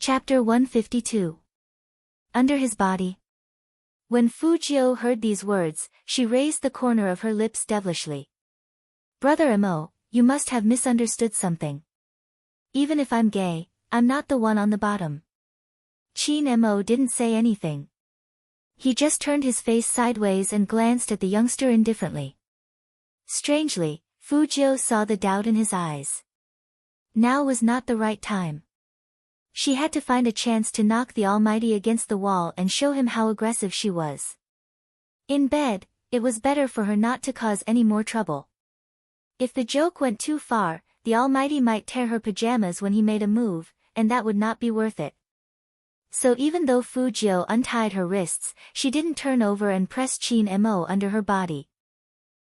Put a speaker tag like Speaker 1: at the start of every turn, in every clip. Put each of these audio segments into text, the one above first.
Speaker 1: Chapter 152. Under his body. When Fujio heard these words, she raised the corner of her lips devilishly. Brother Mo, you must have misunderstood something. Even if I'm gay, I'm not the one on the bottom. Chin Mo didn't say anything. He just turned his face sideways and glanced at the youngster indifferently. Strangely, Fujio saw the doubt in his eyes. Now was not the right time. She had to find a chance to knock the Almighty against the wall and show him how aggressive she was. In bed, it was better for her not to cause any more trouble. If the joke went too far, the Almighty might tear her pajamas when he made a move, and that would not be worth it. So even though Fujio untied her wrists, she didn't turn over and press Chin Mo under her body.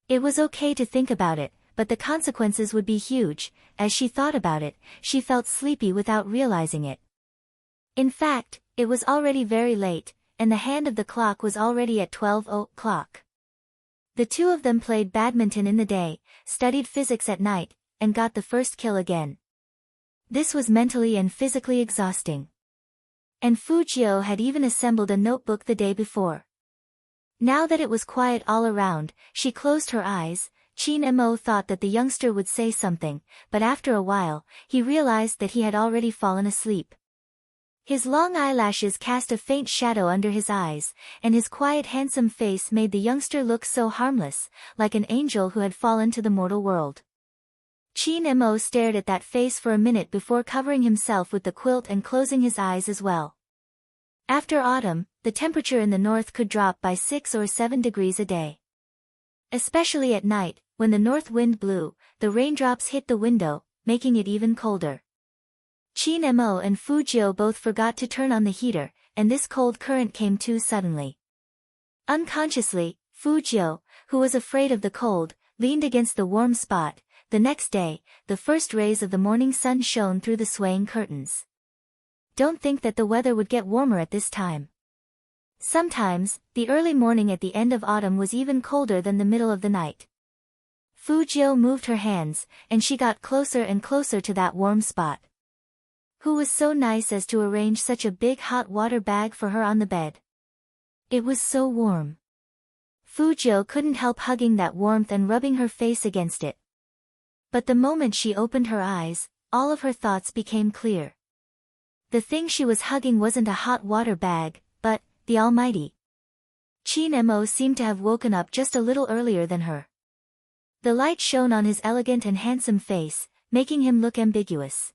Speaker 1: It was okay to think about it, but the consequences would be huge. As she thought about it, she felt sleepy without realizing it. In fact, it was already very late, and the hand of the clock was already at 12 o'clock. The two of them played badminton in the day, studied physics at night, and got the first kill again. This was mentally and physically exhausting. And Fujio had even assembled a notebook the day before. Now that it was quiet all around, she closed her eyes. Chin Mo thought that the youngster would say something, but after a while, he realized that he had already fallen asleep. His long eyelashes cast a faint shadow under his eyes, and his quiet handsome face made the youngster look so harmless, like an angel who had fallen to the mortal world. Chin Mo stared at that face for a minute before covering himself with the quilt and closing his eyes as well. After autumn, the temperature in the north could drop by 6 or 7 degrees a day. Especially at night, when the north wind blew, the raindrops hit the window, making it even colder. Chin Mo and Fujio both forgot to turn on the heater, and this cold current came too suddenly. Unconsciously, Fujio, who was afraid of the cold, leaned against the warm spot. The next day, the first rays of the morning sun shone through the swaying curtains. Don't think that the weather would get warmer at this time. Sometimes, the early morning at the end of autumn was even colder than the middle of the night. Fujio moved her hands, and she got closer and closer to that warm spot. Who was so nice as to arrange such a big hot water bag for her on the bed? It was so warm. Fujio couldn't help hugging that warmth and rubbing her face against it. But the moment she opened her eyes, all of her thoughts became clear. The thing she was hugging wasn't a hot water bag, but the Almighty. Chin Mo seemed to have woken up just a little earlier than her. The light shone on his elegant and handsome face, making him look ambiguous.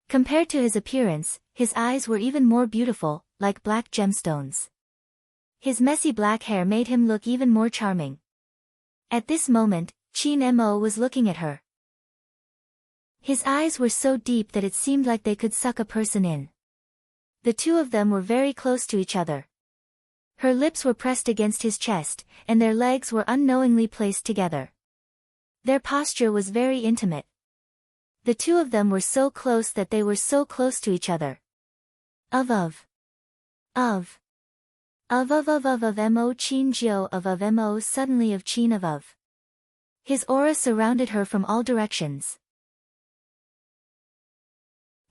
Speaker 1: Compared to his appearance, his eyes were even more beautiful, like black gemstones. His messy black hair made him look even more charming. At this moment, Chin Mo was looking at her. His eyes were so deep that it seemed like they could suck a person in. The two of them were very close to each other. Her lips were pressed against his chest, and their legs were unknowingly placed together. Their posture was very intimate. The two of them were so close that they were so close to each other. Mo Chin Jio of Mo suddenly of Chin of. His aura surrounded her from all directions.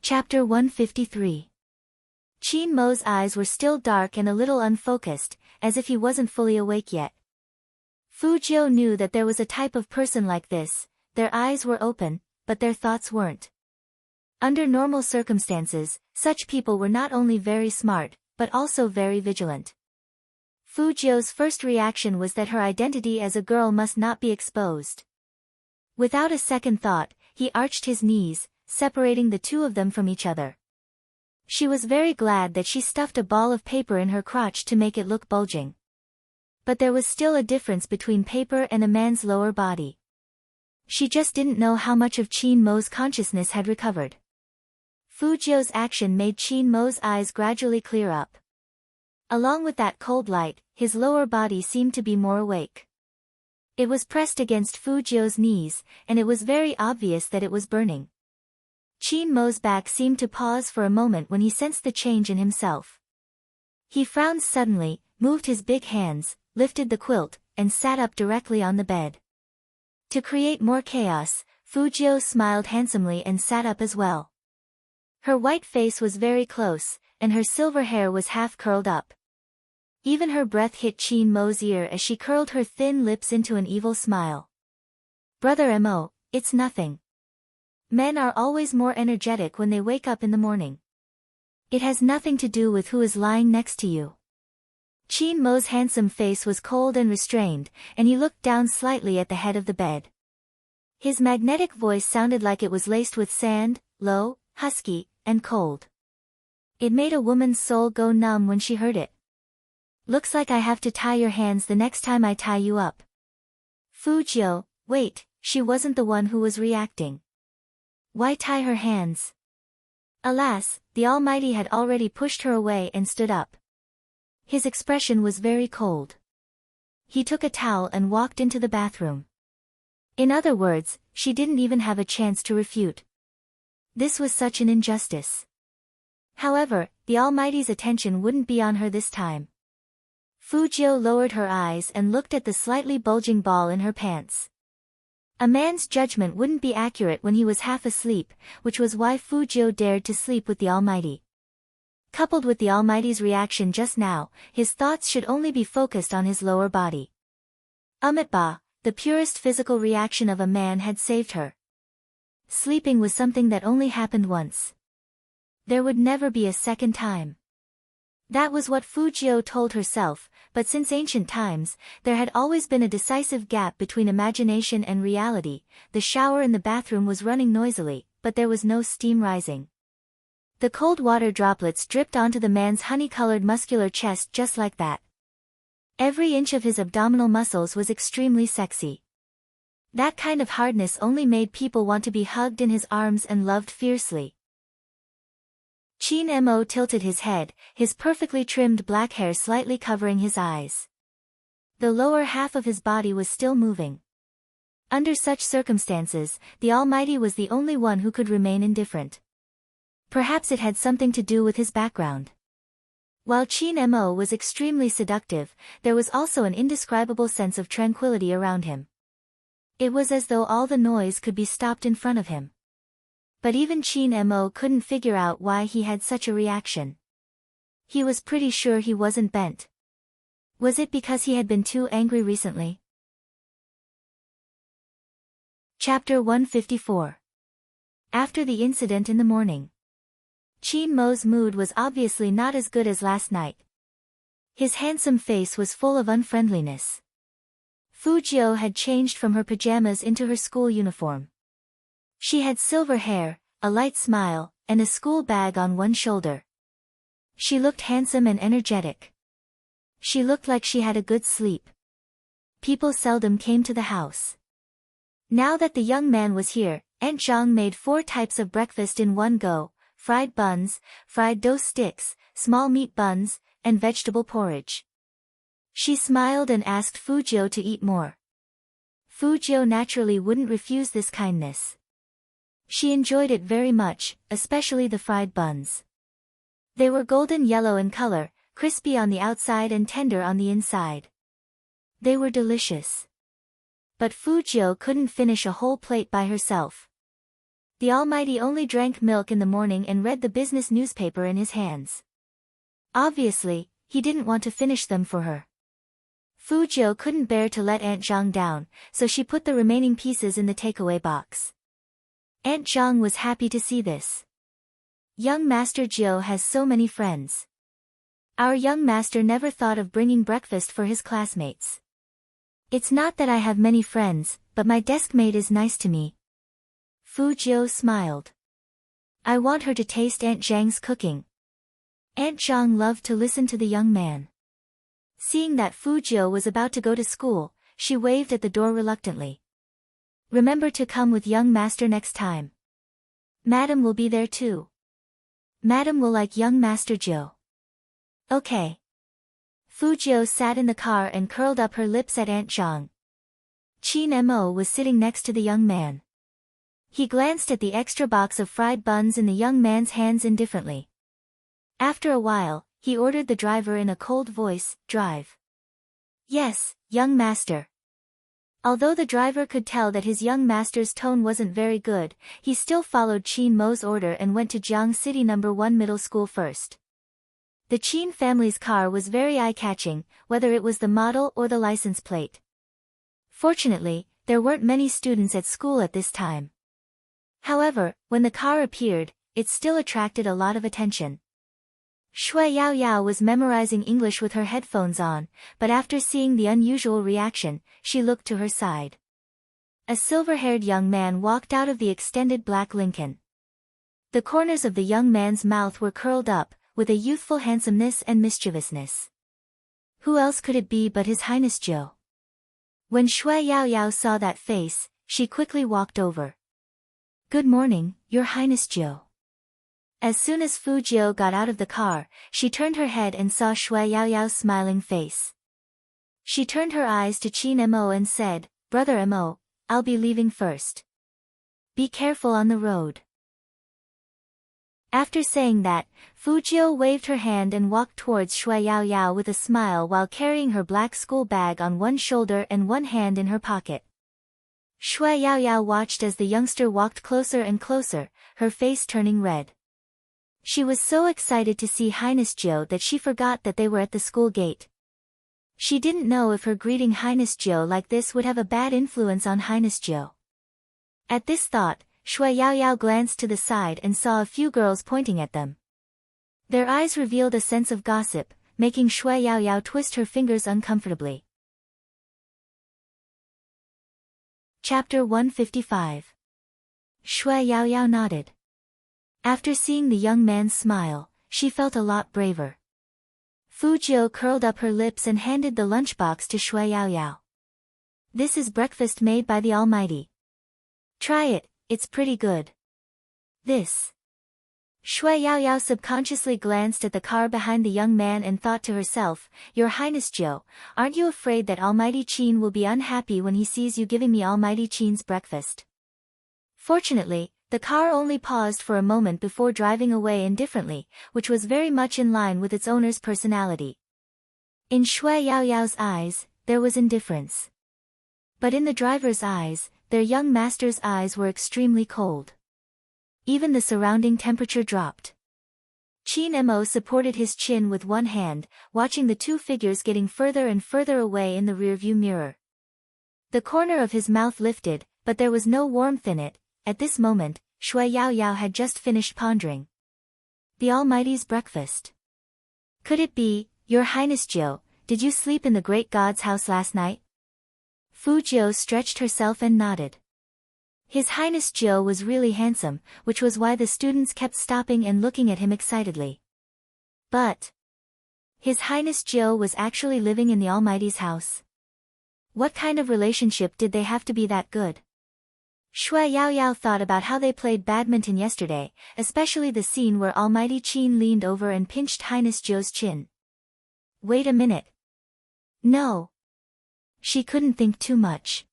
Speaker 1: Chapter 153. Chin Mo's eyes were still dark and a little unfocused, as if he wasn't fully awake yet. Fujio knew that there was a type of person like this. Their eyes were open, but their thoughts weren't. Under normal circumstances, such people were not only very smart, but also very vigilant. Fujio's first reaction was that her identity as a girl must not be exposed. Without a second thought, he arched his knees, separating the two of them from each other. She was very glad that she stuffed a ball of paper in her crotch to make it look bulging. But there was still a difference between paper and a man's lower body. She just didn't know how much of Chin Mo's consciousness had recovered. Fujio's action made Chin Mo's eyes gradually clear up. Along with that cold light, his lower body seemed to be more awake. It was pressed against Fujio's knees, and it was very obvious that it was burning. Chin Mo's back seemed to pause for a moment when he sensed the change in himself. He frowned suddenly, moved his big hands, lifted the quilt, and sat up directly on the bed. To create more chaos, Fujio smiled handsomely and sat up as well. Her white face was very close, and her silver hair was half curled up. Even her breath hit Chin Mo's ear as she curled her thin lips into an evil smile. Brother Mo, it's nothing. Men are always more energetic when they wake up in the morning. It has nothing to do with who is lying next to you. Chin Mo's handsome face was cold and restrained, and he looked down slightly at the head of the bed. His magnetic voice sounded like it was laced with sand, low, husky, and cold. It made a woman's soul go numb when she heard it. Looks like I have to tie your hands the next time I tie you up. Fu Jiu, wait, she wasn't the one who was reacting. Why tie her hands? Alas, the Almighty had already pushed her away and stood up. His expression was very cold. He took a towel and walked into the bathroom. In other words, she didn't even have a chance to refute. This was such an injustice. However, the Almighty's attention wouldn't be on her this time. Fu Jiu lowered her eyes and looked at the slightly bulging ball in her pants. A man's judgment wouldn't be accurate when he was half asleep, which was why Fu Jiu dared to sleep with the Almighty. Coupled with the Almighty's reaction just now, his thoughts should only be focused on his lower body. Ba, the purest physical reaction of a man had saved her. Sleeping was something that only happened once. There would never be a second time. That was what Fu Jiu told herself, but since ancient times, there had always been a decisive gap between imagination and reality. The shower in the bathroom was running noisily, but there was no steam rising. The cold water droplets dripped onto the man's honey-colored muscular chest just like that. Every inch of his abdominal muscles was extremely sexy. That kind of hardness only made people want to be hugged in his arms and loved fiercely. Chin Mo tilted his head, his perfectly trimmed black hair slightly covering his eyes. The lower half of his body was still moving. Under such circumstances, the Almighty was the only one who could remain indifferent. Perhaps it had something to do with his background. While Chin Mo was extremely seductive, there was also an indescribable sense of tranquility around him. It was as though all the noise could be stopped in front of him. But even Chin Mo couldn't figure out why he had such a reaction. He was pretty sure he wasn't bent. Was it because he had been too angry recently? Chapter 154. After the incident in the morning. Chin Mo's mood was obviously not as good as last night. His handsome face was full of unfriendliness. Fu Jiu had changed from her pajamas into her school uniform. She had silver hair, a light smile, and a school bag on one shoulder. She looked handsome and energetic. She looked like she had a good sleep. People seldom came to the house. Now that the young man was here, Aunt Zhang made 4 types of breakfast in one go: fried buns, fried dough sticks, small meat buns, and vegetable porridge. She smiled and asked Fu Jiu to eat more. Fu Jiu naturally wouldn't refuse this kindness. She enjoyed it very much, especially the fried buns. They were golden yellow in color, crispy on the outside and tender on the inside. They were delicious. But Fu Jiu couldn't finish a whole plate by herself. The Almighty only drank milk in the morning and read the business newspaper in his hands. Obviously, he didn't want to finish them for her. Fu Jiu couldn't bear to let Aunt Zhang down, so she put the remaining pieces in the takeaway box. Aunt Zhang was happy to see this. Young Master Jiu has so many friends. Our young master never thought of bringing breakfast for his classmates. It's not that I have many friends, but my desk mate is nice to me. Fu Jiu smiled. I want her to taste Aunt Zhang's cooking. Aunt Zhang loved to listen to the young man. Seeing that Fu Jiu was about to go to school, she waved at the door reluctantly. Remember to come with young master next time. Madam will be there too. Madam will like young Master Jiu. Okay. Fu Jiu sat in the car and curled up her lips at Aunt Zhang. Chin Mo was sitting next to the young man. He glanced at the extra box of fried buns in the young man's hands indifferently. After a while, he ordered the driver in a cold voice, drive. Yes, young master. Although the driver could tell that his young master's tone wasn't very good, he still followed Qin Mo's order and went to Jiang City No. 1 Middle School first. The Qin family's car was very eye-catching, whether it was the model or the license plate. Fortunately, there weren't many students at school at this time. However, when the car appeared, it still attracted a lot of attention. Shui Yao Yao was memorizing English with her headphones on, but after seeing the unusual reaction, she looked to her side. A silver-haired young man walked out of the extended black Lincoln. The corners of the young man's mouth were curled up, with a youthful handsomeness and mischievousness. Who else could it be but His Highness Zhou? When Shui Yao Yao saw that face, she quickly walked over. "Good morning, Your Highness Zhou." As soon as Fu Jiu got out of the car, she turned her head and saw Shui Yao Yao's smiling face. She turned her eyes to Qin Mo and said, "Brother Mo, I'll be leaving first. Be careful on the road." After saying that, Fu Jiu waved her hand and walked towards Shui Yao Yao with a smile while carrying her black school bag on one shoulder and one hand in her pocket. Shui Yao Yao watched as the youngster walked closer and closer, her face turning red. She was so excited to see Highness Zhou that she forgot that they were at the school gate. She didn't know if her greeting Highness Zhou like this would have a bad influence on Highness Zhou. At this thought, Shui Yao Yao glanced to the side and saw a few girls pointing at them. Their eyes revealed a sense of gossip, making Shui Yao Yao twist her fingers uncomfortably. Chapter 155. Shui Yao Yao nodded. After seeing the young man smile, she felt a lot braver. Fu Jiu curled up her lips and handed the lunchbox to Shui Yao Yao. "This is breakfast made by the Almighty. Try it, it's pretty good." This. Shui Yao Yao subconsciously glanced at the car behind the young man and thought to herself, "Your Highness Zhou, aren't you afraid that Almighty Qin will be unhappy when he sees you giving me Almighty Qin's breakfast?" Fortunately, the car only paused for a moment before driving away indifferently, which was very much in line with its owner's personality. In Shui Yao Yao's eyes, there was indifference. But in the driver's eyes, their young master's eyes were extremely cold. Even the surrounding temperature dropped. Qin Mo supported his chin with one hand, watching the two figures getting further and further away in the rearview mirror. The corner of his mouth lifted, but there was no warmth in it. At this moment, Shui Yao Yao had just finished pondering. The Almighty's breakfast. Could it be, Your Highness Zhou, did you sleep in the great god's house last night? Fu Jiu stretched herself and nodded. His Highness Zhou was really handsome, which was why the students kept stopping and looking at him excitedly. But His Highness Zhou was actually living in the Almighty's house. What kind of relationship did they have to be that good? Shui Yao Yao thought about how they played badminton yesterday, especially the scene where Almighty Qin leaned over and pinched Highness Zhou's chin. Wait a minute. No. She couldn't think too much.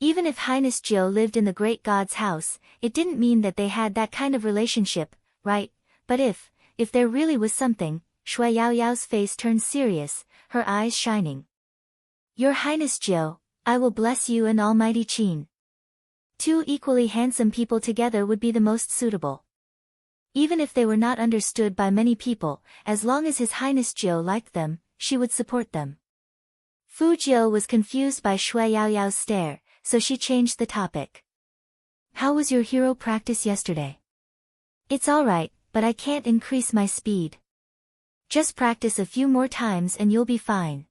Speaker 1: Even if Highness Zhou lived in the great god's house, it didn't mean that they had that kind of relationship, right? But if there really was something, Shui Yao Yao's face turned serious, her eyes shining. Your Highness Zhou, I will bless you and Almighty Qin. Two equally handsome people together would be the most suitable. Even if they were not understood by many people, as long as His Highness Zhou liked them, she would support them. Fu Jiu was confused by Shui Yao Yao's stare, so she changed the topic. How was your hero practice yesterday? It's alright, but I can't increase my speed. Just practice a few more times and you'll be fine.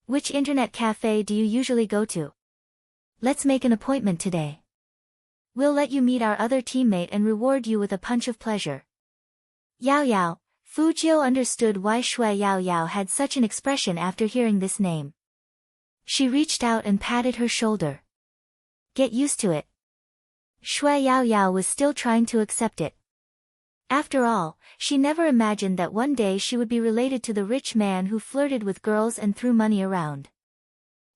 Speaker 1: Which internet cafe do you usually go to? Let's make an appointment today. We'll let you meet our other teammate and reward you with a punch of pleasure. Yao Yao, Fu Jiu understood why Shui Yao Yao had such an expression after hearing this name. She reached out and patted her shoulder. Get used to it. Shui Yao Yao was still trying to accept it. After all, she never imagined that one day she would be related to the rich man who flirted with girls and threw money around.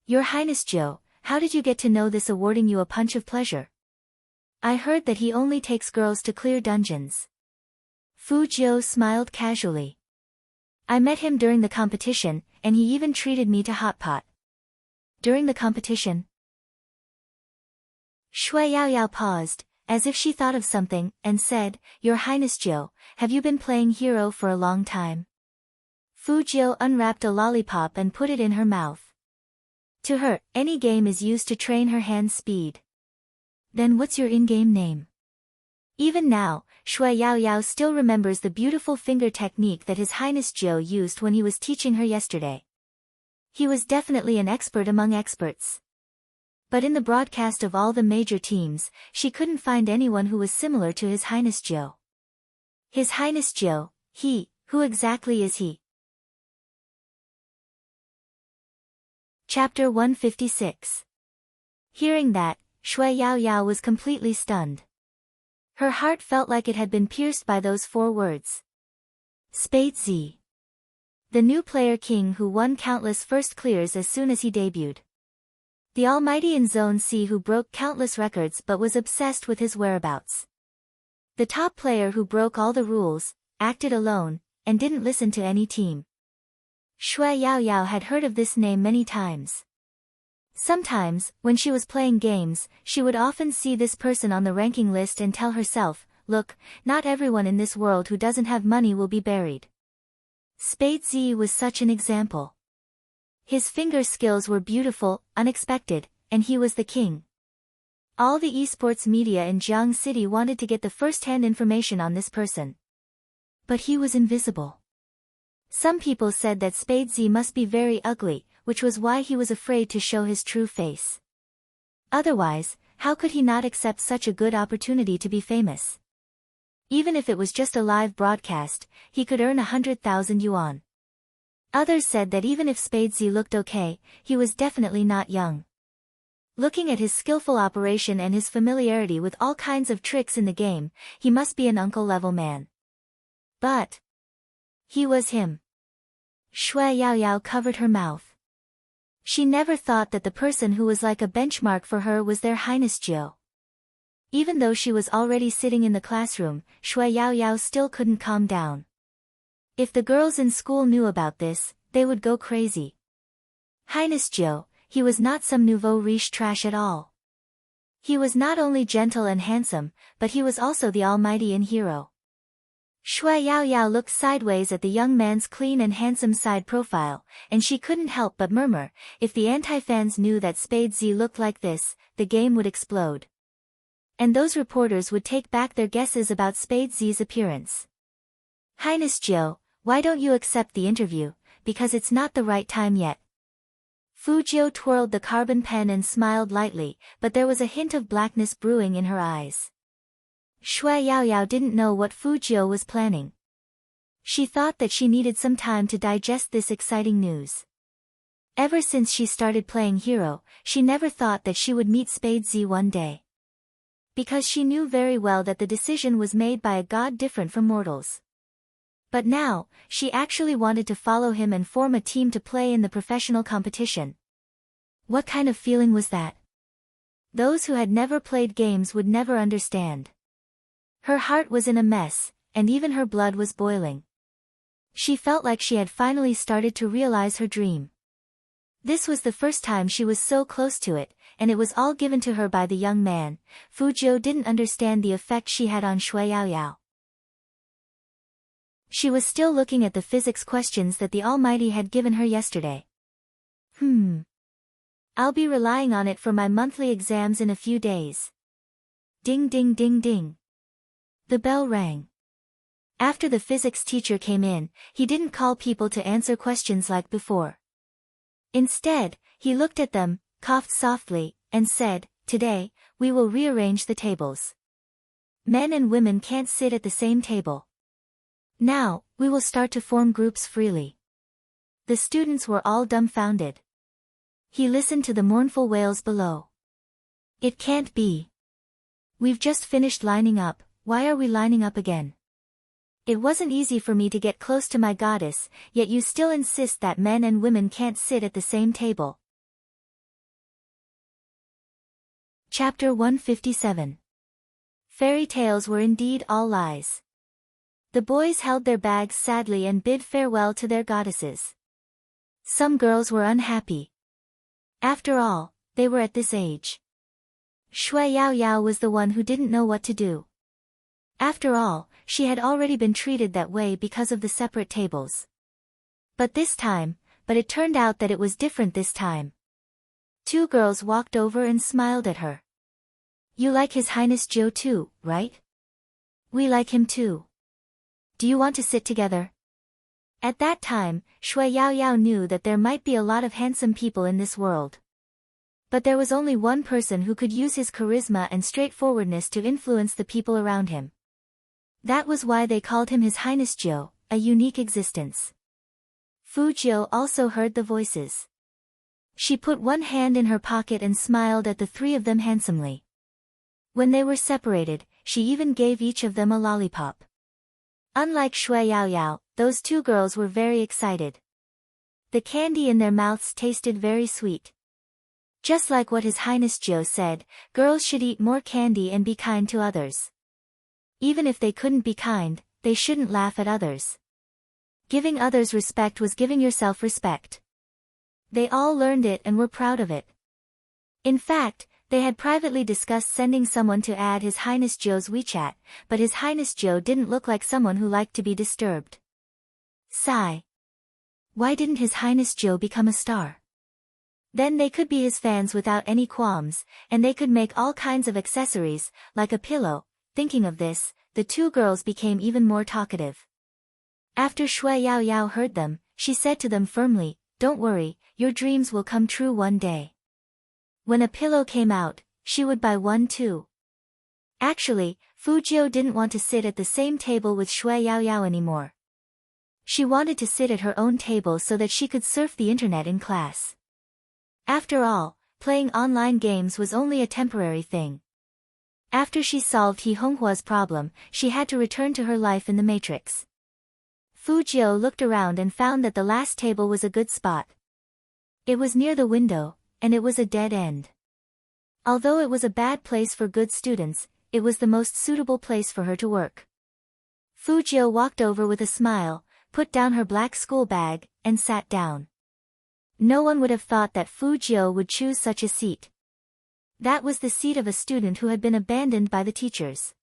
Speaker 1: Your Highness Zhou, how did you get to know this awarding you a punch of pleasure? I heard that he only takes girls to clear dungeons. Fu Jiu smiled casually. I met him during the competition, and he even treated me to hot pot. During the competition? Shui Yaoyao paused, as if she thought of something, and said, Your Highness Jiu, have you been playing hero for a long time? Fu Jiu unwrapped a lollipop and put it in her mouth. To her, any game is used to train her hand speed. Then what's your in-game name? Even now, Shui Yaoyao still remembers the beautiful finger technique that His Highness Jiu used when he was teaching her yesterday. He was definitely an expert among experts. But in the broadcast of all the major teams, she couldn't find anyone who was similar to His Highness Jiu. His Highness Jiu, who exactly is he? Chapter 156. Hearing that, Shui Yaoyao was completely stunned. Her heart felt like it had been pierced by those 4 words. Spade Z. The new player king who won countless first clears as soon as he debuted. The almighty in Zone C who broke countless records but was obsessed with his whereabouts. The top player who broke all the rules, acted alone, and didn't listen to any team. Shui Yaoyao had heard of this name many times. Sometimes, when she was playing games, she would often see this person on the ranking list and tell herself, look, not everyone in this world who doesn't have money will be buried. Spade Z was such an example. His finger skills were beautiful, unexpected, and he was the king. All the esports media in Jiang City wanted to get the first-hand information on this person. But he was invisible. Some people said that Spade Z must be very ugly, which was why he was afraid to show his true face. Otherwise, how could he not accept such a good opportunity to be famous? Even if it was just a live broadcast, he could earn 100,000 yuan. Others said that even if Spade Z looked okay, he was definitely not young. Looking at his skillful operation and his familiarity with all kinds of tricks in the game, he must be an uncle-level man. But he was him. Shui Yaoyao covered her mouth. She never thought that the person who was like a benchmark for her was their Highness Jiu. Even though she was already sitting in the classroom, Shui Yaoyao still couldn't calm down. If the girls in school knew about this, they would go crazy. Highness Jiu, he was not some nouveau riche trash at all. He was not only gentle and handsome, but he was also the almighty in hero. Shui Yaoyao looked sideways at the young man's clean and handsome side profile, and she couldn't help but murmur, if the anti-fans knew that Spade Z looked like this, the game would explode. And those reporters would take back their guesses about Spade Z's appearance. Highness Jiu, why don't you accept the interview, because it's not the right time yet. Fu Jiu twirled the carbon pen and smiled lightly, but there was a hint of blackness brewing in her eyes. Shui Yaoyao didn't know what Fu Jiu was planning. She thought that she needed some time to digest this exciting news. Ever since she started playing hero, she never thought that she would meet Spade Z one day. Because she knew very well that the decision was made by a god different from mortals. But now, she actually wanted to follow him and form a team to play in the professional competition. What kind of feeling was that? Those who had never played games would never understand. Her heart was in a mess, and even her blood was boiling. She felt like she had finally started to realize her dream. This was the first time she was so close to it, and it was all given to her by the young man. Fu Jiu didn't understand the effect she had on Shui Yaoyao. She was still looking at the physics questions that the Almighty had given her yesterday. I'll be relying on it for my monthly exams in a few days. Ding ding ding ding. The bell rang. After the physics teacher came in, he didn't call people to answer questions like before. Instead, he looked at them, coughed softly, and said, Today, we will rearrange the tables. Men and women can't sit at the same table. Now, we will start to form groups freely. The students were all dumbfounded. He listened to the mournful wails below. It can't be. We've just finished lining up, why are we lining up again? It wasn't easy for me to get close to my goddess, yet you still insist that men and women can't sit at the same table. Chapter 157. Fairy tales were indeed all lies. The boys held their bags sadly and bid farewell to their goddesses. Some girls were unhappy. After all, they were at this age. Shui Yao Yao was the one who didn't know what to do. After all, she had already been treated that way because of the separate tables. But it turned out that it was different this time. Two girls walked over and smiled at her. You like His Highness Joe too, right? We like him too. Do you want to sit together? At that time, Shui Yao Yao knew that there might be a lot of handsome people in this world. But there was only one person who could use his charisma and straightforwardness to influence the people around him. That was why they called him His Highness Joe, a unique existence. Fu Jiu also heard the voices. She put one hand in her pocket and smiled at the three of them handsomely. When they were separated, she even gave each of them a lollipop. Unlike Shui Yao Yao, those two girls were very excited. The candy in their mouths tasted very sweet. Just like what His Highness Joe said, girls should eat more candy and be kind to others. Even if they couldn't be kind, they shouldn't laugh at others. Giving others respect was giving yourself respect. They all learned it and were proud of it. In fact, they had privately discussed sending someone to add His Highness Joe's WeChat, but His Highness Joe didn't look like someone who liked to be disturbed. Sigh. Why didn't His Highness Joe become a star? Then they could be his fans without any qualms, and they could make all kinds of accessories, like a pillow. Thinking of this, the two girls became even more talkative. After Shui Yao Yao heard them, she said to them firmly, "Don't worry, your dreams will come true one day." When a pillow came out, she would buy one too. Actually, Fu Jiu didn't want to sit at the same table with Shui Yao Yao anymore. She wanted to sit at her own table so that she could surf the internet in class. After all, playing online games was only a temporary thing. After she solved He Honghua's problem, she had to return to her life in the Matrix. Fu Jiu looked around and found that the last table was a good spot. It was near the window, and it was a dead end. Although it was a bad place for good students, it was the most suitable place for her to work. Fu Jiu walked over with a smile, put down her black school bag, and sat down. No one would have thought that Fu Jiu would choose such a seat. That was the seat of a student who had been abandoned by the teachers.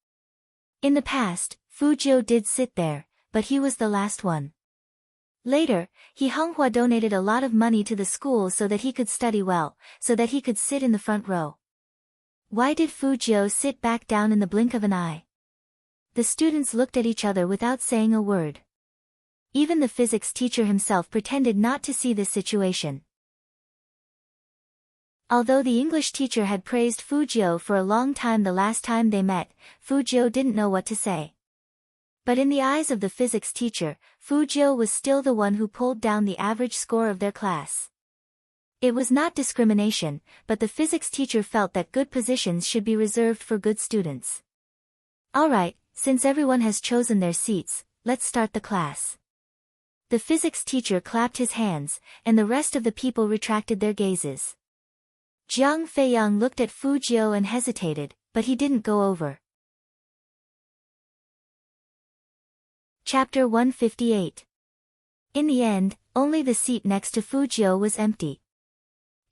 Speaker 1: In the past, Fu Jiu did sit there, but he was the last one. Later, He Honghua donated a lot of money to the school so that he could study well, so that he could sit in the front row. Why did Fu Jiu sit back down in the blink of an eye? The students looked at each other without saying a word. Even the physics teacher himself pretended not to see this situation. Although the English teacher had praised Fu Jiu for a long time the last time they met, Fu Jiu didn't know what to say. But in the eyes of the physics teacher, Fu Jiu was still the one who pulled down the average score of their class. It was not discrimination, but the physics teacher felt that good positions should be reserved for good students. Alright, since everyone has chosen their seats, let's start the class. The physics teacher clapped his hands, and the rest of the people retracted their gazes. Jiang Feiyang looked at Fu Jiu and hesitated, but he didn't go over. Chapter 158. In the end, only the seat next to Fu Jiu was empty.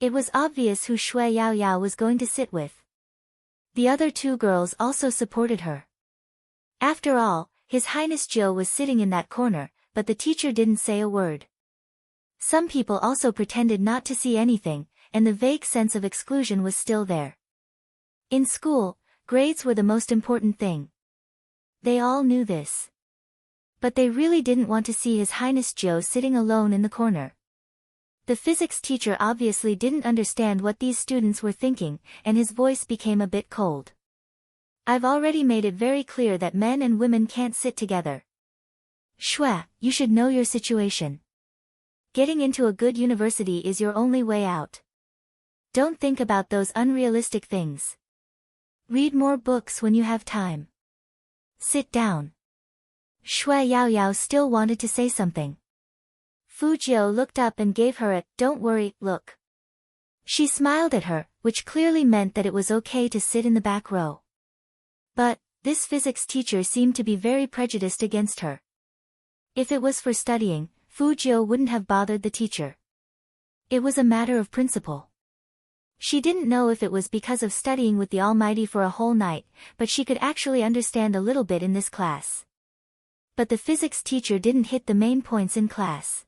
Speaker 1: It was obvious who Shui Yao Yao was going to sit with. The other two girls also supported her. After all, His Highness Jiu was sitting in that corner, but the teacher didn't say a word. Some people also pretended not to see anything, and the vague sense of exclusion was still there. In school, grades were the most important thing. They all knew this. But they really didn't want to see His Highness Jiu sitting alone in the corner. The physics teacher obviously didn't understand what these students were thinking, and his voice became a bit cold. I've already made it very clear that men and women can't sit together. Shui, you should know your situation. Getting into a good university is your only way out. Don't think about those unrealistic things. Read more books when you have time. Sit down. Shui Yao Yao still wanted to say something. Fu Jiu looked up and gave her a "don't worry" look. She smiled at her, which clearly meant that it was okay to sit in the back row. But this physics teacher seemed to be very prejudiced against her. If it was for studying, Fu Jiu wouldn't have bothered the teacher. It was a matter of principle. She didn't know if it was because of studying with the Almighty for a whole night, but she could actually understand a little bit in this class. But the physics teacher didn't hit the main points in class.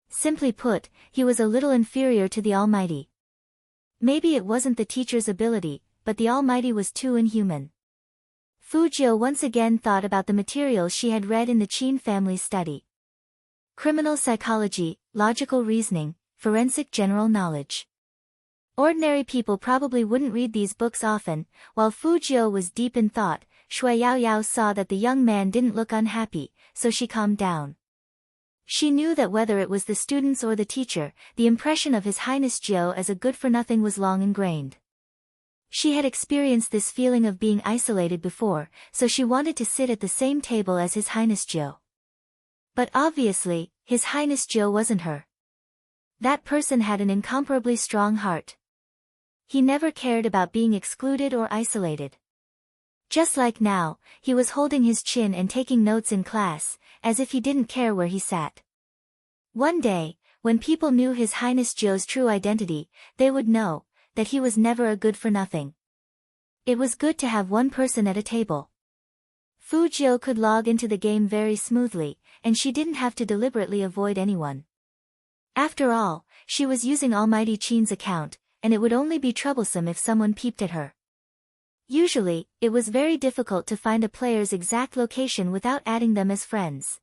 Speaker 1: Simply put, he was a little inferior to the Almighty. Maybe it wasn't the teacher's ability, but the Almighty was too inhuman. Fujio once again thought about the materials she had read in the Qin family study. Criminal psychology, logical reasoning, forensic general knowledge. Ordinary people probably wouldn't read these books often. While Fujio was deep in thought, Shui Yaoyao saw that the young man didn't look unhappy, so she calmed down. She knew that whether it was the students or the teacher, the impression of His Highness Jiao as a good-for-nothing was long ingrained. She had experienced this feeling of being isolated before, so she wanted to sit at the same table as His Highness Jiao. But obviously, His Highness Jiao wasn't her. That person had an incomparably strong heart. He never cared about being excluded or isolated. Just like now, he was holding his chin and taking notes in class, as if he didn't care where he sat. One day, when people knew His Highness Jiao's true identity, they would know that he was never a good-for-nothing. It was good to have one person at a table. Fujio could log into the game very smoothly, and she didn't have to deliberately avoid anyone. After all, she was using Almighty Qin's account, and it would only be troublesome if someone peeped at her. Usually, it was very difficult to find a player's exact location without adding them as friends.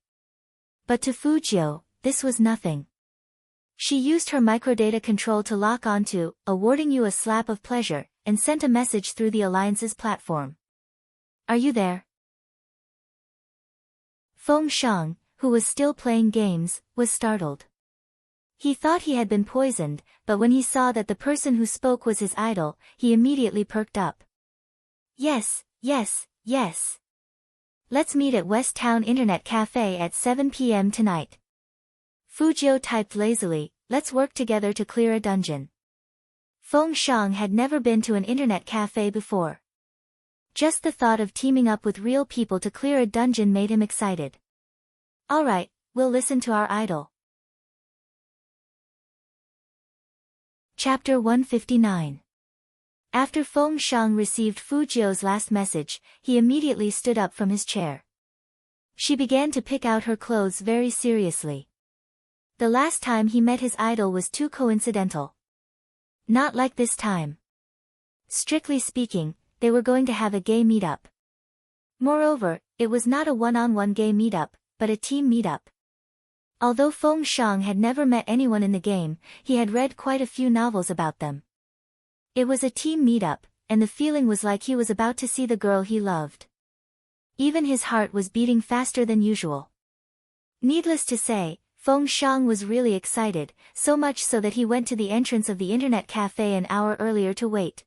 Speaker 1: But to Fujio, this was nothing. She used her microdata control to lock onto, awarding you a slap of pleasure, and sent a message through the Alliance's platform. Are you there? Feng Shang, who was still playing games, was startled. He thought he had been poisoned, but when he saw that the person who spoke was his idol, he immediately perked up. Yes, yes, yes. Let's meet at West Town Internet Cafe at 7 p.m. tonight. Fujio typed lazily, let's work together to clear a dungeon. Feng Shang had never been to an internet cafe before. Just the thought of teaming up with real people to clear a dungeon made him excited. Alright, we'll listen to our idol. Chapter 159. After Feng Shang received Fujio's last message, he immediately stood up from his chair. She began to pick out her clothes very seriously. The last time he met his idol was too coincidental. Not like this time. Strictly speaking, they were going to have a gay meetup. Moreover, it was not a one-on-one gay meetup, but a team meetup. Although Feng Shang had never met anyone in the game, he had read quite a few novels about them. It was a team meetup, and the feeling was like he was about to see the girl he loved. Even his heart was beating faster than usual. Needless to say, Feng Shang was really excited, so much so that he went to the entrance of the internet cafe an hour earlier to wait.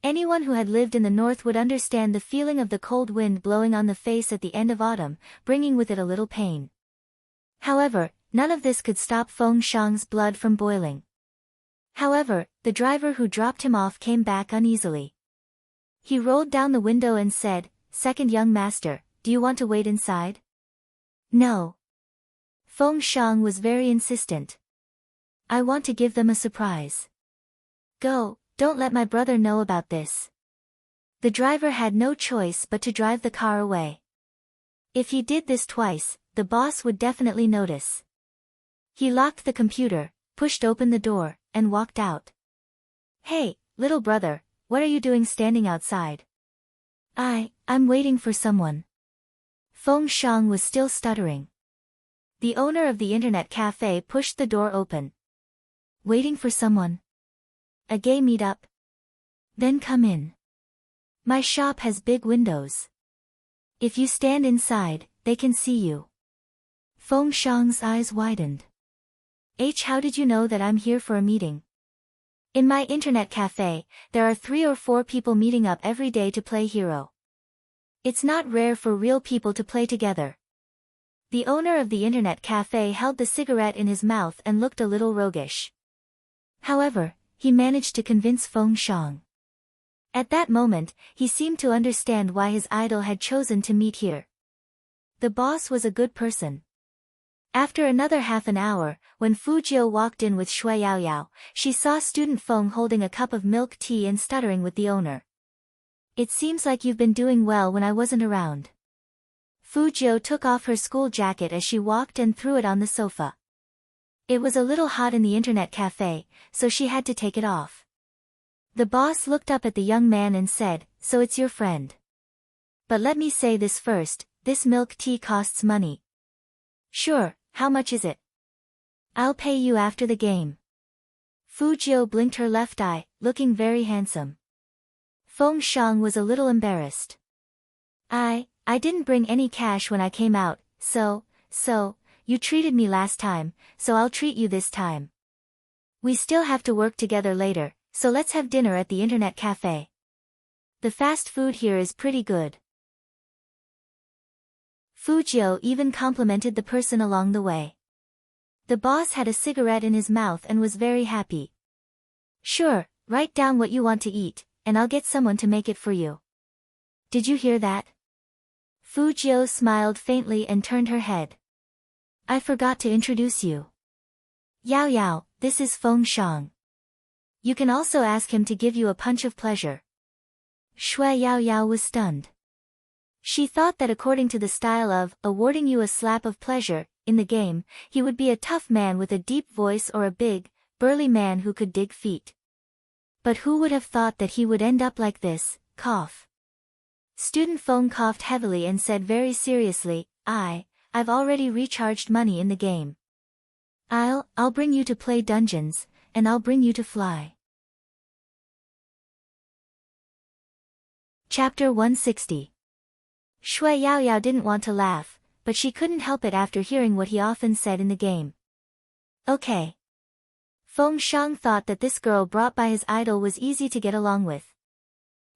Speaker 1: Anyone who had lived in the north would understand the feeling of the cold wind blowing on the face at the end of autumn, bringing with it a little pain. However, none of this could stop Feng Shang's blood from boiling. However, the driver who dropped him off came back uneasily. He rolled down the window and said, "Second young master, do you want to wait inside?" "No." Feng Shang was very insistent. "I want to give them a surprise." "Go, don't let my brother know about this." The driver had no choice but to drive the car away. If he did this twice, the boss would definitely notice. He locked the computer, pushed open the door, and walked out. "Hey, little brother, what are you doing standing outside?" I'm waiting for someone." Feng Shang was still stuttering. The owner of the internet cafe pushed the door open. "Waiting for someone? A gay meetup? Then come in. My shop has big windows. If you stand inside, they can see you." Feng Shang's eyes widened. How did you know that I'm here for a meeting?" "In my internet cafe, there are 3 or 4 people meeting up every day to play hero. It's not rare for real people to play together." The owner of the internet cafe held the cigarette in his mouth and looked a little roguish. However, he managed to convince Feng Shang. At that moment, he seemed to understand why his idol had chosen to meet here. The boss was a good person. After another half an hour, when Fujiu walked in with Shui Yaoyao, she saw student Feng holding a cup of milk tea and stuttering with the owner. It seems like you've been doing well when I wasn't around. Fujiu took off her school jacket as she walked and threw it on the sofa. It was a little hot in the internet cafe, so she had to take it off. The boss looked up at the young man and said, "So it's your friend. But let me say this first, this milk tea costs money." "Sure, how much is it?" "I'll pay you after the game." Fujiu blinked her left eye, looking very handsome. Feng Shang was a little embarrassed. I didn't bring any cash when I came out, so, you treated me last time, so I'll treat you this time. We still have to work together later, so let's have dinner at the internet cafe. The fast food here is pretty good." Fujiu even complimented the person along the way. The boss had a cigarette in his mouth and was very happy. "Sure, write down what you want to eat, and I'll get someone to make it for you. Did you hear that?" Fujiu smiled faintly and turned her head. "I forgot to introduce you. Yao Yao, this is Feng Shang. You can also ask him to give you a punch of pleasure." Shui Yao Yao was stunned. She thought that according to the style of awarding you a slap of pleasure, in the game, he would be a tough man with a deep voice or a big, burly man who could dig feet. But who would have thought that he would end up like this, cough. Student Feng coughed heavily and said very seriously, I've already recharged money in the game. I'll bring you to play dungeons, and I'll bring you to fly. Chapter 160. Shui Yaoyao didn't want to laugh, but she couldn't help it after hearing what he often said in the game. Okay. Feng Shang thought that this girl brought by his idol was easy to get along with.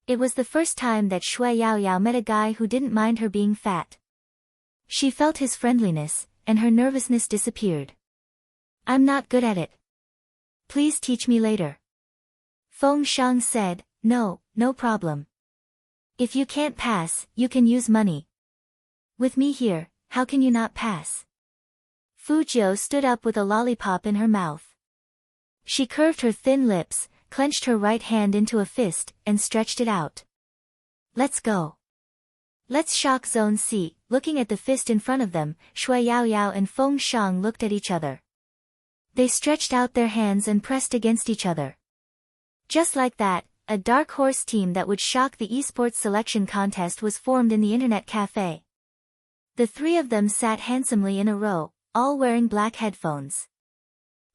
Speaker 1: It was the first time that Shui Yaoyao met a guy who didn't mind her being fat. She felt his friendliness, and her nervousness disappeared. "I'm not good at it. Please teach me later." Feng Shang said, No problem. If you can't pass, you can use money. With me here, how can you not pass? Fujiu stood up with a lollipop in her mouth. She curved her thin lips, clenched her right hand into a fist, and stretched it out. "Let's go. Let's shock Zone C." Looking at the fist in front of them, Shui Yaoyao and Feng Shang looked at each other. They stretched out their hands and pressed against each other. Just like that, a dark horse team that would shock the esports selection contest was formed in the internet cafe. The three of them sat handsomely in a row, all wearing black headphones.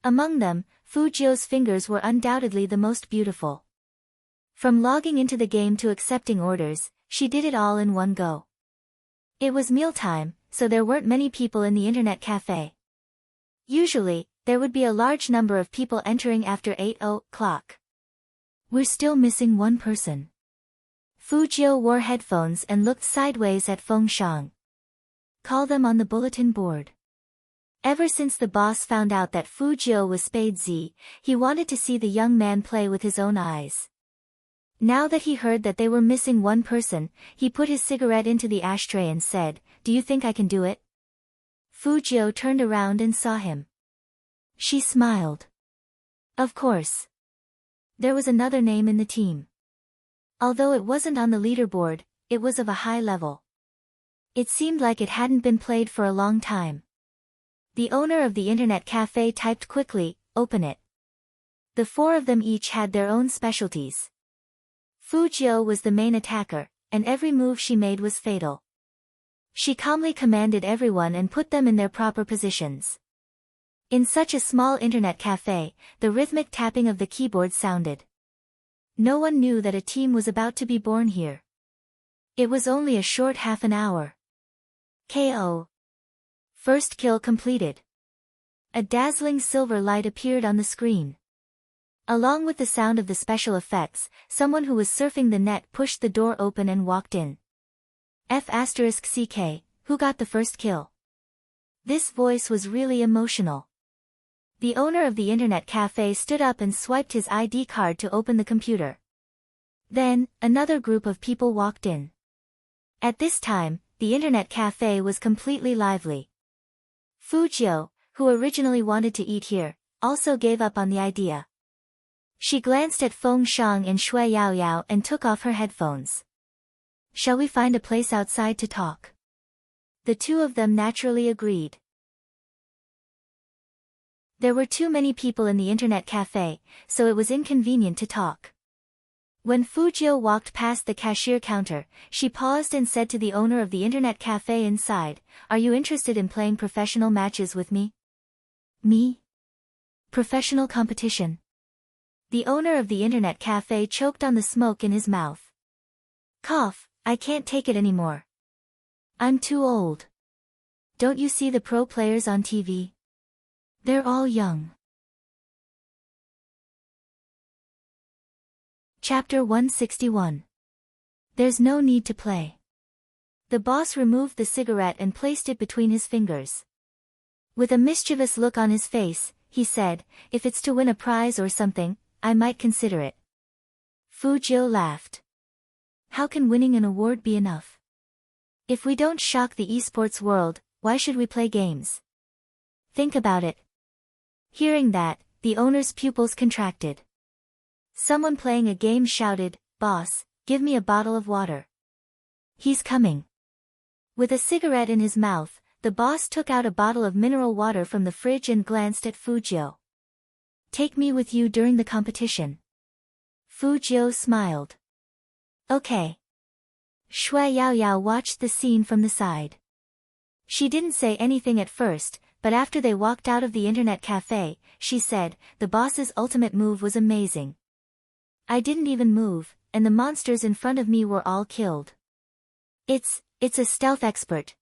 Speaker 1: Among them, Fujiu's fingers were undoubtedly the most beautiful. From logging into the game to accepting orders, she did it all in one go. It was mealtime, so there weren't many people in the internet cafe. Usually, there would be a large number of people entering after 8 o'clock. "We're still missing one person." Fujiu wore headphones and looked sideways at Feng Shang. "Call them on the bulletin board." Ever since the boss found out that Fujiu was Spade Z, he wanted to see the young man play with his own eyes. Now that he heard that they were missing one person, he put his cigarette into the ashtray and said, "Do you think I can do it?" Fujiu turned around and saw him. She smiled. Of course. There was another name in the team. Although it wasn't on the leaderboard, it was of a high level. It seemed like it hadn't been played for a long time. The owner of the internet cafe typed quickly, "Open it." The four of them each had their own specialties. Fujiu was the main attacker, and every move she made was fatal. She calmly commanded everyone and put them in their proper positions. In such a small internet cafe, the rhythmic tapping of the keyboard sounded. No one knew that a team was about to be born here. It was only a short half an hour. KO. First kill completed. A dazzling silver light appeared on the screen. Along with the sound of the special effects, someone who was surfing the net pushed the door open and walked in. F***CK, who got the first kill? This voice was really emotional. The owner of the internet cafe stood up and swiped his ID card to open the computer. Then, another group of people walked in. At this time, the internet cafe was completely lively. Fujio, who originally wanted to eat here, also gave up on the idea. She glanced at Feng Shang and Shui Yaoyao and took off her headphones. Shall we find a place outside to talk? The two of them naturally agreed. There were too many people in the internet cafe, so it was inconvenient to talk. When Fujio walked past the cashier counter, she paused and said to the owner of the internet cafe inside, "Are you interested in playing professional matches with me?" "Me? Professional competition?" The owner of the internet cafe choked on the smoke in his mouth. "Cough, I can't take it anymore. I'm too old. Don't you see the pro players on TV? They're all young." Chapter 161. There's no need to play. The boss removed the cigarette and placed it between his fingers. With a mischievous look on his face, he said, "If it's to win a prize or something, I might consider it." Fujio laughed. "How can winning an award be enough? If we don't shock the esports world, why should we play games? Think about it." Hearing that, the owner's pupils contracted. Someone playing a game shouted, "Boss, give me a bottle of water." "He's coming." With a cigarette in his mouth, the boss took out a bottle of mineral water from the fridge and glanced at Fujio. "Take me with you during the competition." Fujio smiled. "Okay." Shui Yaoyao watched the scene from the side. She didn't say anything at first, but after they walked out of the internet cafe, she said, "The boss's ultimate move was amazing. I didn't even move, and the monsters in front of me were all killed. It's a stealth expert."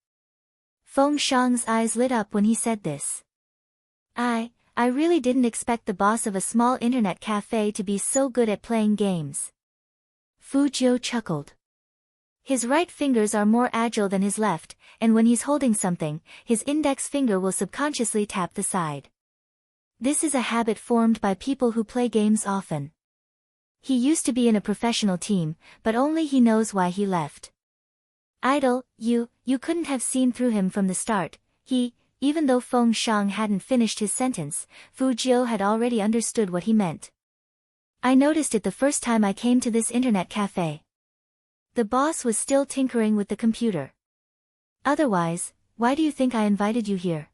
Speaker 1: Feng Shang's eyes lit up when he said this. I really didn't expect the boss of a small internet cafe to be so good at playing games." Fujio chuckled. His right fingers are more agile than his left, and when he's holding something, his index finger will subconsciously tap the side. This is a habit formed by people who play games often. He used to be in a professional team, but only he knows why he left. "Idol, you couldn't have seen through him from the start." Even though Feng Shang hadn't finished his sentence, Fujio had already understood what he meant. "I noticed it the first time I came to this internet cafe." The boss was still tinkering with the computer. "Otherwise, why do you think I invited you here?"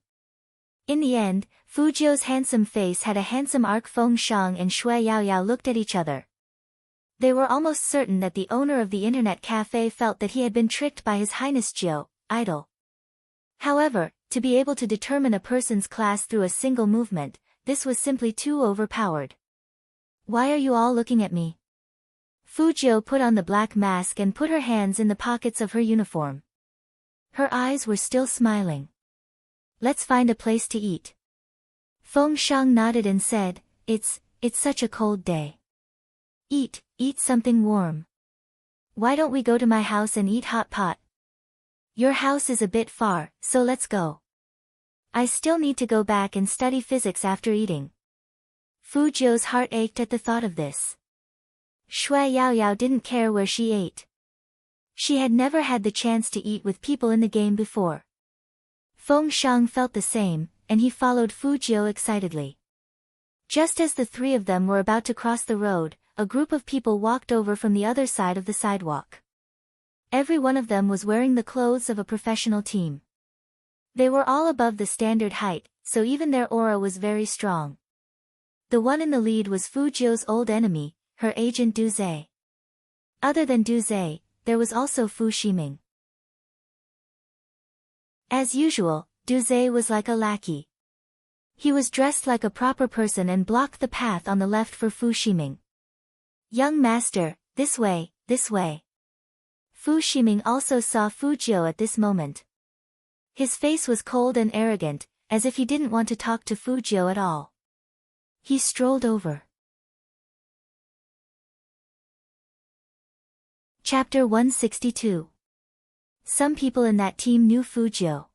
Speaker 1: In the end, Fujio's handsome face had a handsome arc. Feng Shang and Shui Yaoyao looked at each other. They were almost certain that the owner of the internet cafe felt that he had been tricked by His Highness Jiao, idol. However, to be able to determine a person's class through a single movement, this was simply too overpowered. "Why are you all looking at me?" Fujio put on the black mask and put her hands in the pockets of her uniform. Her eyes were still smiling. "Let's find a place to eat." Feng Shang nodded and said, It's such a cold day. Eat something warm. Why don't we go to my house and eat hot pot?" "Your house is a bit far, so let's go. I still need to go back and study physics after eating." Fujio's heart ached at the thought of this. Shui Yaoyao didn't care where she ate. She had never had the chance to eat with people in the game before. Feng Shang felt the same, and he followed Fujio excitedly. Just as the three of them were about to cross the road, a group of people walked over from the other side of the sidewalk. Every one of them was wearing the clothes of a professional team. They were all above the standard height, so even their aura was very strong. The one in the lead was Fujio's old enemy, her agent Du Zhe. Other than Du Zhe, there was also Fu Shiming. As usual, Du Zhe was like a lackey. He was dressed like a proper person and blocked the path on the left for Fu Shiming. "Young master, this way, this way." Fu Shiming also saw Fujio at this moment. His face was cold and arrogant, as if he didn't want to talk to Fujio at all. He strolled over. Chapter 162. Some people in that team knew Fujio.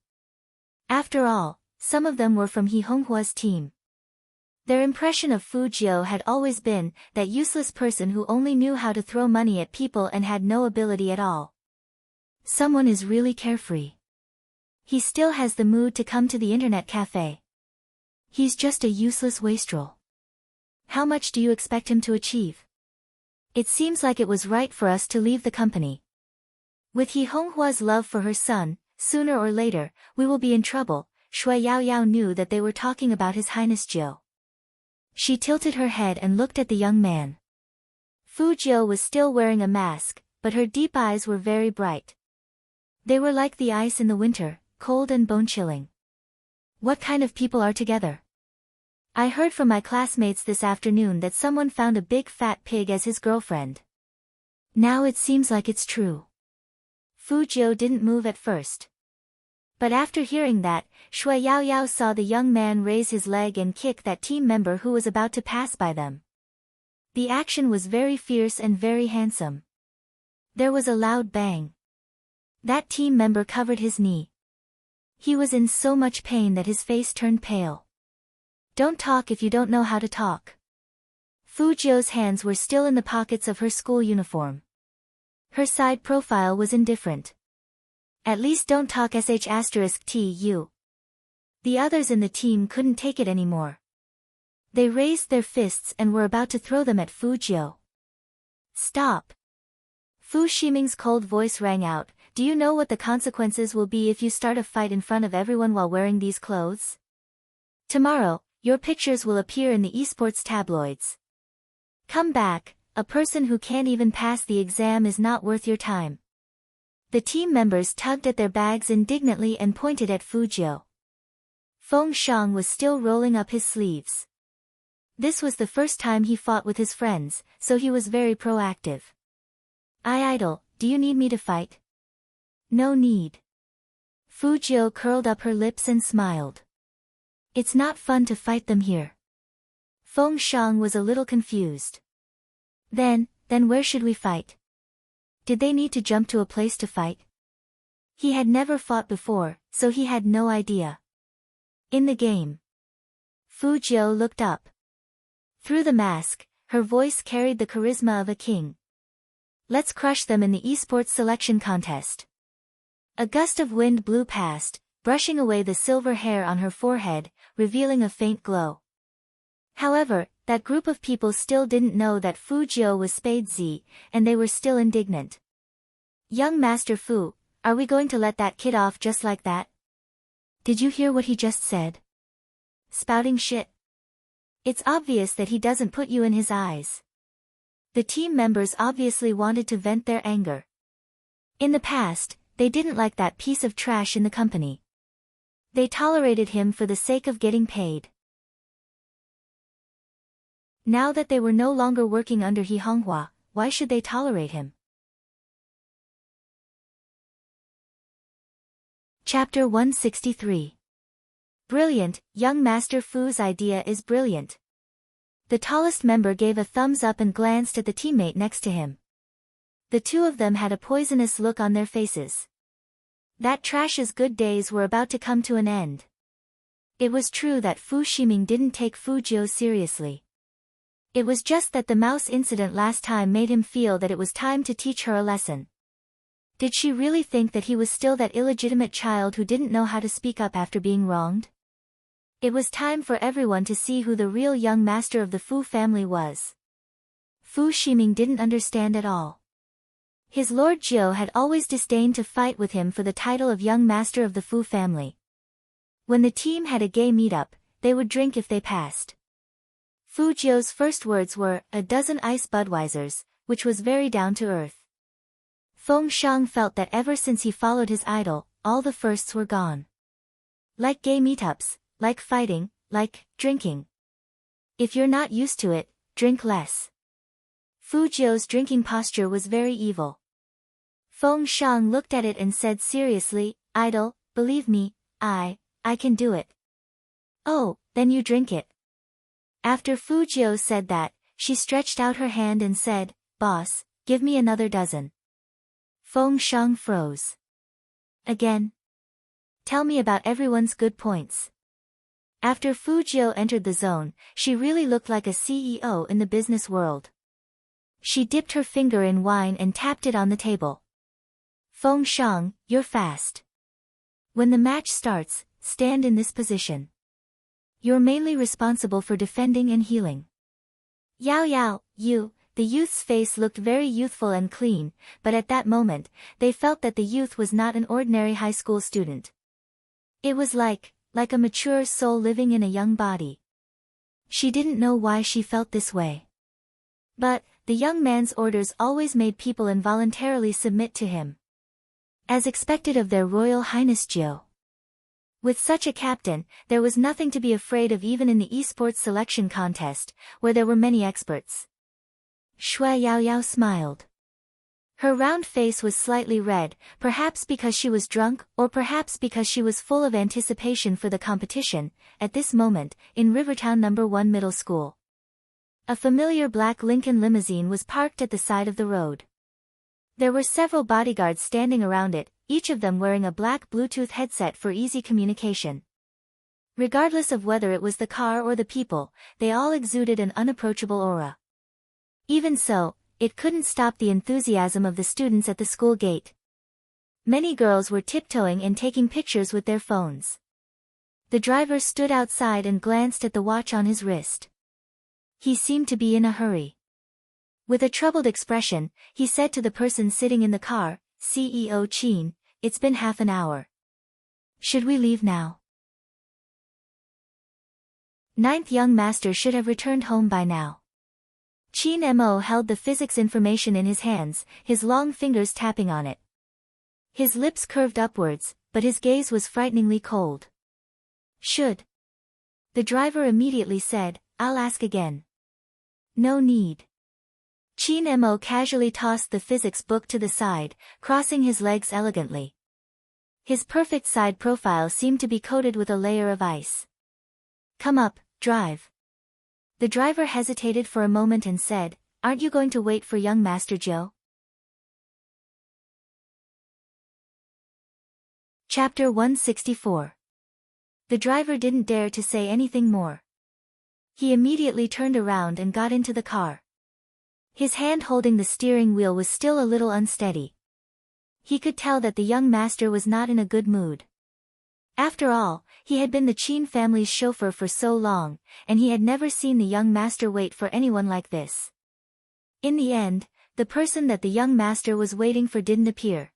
Speaker 1: After all, some of them were from He Honghua's team. Their impression of Fujio had always been that useless person who only knew how to throw money at people and had no ability at all. Someone is really carefree. He still has the mood to come to the internet cafe. He's just a useless wastrel. How much do you expect him to achieve? It seems like it was right for us to leave the company. With He Honghua's love for her son, sooner or later, we will be in trouble. Shui Yaoyao knew that they were talking about His Highness Jiu. She tilted her head and looked at the young man. Fu Jiu was still wearing a mask, but her deep eyes were very bright. They were like the ice in the winter, cold and bone-chilling. What kind of people are together? I heard from my classmates this afternoon that someone found a big fat pig as his girlfriend. Now it seems like it's true. Fu Jiu didn't move at first. But after hearing that, Shui Yaoyao saw the young man raise his leg and kick that team member who was about to pass by them. The action was very fierce and very handsome. There was a loud bang. That team member covered his knee. He was in so much pain that his face turned pale. Don't talk if you don't know how to talk. Fu Jiu's hands were still in the pockets of her school uniform. Her side profile was indifferent. At least don't talk **tu. The others in the team couldn't take it anymore. They raised their fists and were about to throw them at Fu Jiu. Stop! Fu Ximing's cold voice rang out. Do you know what the consequences will be if you start a fight in front of everyone while wearing these clothes? Tomorrow, your pictures will appear in the esports tabloids. Come back, a person who can't even pass the exam is not worth your time. The team members tugged at their bags indignantly and pointed at Fu Jiu. Feng Shang was still rolling up his sleeves. This was the first time he fought with his friends, so he was very proactive. Idol, do you need me to fight? No need. Fu Jiu curled up her lips and smiled. It's not fun to fight them here. Feng Shang was a little confused. Then where should we fight? Did they need to jump to a place to fight? He had never fought before, so he had no idea. In the game. Fu Jiu looked up. Through the mask, her voice carried the charisma of a king. Let's crush them in the esports selection contest. A gust of wind blew past, brushing away the silver hair on her forehead, revealing a faint glow. However, that group of people still didn't know that Fu Jiu was Spade Z, and they were still indignant. Young Master Fu, are we going to let that kid off just like that? Did you hear what he just said? Spouting shit. It's obvious that he doesn't put you in his eyes. The team members obviously wanted to vent their anger. In the past, they didn't like that piece of trash in the company. They tolerated him for the sake of getting paid. Now that they were no longer working under He Honghua, why should they tolerate him? Chapter 163. Brilliant, young Master Fu's idea is brilliant. The tallest member gave a thumbs up and glanced at the teammate next to him. The two of them had a poisonous look on their faces. That trash's good days were about to come to an end. It was true that Fu Ximing didn't take Fu Jiu seriously. It was just that the mouse incident last time made him feel that it was time to teach her a lesson. Did she really think that he was still that illegitimate child who didn't know how to speak up after being wronged? It was time for everyone to see who the real young master of the Fu family was. Fu Ximing didn't understand at all. His Lord Jiu had always disdained to fight with him for the title of young master of the Fu family. When the team had a gay meetup, they would drink if they passed. Fu Jiu's first words were, "A dozen ice Budweisers," which was very down to earth. Feng Shang felt that ever since he followed his idol, all the firsts were gone. Like gay meetups, like fighting, like drinking. If you're not used to it, drink less. Fu Jiu's drinking posture was very evil. Feng Shang looked at it and said seriously, "Idol, believe me, I can do it." "Oh, then you drink it." After Fu Jiu said that, she stretched out her hand and said, "Boss, give me another dozen." Feng Shang froze. Again? Tell me about everyone's good points. After Fu Jiu entered the zone, she really looked like a CEO in the business world. She dipped her finger in wine and tapped it on the table. "Feng Shang, you're fast." When the match starts, stand in this position. You're mainly responsible for defending and healing. Yao Yao, you. The youth's face looked very youthful and clean, but at that moment, they felt that the youth was not an ordinary high school student. It was like a mature soul living in a young body. She didn't know why she felt this way. But, the young man's orders always made people involuntarily submit to him. As expected of their Royal Highness Jiao. With such a captain, there was nothing to be afraid of even in the esports selection contest, where there were many experts. Shui Yao Yao smiled. Her round face was slightly red, perhaps because she was drunk, or perhaps because she was full of anticipation for the competition, at this moment, in Rivertown No. 1 Middle School. A familiar black Lincoln limousine was parked at the side of the road. There were several bodyguards standing around it, each of them wearing a black Bluetooth headset for easy communication. Regardless of whether it was the car or the people, they all exuded an unapproachable aura. Even so, it couldn't stop the enthusiasm of the students at the school gate. Many girls were tiptoeing and taking pictures with their phones. The driver stood outside and glanced at the watch on his wrist. He seemed to be in a hurry. With a troubled expression, he said to the person sitting in the car, CEO Qin, it's been half an hour. Should we leave now? Ninth young master should have returned home by now. Qin Mo held the physics information in his hands, his long fingers tapping on it. His lips curved upwards, but his gaze was frighteningly cold. Should. The driver immediately said, I'll ask again. No need. Qin Mo casually tossed the physics book to the side, crossing his legs elegantly. His perfect side profile seemed to be coated with a layer of ice. Come up, drive. The driver hesitated for a moment and said, aren't you going to wait for young Master Jiao? Chapter 164. The driver didn't dare to say anything more. He immediately turned around and got into the car. His hand holding the steering wheel was still a little unsteady. He could tell that the young master was not in a good mood. After all, he had been the Qin family's chauffeur for so long, and he had never seen the young master wait for anyone like this. In the end, the person that the young master was waiting for didn't appear.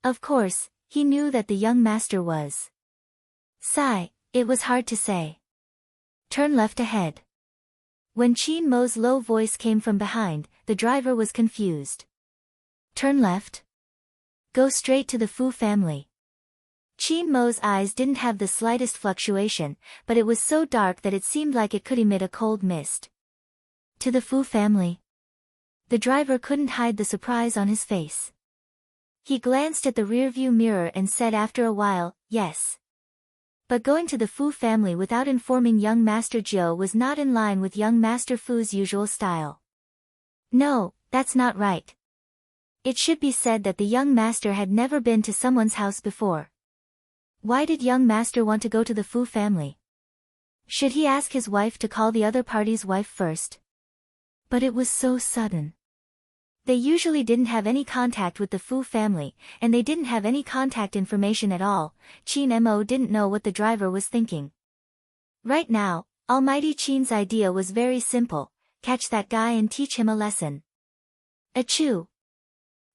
Speaker 1: Of course, he knew that the young master was. Sigh, it was hard to say. Turn left ahead. When Qin Mo's low voice came from behind, the driver was confused. Turn left? Go straight to the Fu family. Qin Mo's eyes didn't have the slightest fluctuation, but it was so dark that it seemed like it could emit a cold mist. To the Fu family. The driver couldn't hide the surprise on his face. He glanced at the rearview mirror and said after a while, yes. But going to the Fu family without informing young Master Jiao was not in line with young Master Fu's usual style. No, that's not right. It should be said that the young master had never been to someone's house before. Why did young master want to go to the Fu family? Should he ask his wife to call the other party's wife first? But it was so sudden. They usually didn't have any contact with the Fu family, and they didn't have any contact information at all. Qin Mo didn't know what the driver was thinking. Right now, Almighty Qin's idea was very simple, catch that guy and teach him a lesson. Achoo!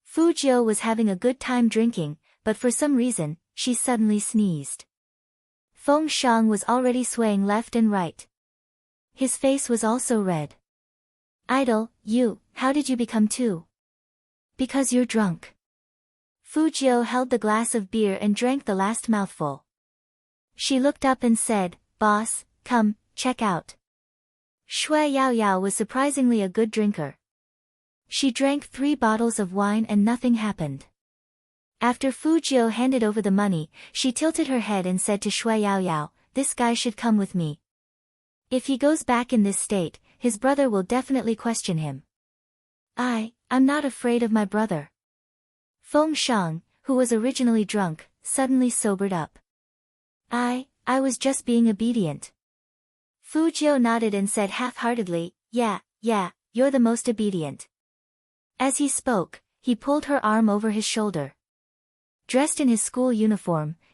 Speaker 1: Fu Jiao was having a good time drinking, but for some reason, she suddenly sneezed. Feng Shang was already swaying left and right. His face was also red. Idol, you, how did you become two? Because you're drunk. Fu Jiao held the glass of beer and drank the last mouthful. She looked up and said, Boss, come, check out. Shui Yao Yao was surprisingly a good drinker. She drank 3 bottles of wine and nothing happened. After Fu Jiao handed over the money, she tilted her head and said to Shui Yao Yao, this guy should come with me. If he goes back in this state, his brother will definitely question him. I'm not afraid of my brother. Feng Shang, who was originally drunk, suddenly sobered up. I was just being obedient. Fu Jiao nodded and said half-heartedly, yeah, you're the most obedient. As he spoke, he pulled her arm over his shoulder. Dressed in his school uniform,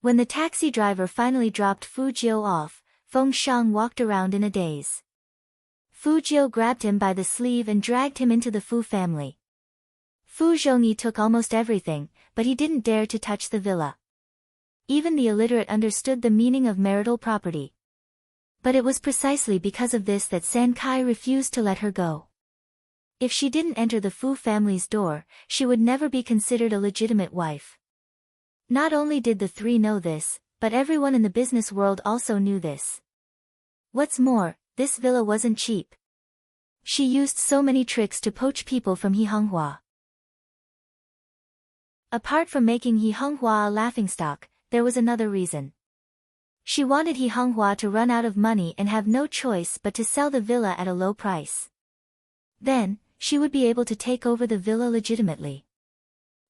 Speaker 1: When the taxi driver finally dropped Fu Jiu off, Feng Shang walked around in a daze. Fu Jiu grabbed him by the sleeve and dragged him into the Fu family. Fu Zhongyi took almost everything, but he didn't dare to touch the villa. Even the illiterate understood the meaning of marital property. But it was precisely because of this that San Kai refused to let her go. If she didn't enter the Fu family's door, she would never be considered a legitimate wife. Not only did the three know this, but everyone in the business world also knew this. What's more, this villa wasn't cheap. She used so many tricks to poach people from Hihonghua. Apart from making Hihonghua a laughingstock, there was another reason. She wanted He Honghua to run out of money and have no choice but to sell the villa at a low price. Then, she would be able to take over the villa legitimately.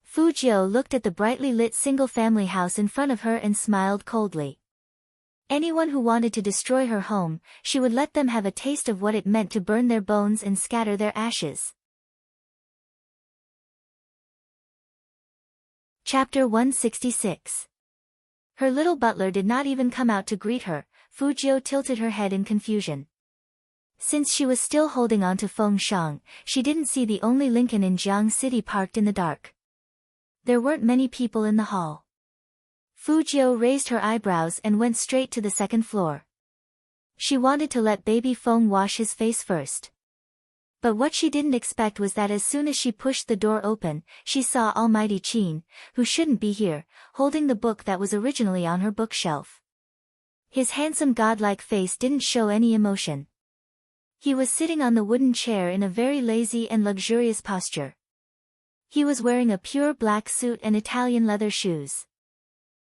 Speaker 1: Fu Jiu looked at the brightly lit single-family house in front of her and smiled coldly. Anyone who wanted to destroy her home, she would let them have a taste of what it meant to burn their bones and scatter their ashes. Chapter 166. Her little butler did not even come out to greet her. Fu Jiu tilted her head in confusion. Since she was still holding on to Feng Shang, she didn't see the only Lincoln in Jiang City parked in the dark. There weren't many people in the hall. Fu Jiu raised her eyebrows and went straight to the second floor. She wanted to let baby Feng wash his face first. But what she didn't expect was that as soon as she pushed the door open, she saw Almighty Qin, who shouldn't be here, holding the book that was originally on her bookshelf. His handsome godlike face didn't show any emotion. He was sitting on the wooden chair in a very lazy and luxurious posture. He was wearing a pure black suit and Italian leather shoes.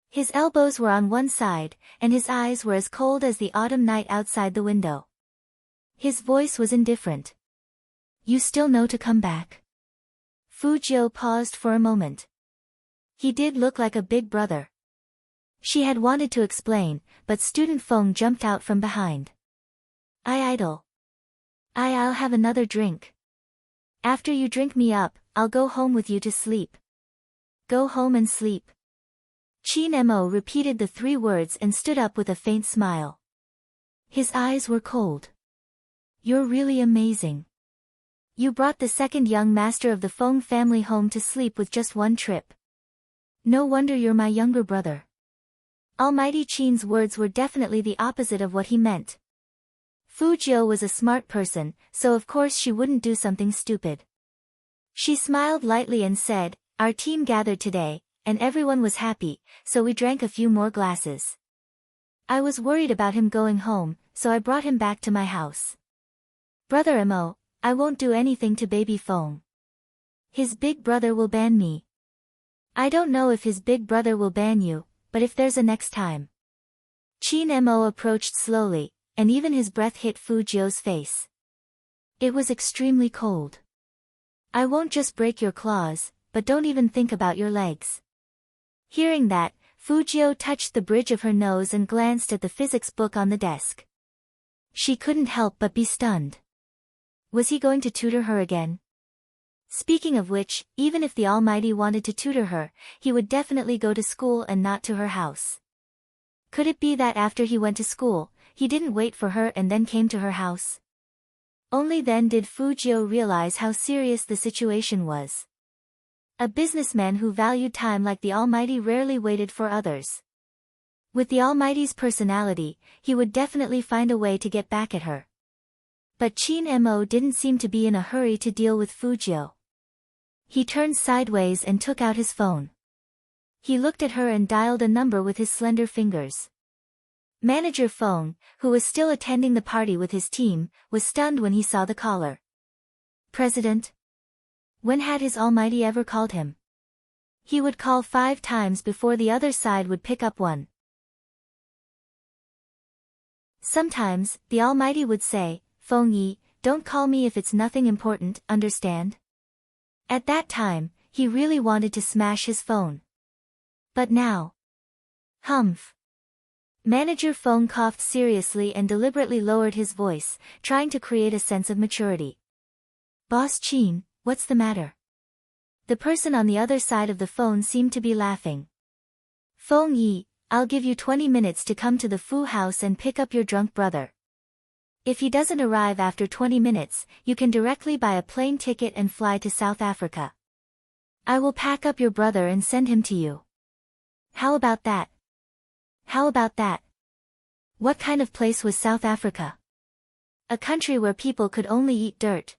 Speaker 1: His elbows were on one side, and his eyes were as cold as the autumn night outside the window. His voice was indifferent. "You still know to come back?" Fu Jiu paused for a moment. He did look like a big brother. She had wanted to explain, but student Feng jumped out from behind. "I idle. I'll have another drink. After you drink me up, I'll go home with you to sleep." "Go home and sleep." Qin Mo repeated the 3 words and stood up with a faint smile. His eyes were cold. "You're really amazing. You brought the second young master of the Feng family home to sleep with just one trip. No wonder you're my younger brother." Almighty Qin's words were definitely the opposite of what he meant. Fu Jiu was a smart person, so of course she wouldn't do something stupid. She smiled lightly and said, "Our team gathered today, and everyone was happy, so we drank a few more glasses. I was worried about him going home, so I brought him back to my house. Brother Mo, I won't do anything to baby Feng. His big brother will ban me. I don't know if his big brother will ban you, but if there's a next time." Qin Mo approached slowly, and even his breath hit Fu Jiu's face. It was extremely cold. "I won't just break your claws, but don't even think about your legs." Hearing that, Fu Jiu touched the bridge of her nose and glanced at the physics book on the desk. She couldn't help but be stunned. Was he going to tutor her again? Speaking of which, even if the Almighty wanted to tutor her, he would definitely go to school and not to her house. Could it be that after he went to school, he didn't wait for her and then came to her house? Only then did Fu Jiu realize how serious the situation was. A businessman who valued time like the Almighty rarely waited for others. With the Almighty's personality, he would definitely find a way to get back at her. But Qin Mo didn't seem to be in a hurry to deal with Fu Jiu. He turned sideways and took out his phone. He looked at her and dialed a number with his slender fingers. Manager Feng, who was still attending the party with his team, was stunned when he saw the caller. "President?" When had his Almighty ever called him? He would call 5 times before the other side would pick up one. Sometimes, the Almighty would say, "Feng Yi, don't call me if it's nothing important, understand?" At that time, he really wanted to smash his phone. But now... Humph. Manager Feng coughed seriously and deliberately lowered his voice, trying to create a sense of maturity. "Boss Qin, what's the matter?" The person on the other side of the phone seemed to be laughing. "Feng Yi, I'll give you 20 minutes to come to the Fu house and pick up your drunk brother. If he doesn't arrive after 20 minutes, you can directly buy a plane ticket and fly to South Africa. I will pack up your brother and send him to you. How about that? How about that?" What kind of place was South Africa? A country where people could only eat dirt.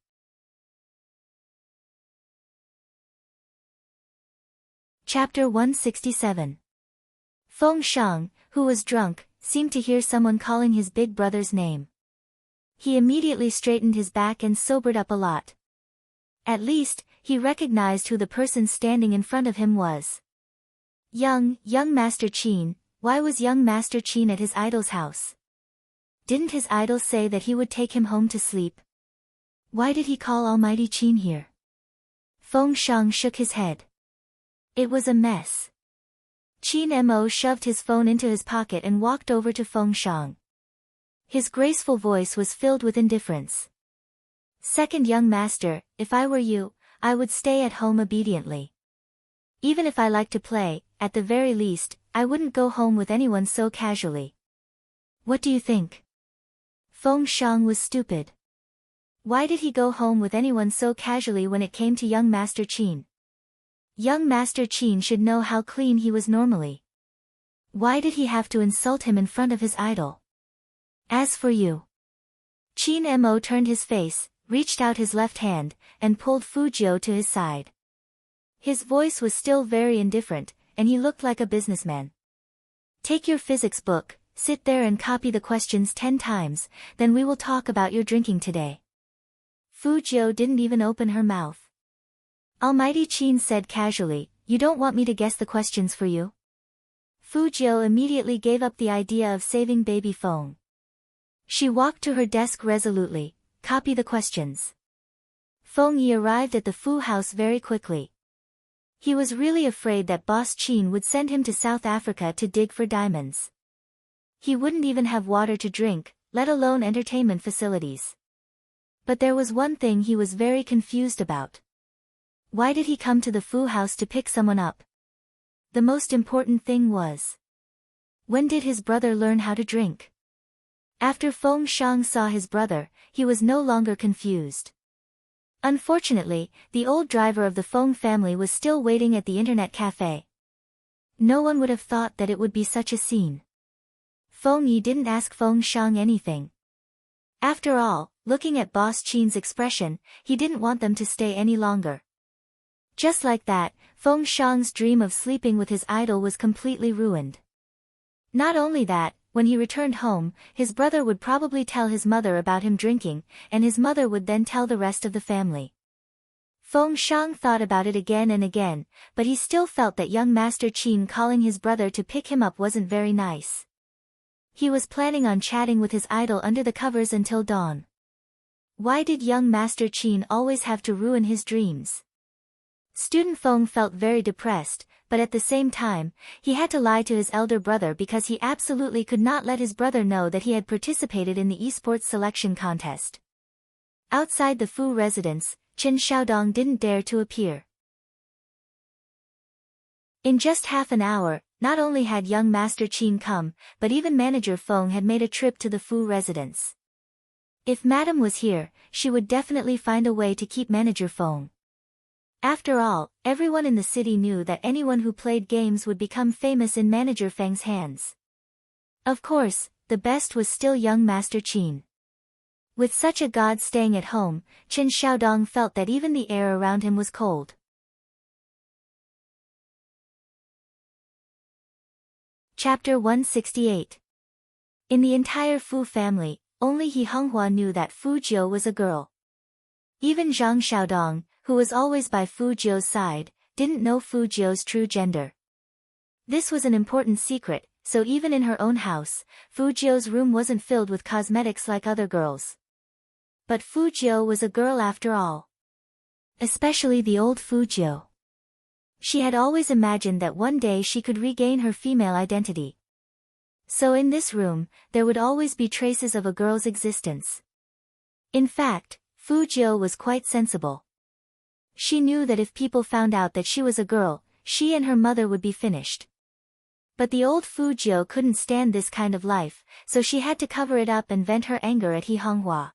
Speaker 1: Chapter 167. Feng Shang, who was drunk, seemed to hear someone calling his big brother's name. He immediately straightened his back and sobered up a lot. At least, he recognized who the person standing in front of him was. Young Master Qin, Why was young Master Qin at his idol's house? Didn't his idol say that he would take him home to sleep? Why did he call Almighty Qin here? Feng Shang shook his head. It was a mess. Qin Mo shoved his phone into his pocket and walked over to Feng Shang. His graceful voice was filled with indifference. Second young master, if I were you, I would stay at home obediently. Even if I like to play, at the very least, I wouldn't go home with anyone so casually. What do you think? Feng Shang was stupid. Why did he go home with anyone so casually when it came to young Master Qin? Young Master Qin should know how clean he was normally. Why did he have to insult him in front of his idol? As for you. Qin Mo turned his face, reached out his left hand, and pulled Fujiu to his side. His voice was still very indifferent, and he looked like a businessman. Take your physics book, sit there and copy the questions 10 times, then we will talk about your drinking today. Fujiu didn't even open her mouth. Almighty Qin said casually, you don't want me to guess the questions for you? Fujiu immediately gave up the idea of saving baby Feng. She walked to her desk resolutely, copy the questions. Feng Yi arrived at the Fu house very quickly. He was really afraid that Boss Qin would send him to South Africa to dig for diamonds. He wouldn't even have water to drink, let alone entertainment facilities. But there was one thing he was very confused about. Why did he come to the Fu house to pick someone up? The most important thing was, when did his brother learn how to drink? After Feng Shang saw his brother, he was no longer confused. Unfortunately, the old driver of the Feng family was still waiting at the internet cafe. No one would have thought that it would be such a scene. Feng Yi didn't ask Feng Shang anything. After all, looking at Boss Qin's expression, he didn't want them to stay any longer. Just like that, Feng Shang's dream of sleeping with his idol was completely ruined. Not only that, when he returned home, his brother would probably tell his mother about him drinking, and his mother would then tell the rest of the family. Feng Shang thought about it again and again, but he still felt that young Master Qin calling his brother to pick him up wasn't very nice. He was planning on chatting with his idol under the covers until dawn. Why did young Master Qin always have to ruin his dreams? Student Feng felt very depressed, but at the same time, he had to lie to his elder brother because he absolutely could not let his brother know that he had participated in the esports selection contest. Outside the Fu residence, Chen Xiaodong didn't dare to appear. In just half an hour, not only had young Master Qin come, but even Manager Feng had made a trip to the Fu residence. If Madame was here, she would definitely find a way to keep Manager Feng. After all, everyone in the city knew that anyone who played games would become famous in Manager Feng's hands. Of course, the best was still young Master Qin. With such a god staying at home, Chen Xiaodong felt that even the air around him was cold. Chapter 168. In the entire Fu family, only He Honghua knew that Fu Jiu was a girl. Even Zhang Xiaodong, who was always by Fu Jiu's side, didn't know Fu Jiu's true gender. This was an important secret, so even in her own house, Fu Jiu's room wasn't filled with cosmetics like other girls. But Fu Jiu was a girl after all. Especially the old Fu Jiu. She had always imagined that one day she could regain her female identity. So in this room, there would always be traces of a girl's existence. In fact, Fu Jiu was quite sensible. She knew that if people found out that she was a girl, she and her mother would be finished. But the old Fu Jiu couldn't stand this kind of life, so she had to cover it up and vent her anger at He Honghua.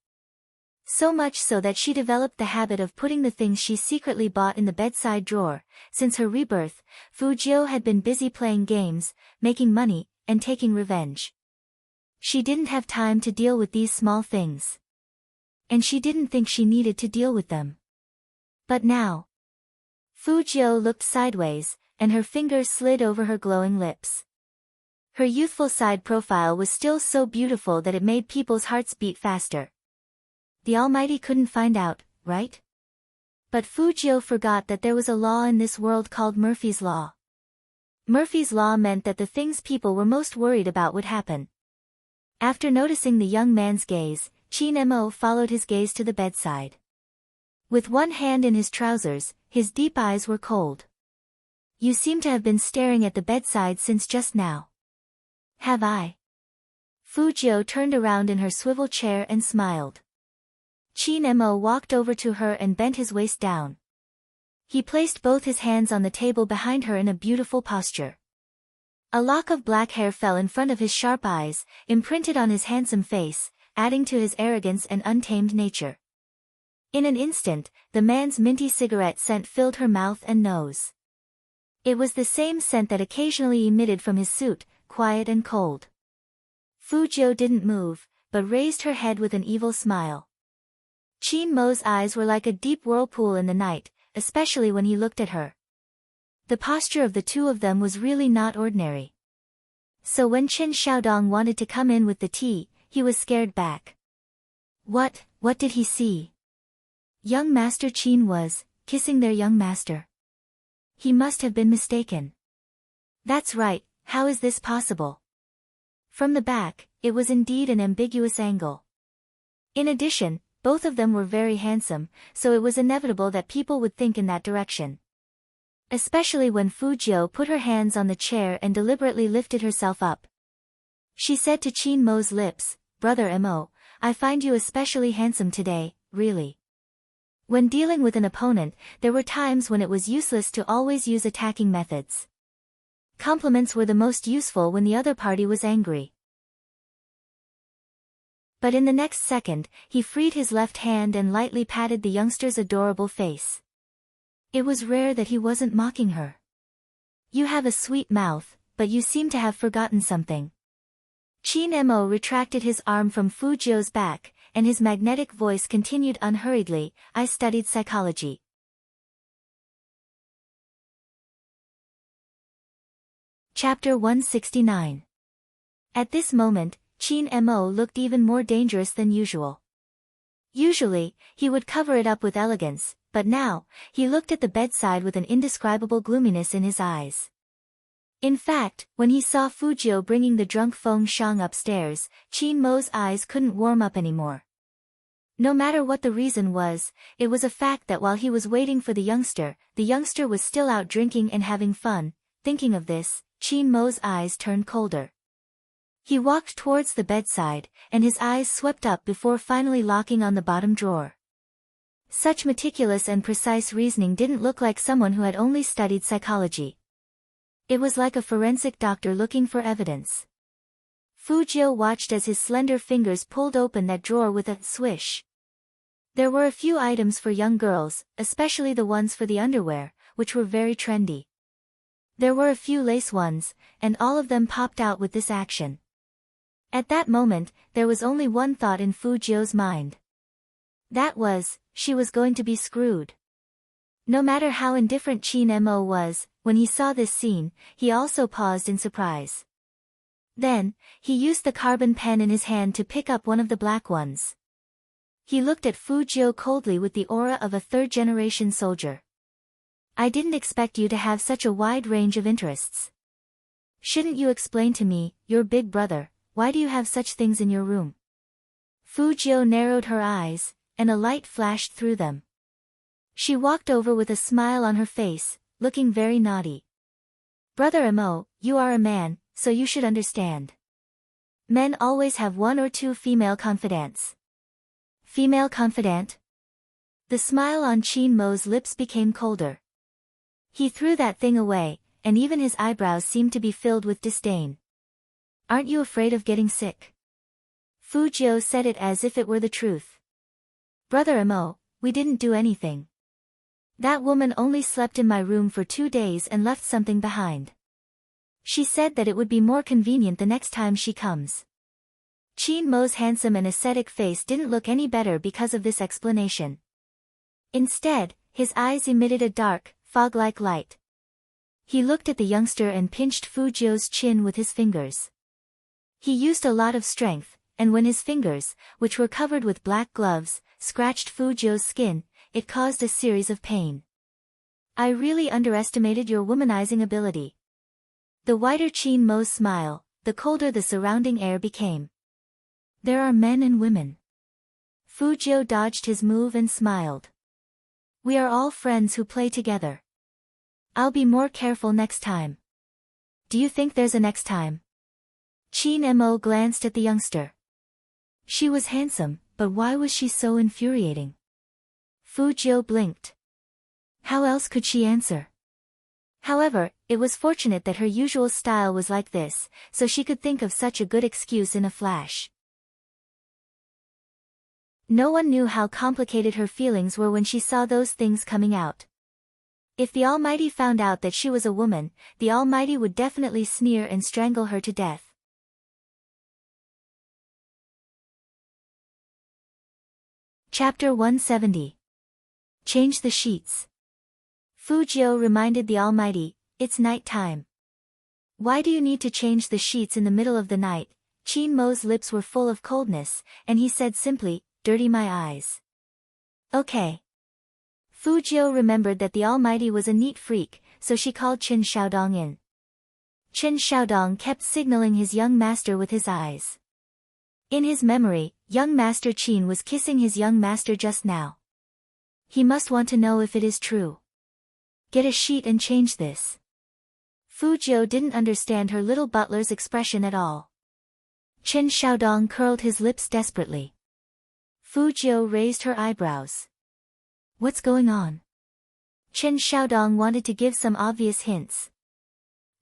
Speaker 1: So much so that she developed the habit of putting the things she secretly bought in the bedside drawer. Since her rebirth, Fu Jiu had been busy playing games, making money, and taking revenge. She didn't have time to deal with these small things. And she didn't think she needed to deal with them. But now, Fu Jiu looked sideways, and her fingers slid over her glowing lips. Her youthful side profile was still so beautiful that it made people's hearts beat faster. The Almighty couldn't find out, right? But Fu Jiu forgot that there was a law in this world called Murphy's Law. Murphy's Law meant that the things people were most worried about would happen. After noticing the young man's gaze, Chin Mo followed his gaze to the bedside. With one hand in his trousers, his deep eyes were cold. You seem to have been staring at the bedside since just now. Have I? Fu Jiu turned around in her swivel chair and smiled. Chin Mo walked over to her and bent his waist down. He placed both his hands on the table behind her in a beautiful posture. A lock of black hair fell in front of his sharp eyes, imprinted on his handsome face, adding to his arrogance and untamed nature. In an instant, the man's minty cigarette scent filled her mouth and nose. It was the same scent that occasionally emitted from his suit, quiet and cold. Fu Jiu didn't move, but raised her head with an evil smile. Chin Mo's eyes were like a deep whirlpool in the night, especially when he looked at her. The posture of the two of them was really not ordinary. So when Chen Xiaodong wanted to come in with the tea, he was scared back. What did he see? Young Master Qin was kissing their young master. He must have been mistaken. That's right, how is this possible? From the back, it was indeed an ambiguous angle. In addition, both of them were very handsome, so it was inevitable that people would think in that direction. Especially when Fu Jiu put her hands on the chair and deliberately lifted herself up. She said to Chin Mo's lips, "Brother Mo, I find you especially handsome today, really." When dealing with an opponent, there were times when it was useless to always use attacking methods. Compliments were the most useful when the other party was angry. But in the next second, he freed his left hand and lightly patted the youngster's adorable face. It was rare that he wasn't mocking her. You have a sweet mouth, but you seem to have forgotten something. Chin Mo retracted his arm from Fu Jiu's back, and his magnetic voice continued unhurriedly, I studied psychology. Chapter 169. At this moment, Chin Mo looked even more dangerous than usual. Usually, he would cover it up with elegance, but now, he looked at the bedside with an indescribable gloominess in his eyes. In fact, when he saw Fu Jiu bringing the drunk Feng Shang upstairs, Chin Mo's eyes couldn't warm up anymore. No matter what the reason was, it was a fact that while he was waiting for the youngster was still out drinking and having fun. Thinking of this, Chin Mo's eyes turned colder. He walked towards the bedside, and his eyes swept up before finally locking on the bottom drawer. Such meticulous and precise reasoning didn't look like someone who had only studied psychology. It was like a forensic doctor looking for evidence. Fu Jiu watched as his slender fingers pulled open that drawer with a swish. There were a few items for young girls, especially the ones for the underwear, which were very trendy. There were a few lace ones, and all of them popped out with this action. At that moment, there was only one thought in Fu Jiu's mind. That was, she was going to be screwed. No matter how indifferent Chin Mo was, when he saw this scene, he also paused in surprise. Then, he used the carbon pen in his hand to pick up one of the black ones. He looked at Fu Jiu coldly with the aura of a third-generation soldier. I didn't expect you to have such a wide range of interests. Shouldn't you explain to me, your big brother, why do you have such things in your room? Fu Jiu narrowed her eyes, and a light flashed through them. She walked over with a smile on her face, looking very naughty. Brother Mo, you are a man, so you should understand. Men always have one or two female confidants. Female confidant? The smile on Chin Mo's lips became colder. He threw that thing away, and even his eyebrows seemed to be filled with disdain. Aren't you afraid of getting sick? Fu Jiu said it as if it were the truth. Brother Mo, we didn't do anything. That woman only slept in my room for 2 days and left something behind. She said that it would be more convenient the next time she comes. Chin Mo's handsome and ascetic face didn't look any better because of this explanation. Instead, his eyes emitted a dark, fog-like light. He looked at the youngster and pinched Fu Jiu's chin with his fingers. He used a lot of strength, and when his fingers, which were covered with black gloves, scratched Fu Jiu's skin, it caused a series of pain. I really underestimated your womanizing ability. The wider Qin Mo's smile, the colder the surrounding air became. There are men and women. Fu Jiu dodged his move and smiled. We are all friends who play together. I'll be more careful next time. Do you think there's a next time? Qin Mo glanced at the youngster. She was handsome, but why was she so infuriating? Fu Jiu blinked. How else could she answer? However, it was fortunate that her usual style was like this, so she could think of such a good excuse in a flash. No one knew how complicated her feelings were when she saw those things coming out. If the Almighty found out that she was a woman, the Almighty would definitely sneer and strangle her to death. Chapter 170. Change the sheets. Fu Jiu reminded the Almighty, it's night time. Why do you need to change the sheets in the middle of the night? Qin Mo's lips were full of coldness, and he said simply, dirty my eyes. Okay. Fu Jiu remembered that the Almighty was a neat freak, so she called Qin Xiaodong in. Qin Xiaodong kept signaling his young master with his eyes. In his memory, young Master Qin was kissing his young master just now. He must want to know if it is true. Get a sheet and change this. Fu Jiu didn't understand her little butler's expression at all. Qin Xiaodong curled his lips desperately. Fu Jiu raised her eyebrows. What's going on? Qin Xiaodong wanted to give some obvious hints.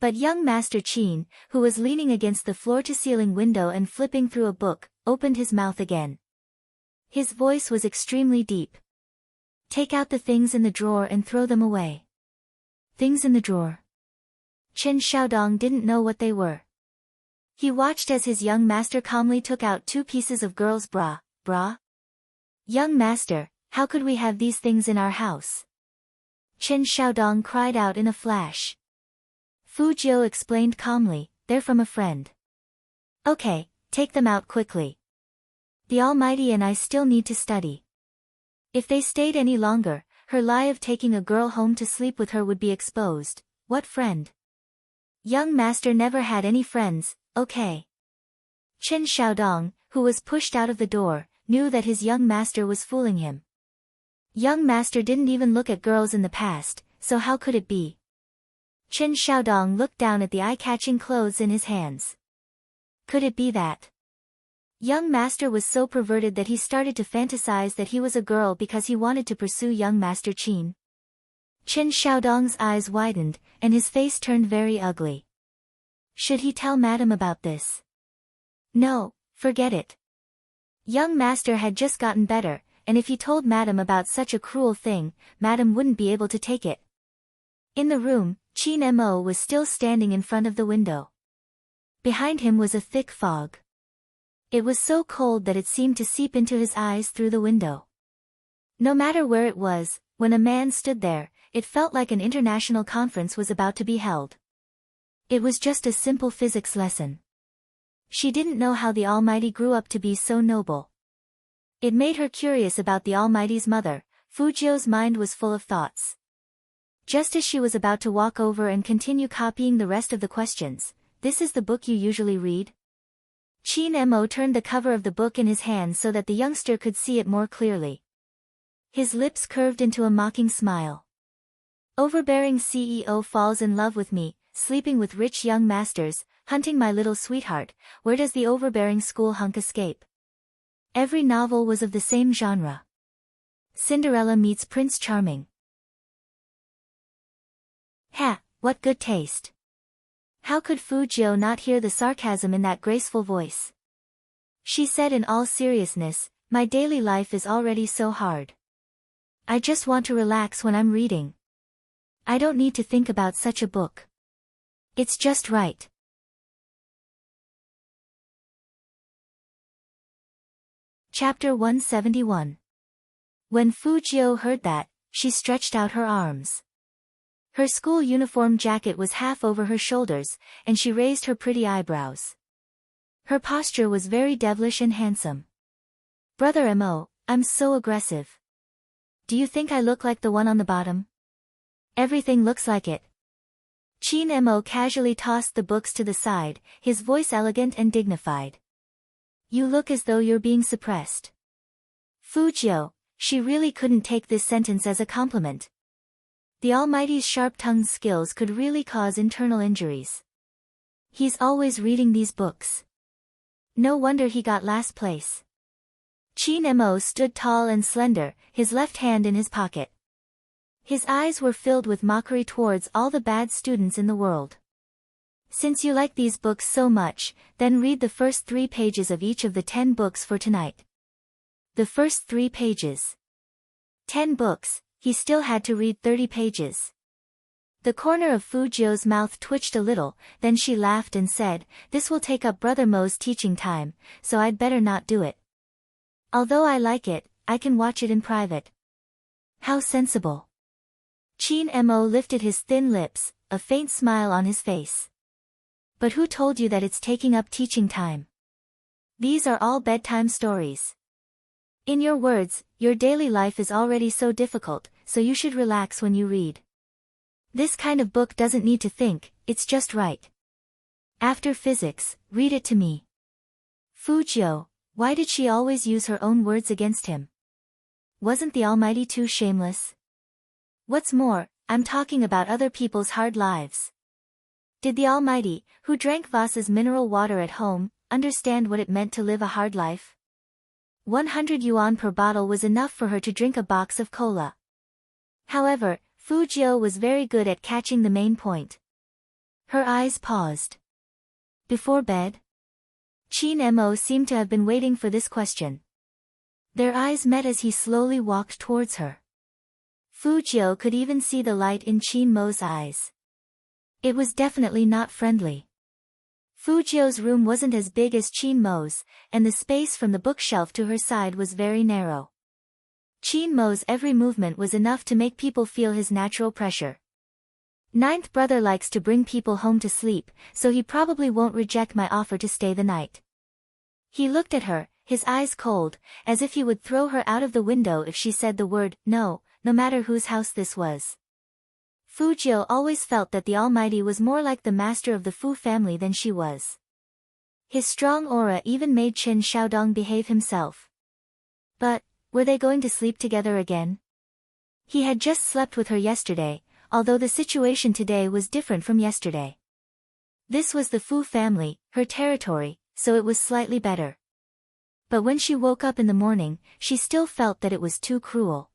Speaker 1: But young Master Qin, who was leaning against the floor-to-ceiling window and flipping through a book, opened his mouth again. His voice was extremely deep. Take out the things in the drawer and throw them away. Things in the drawer. Qin Xiaodong didn't know what they were. He watched as his young master calmly took out 2 pieces of girl's bra. Young master, how could we have these things in our house? Qin Xiaodong cried out in a flash. Fu Jiu explained calmly, they're from a friend. Okay, take them out quickly. The Almighty and I still need to study. If they stayed any longer, her lie of taking a girl home to sleep with her would be exposed. What friend? Young master never had any friends, okay. Qin Xiaodong, who was pushed out of the door, knew that his young master was fooling him. Young master didn't even look at girls in the past, so how could it be? Qin Xiaodong looked down at the eye-catching clothes in his hands. Could it be that? Young master was so perverted that he started to fantasize that he was a girl because he wanted to pursue young Master Qin. Qin Xiaodong's eyes widened, and his face turned very ugly. Should he tell Madam about this? No, forget it. Young master had just gotten better, and if he told Madam about such a cruel thing, Madam wouldn't be able to take it. In the room, Qin Mo was still standing in front of the window. Behind him was a thick fog. It was so cold that it seemed to seep into his eyes through the window. No matter where it was, when a man stood there, it felt like an international conference was about to be held. It was just a simple physics lesson. She didn't know how the Almighty grew up to be so noble. It made her curious about the Almighty's mother. Fu Jiu's mind was full of thoughts. Just as she was about to walk over and continue copying the rest of the questions, this is the book you usually read? Qin Mo turned the cover of the book in his hand so that the youngster could see it more clearly. His lips curved into a mocking smile. Overbearing CEO falls in love with me, sleeping with rich young masters, hunting my little sweetheart, where does the overbearing school hunk escape? Every novel was of the same genre. Cinderella meets Prince Charming. Ha, what good taste. How could Fu Jiu not hear the sarcasm in that graceful voice? She said in all seriousness, my daily life is already so hard. I just want to relax when I'm reading. I don't need to think about such a book. It's just right. Chapter 171. When Fu Jiu heard that, she stretched out her arms. Her school uniform jacket was half over her shoulders, and she raised her pretty eyebrows. Her posture was very devilish and handsome. Brother Mo, I'm so aggressive. Do you think I look like the one on the bottom? Everything looks like it. Qin Mo casually tossed the books to the side, his voice elegant and dignified. You look as though you're being suppressed. Fu Jiu, she really couldn't take this sentence as a compliment. The Almighty's sharp-tongued skills could really cause internal injuries. He's always reading these books. No wonder he got last place. Qin Mo stood tall and slender, his left hand in his pocket. His eyes were filled with mockery towards all the bad students in the world. Since you like these books so much, then read the first 3 pages of each of the 10 books for tonight. The first 3 pages. 10 books, he still had to read 30 pages. The corner of Fu Jiu's mouth twitched a little, then she laughed and said, this will take up Brother Mo's teaching time, so I'd better not do it. Although I like it, I can watch it in private. How sensible. Qin Mo lifted his thin lips, a faint smile on his face. But who told you that it's taking up teaching time? These are all bedtime stories. In your words, your daily life is already so difficult, so you should relax when you read. This kind of book doesn't need to think, it's just right. After physics, read it to me. Fu Jiu, why did she always use her own words against him? Wasn't the Almighty too shameless? What's more, I'm talking about other people's hard lives. Did the Almighty, who drank Vasa's mineral water at home, understand what it meant to live a hard life? 100 yuan per bottle was enough for her to drink a box of cola. However, Fu Jiu was very good at catching the main point. Her eyes paused. Before bed? Qin Mo seemed to have been waiting for this question. Their eyes met as he slowly walked towards her. Fu Jiu could even see the light in Qin Mo's eyes. It was definitely not friendly. Fu Jiu's room wasn't as big as Qin Mo's, and the space from the bookshelf to her side was very narrow. Qin Mo's every movement was enough to make people feel his natural pressure. Ninth brother likes to bring people home to sleep, so he probably won't reject my offer to stay the night. He looked at her, his eyes cold, as if he would throw her out of the window if she said the word no, no matter whose house this was. Fu Jiu always felt that the Almighty was more like the master of the Fu family than she was. His strong aura even made Qin Xiaodong behave himself. But, were they going to sleep together again? He had just slept with her yesterday, although the situation today was different from yesterday. This was the Fu family, her territory, so it was slightly better. But when she woke up in the morning, she still felt that it was too cruel.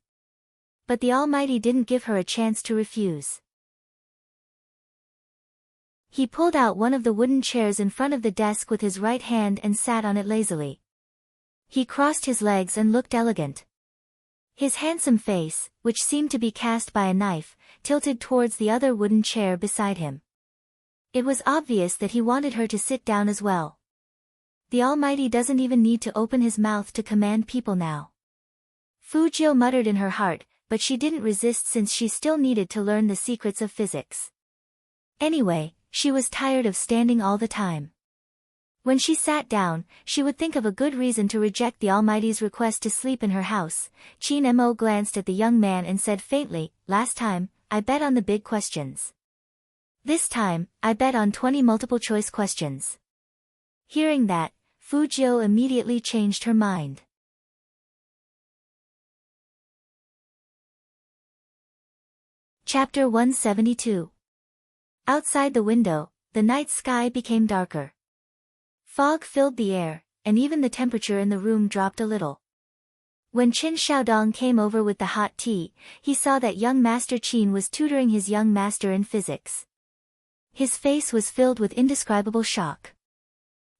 Speaker 1: But the Almighty didn't give her a chance to refuse. He pulled out one of the wooden chairs in front of the desk with his right hand and sat on it lazily. He crossed his legs and looked elegant. His handsome face, which seemed to be cast by a knife, tilted towards the other wooden chair beside him. It was obvious that he wanted her to sit down as well. The Almighty doesn't even need to open his mouth to command people now. Fu Jiu muttered in her heart, but she didn't resist since she still needed to learn the secrets of physics. Anyway, she was tired of standing all the time. When she sat down, she would think of a good reason to reject the Almighty's request to sleep in her house. Qin Mo glanced at the young man and said faintly, last time, I bet on the big questions. This time, I bet on 20 multiple-choice questions. Hearing that, Fu Jiu immediately changed her mind. Chapter 172. Outside the window, the night sky became darker. Fog filled the air, and even the temperature in the room dropped a little. When Qin Xiaodong came over with the hot tea, he saw that young Master Qin was tutoring his young master in physics. His face was filled with indescribable shock.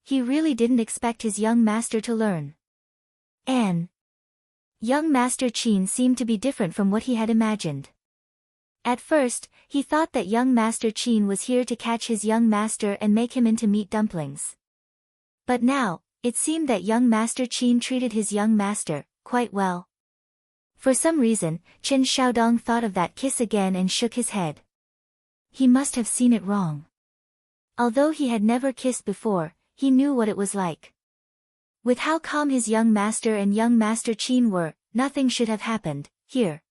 Speaker 1: He really didn't expect his young master to learn. Young Master Qin seemed to be different from what he had imagined. At first, he thought that young Master Qin was here to catch his young master and make him into meat dumplings. But now, it seemed that young Master Qin treated his young master quite well. For some reason, Qin Xiaodong thought of that kiss again and shook his head. He must have seen it wrong. Although he had never kissed before, he knew what it was like. With how calm his young master and young Master Qin were, nothing should have happened, here.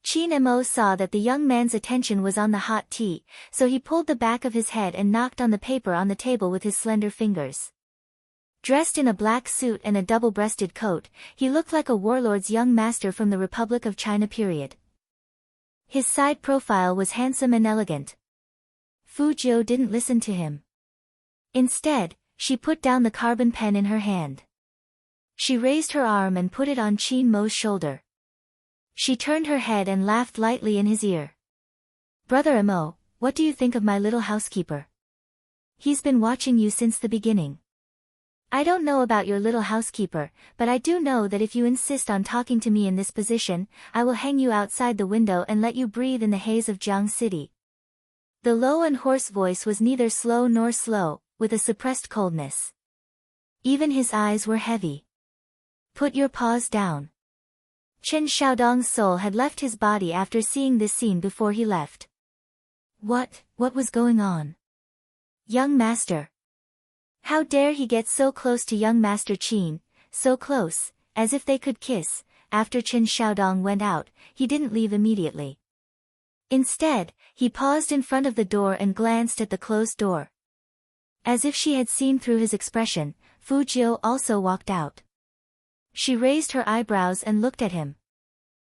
Speaker 1: Qin Mo saw that the young man's attention was on the hot tea, so he pulled the back of his head and knocked on the paper on the table with his slender fingers. Dressed in a black suit and a double-breasted coat, he looked like a warlord's young master from the Republic of China period. His side profile was handsome and elegant. Fu Jiu didn't listen to him. Instead, she put down the carbon pen in her hand. She raised her arm and put it on Qin Mo's shoulder. She turned her head and laughed lightly in his ear. "Brother Mo, what do you think of my little housekeeper? He's been watching you since the beginning. I don't know about your little housekeeper, but I do know that if you insist on talking to me in this position, I will hang you outside the window and let you breathe in the haze of Jiang City." The low and hoarse voice was neither slow nor slow, with a suppressed coldness. Even his eyes were heavy. "Put your paws down." Chen Xiaodong's soul had left his body after seeing this scene before he left. What was going on? Young master. How dare he get so close to young Master Qin, so close, as if they could kiss. After Chen Xiaodong went out, he didn't leave immediately. Instead, he paused in front of the door and glanced at the closed door. As if she had seen through his expression, Fu Jiu also walked out. She raised her eyebrows and looked at him.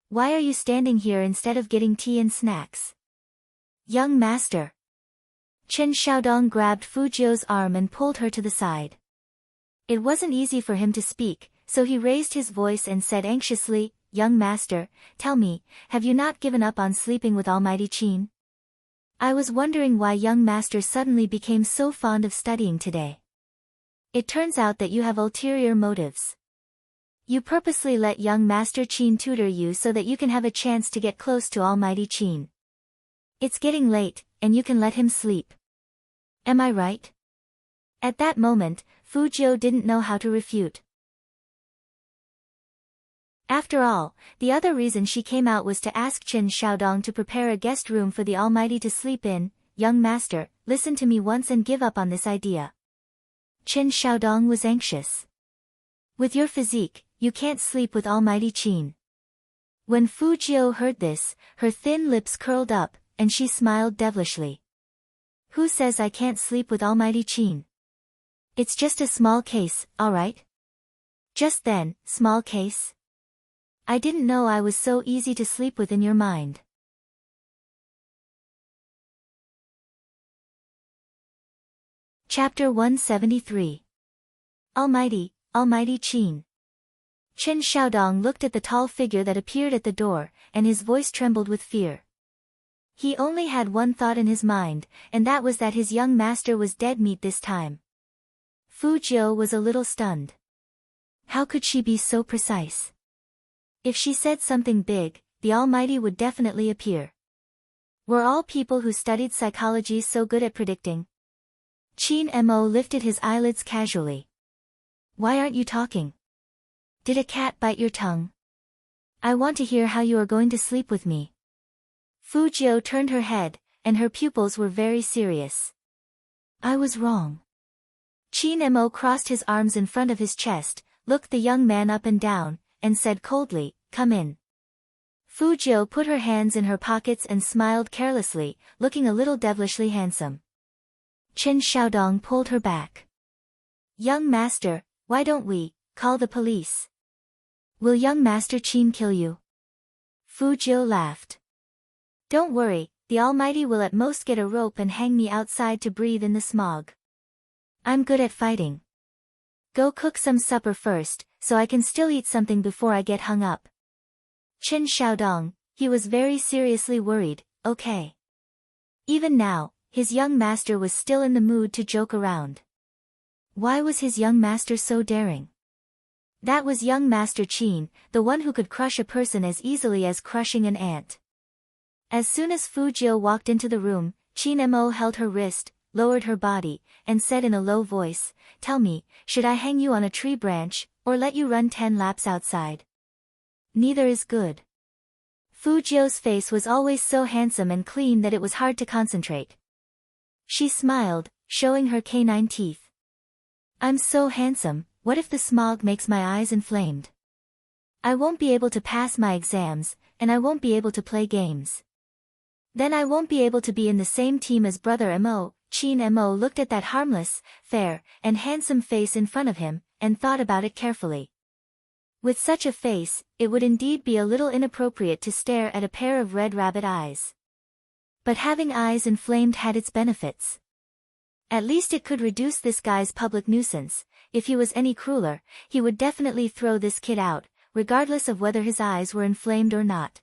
Speaker 1: "Why are you standing here instead of getting tea and snacks?" "Young master." Chen Xiaodong grabbed Fu Jiu's arm and pulled her to the side. It wasn't easy for him to speak, so he raised his voice and said anxiously, "Young master, tell me, have you not given up on sleeping with Almighty Qin? I was wondering why young master suddenly became so fond of studying today. It turns out that you have ulterior motives. You purposely let young Master Qin tutor you so that you can have a chance to get close to Almighty Qin. It's getting late, and you can let him sleep. Am I right?" At that moment, Fu Jiu didn't know how to refute. After all, the other reason she came out was to ask Chen Xiaodong to prepare a guest room for the Almighty to sleep in. "Young master, listen to me once and give up on this idea." Chen Xiaodong was anxious. "With your physique, you can't sleep with Almighty Qin." When Fu Jiu heard this, her thin lips curled up, and she smiled devilishly. "Who says I can't sleep with Almighty Qin? It's just a small case, all right?" "Just then, small case? I didn't know I was so easy to sleep with in your mind." Chapter 173. Almighty Qin. Chen Xiaodong looked at the tall figure that appeared at the door, and his voice trembled with fear. He only had one thought in his mind, and that was that his young master was dead meat this time. Fu Jiu was a little stunned. How could she be so precise? If she said something big, the Almighty would definitely appear. Were all people who studied psychology so good at predicting? Qin Mo lifted his eyelids casually. "Why aren't you talking? Did a cat bite your tongue? I want to hear how you are going to sleep with me." Fu Jiu turned her head, and her pupils were very serious. "I was wrong." Qin Mo crossed his arms in front of his chest, looked the young man up and down, and said coldly, "Come in." Fu Jiu put her hands in her pockets and smiled carelessly, looking a little devilishly handsome. Chen Xiaodong pulled her back. "Young master, why don't we call the police? Will young Master Qin kill you?" Fu Jiu laughed. "Don't worry, the Almighty will at most get a rope and hang me outside to breathe in the smog. I'm good at fighting. Go cook some supper first, so I can still eat something before I get hung up." Chen Xiaodong, he was very seriously worried. Okay. Even now, his young master was still in the mood to joke around. Why was his young master so daring? That was young Master Qin, the one who could crush a person as easily as crushing an ant. As soon as Fu Jiu walked into the room, Qin Mo held her wrist, lowered her body, and said in a low voice, "Tell me, should I hang you on a tree branch, or let you run 10 laps outside?" "Neither is good." Fu Jiu's face was always so handsome and clean that it was hard to concentrate. She smiled, showing her canine teeth. "I'm so handsome, what if the smog makes my eyes inflamed? I won't be able to pass my exams, and I won't be able to play games. Then I won't be able to be in the same team as Brother Mo. Chin Mo looked at that harmless, fair, and handsome face in front of him, and thought about it carefully. With such a face, it would indeed be a little inappropriate to stare at a pair of red rabbit eyes. But having eyes inflamed had its benefits. At least it could reduce this guy's public nuisance. If he was any crueler, he would definitely throw this kid out, regardless of whether his eyes were inflamed or not.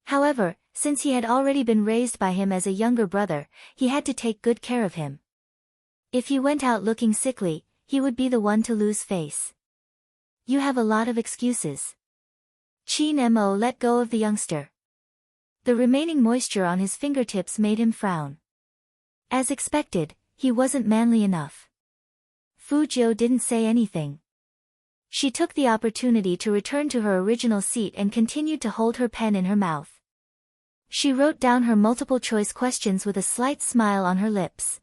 Speaker 1: However, since he had already been raised by him as a younger brother, he had to take good care of him. If he went out looking sickly, he would be the one to lose face. You have a lot of excuses. Chin Mo let go of the youngster. The remaining moisture on his fingertips made him frown. As expected, he wasn't manly enough. Fu Jiu didn't say anything. She took the opportunity to return to her original seat and continued to hold her pen in her mouth. She wrote down her multiple-choice questions with a slight smile on her lips.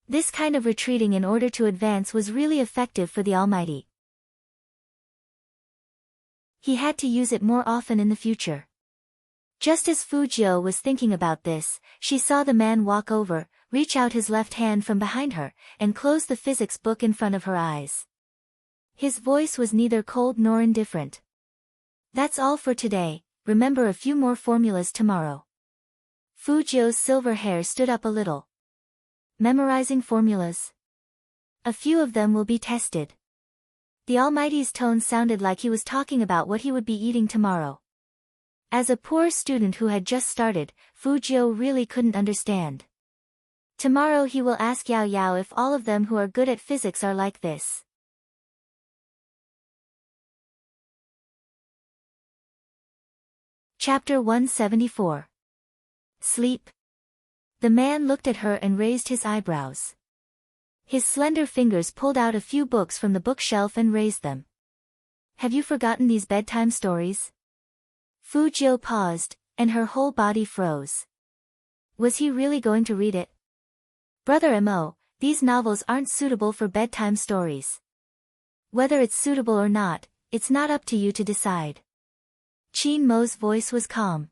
Speaker 1: This kind of retreating in order to advance was really effective for the Almighty. He had to use it more often in the future. Just as Fu Jiu was thinking about this, she saw the man walk over, reach out his left hand from behind her, and close the physics book in front of her eyes. His voice was neither cold nor indifferent. That's all for today, remember a few more formulas tomorrow. Fu Jiu's silver hair stood up a little. Memorizing formulas? A few of them will be tested. The Almighty's tone sounded like he was talking about what he would be eating tomorrow. As a poor student who had just started, Fu Jiu really couldn't understand. Tomorrow he will ask Yao Yao if all of them who are good at physics are like this. Chapter 174. Sleep. The man looked at her and raised his eyebrows. His slender fingers pulled out a few books from the bookshelf and raised them. Have you forgotten these bedtime stories? Fu Jiu paused, and her whole body froze. Was he really going to read it? Brother Mo, these novels aren't suitable for bedtime stories. Whether it's suitable or not, it's not up to you to decide. Chin Mo's voice was calm.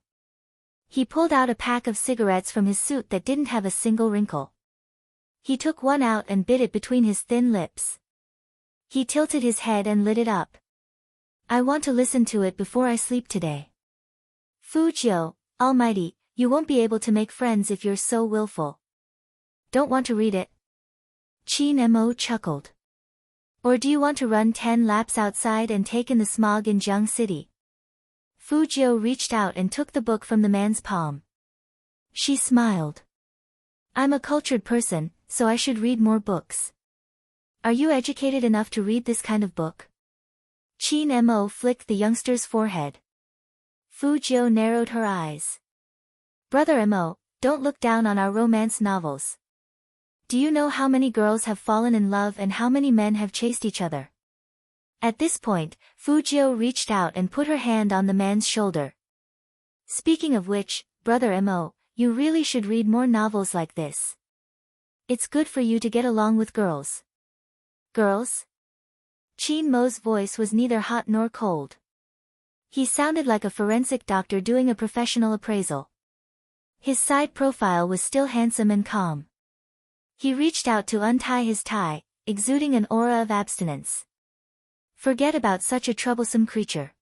Speaker 1: He pulled out a pack of cigarettes from his suit that didn't have a single wrinkle. He took one out and bit it between his thin lips. He tilted his head and lit it up. I want to listen to it before I sleep today. Fu Jiu, Almighty, you won't be able to make friends if you're so willful. Don't want to read it? Chin Mo chuckled. Or do you want to run 10 laps outside and take in the smog in Jiang City? Fu Jiu reached out and took the book from the man's palm. She smiled. I'm a cultured person, so I should read more books. Are you educated enough to read this kind of book? Chin Mo flicked the youngster's forehead. Fu Jiu narrowed her eyes. Brother Mo, don't look down on our romance novels. Do you know how many girls have fallen in love and how many men have chased each other? At this point, Fu Jiu reached out and put her hand on the man's shoulder. Speaking of which, Brother Mo, you really should read more novels like this. It's good for you to get along with girls. Girls? Chin Mo's voice was neither hot nor cold. He sounded like a forensic doctor doing a professional appraisal. His side profile was still handsome and calm. He reached out to untie his tie, exuding an aura of abstinence. Forget about such a troublesome creature.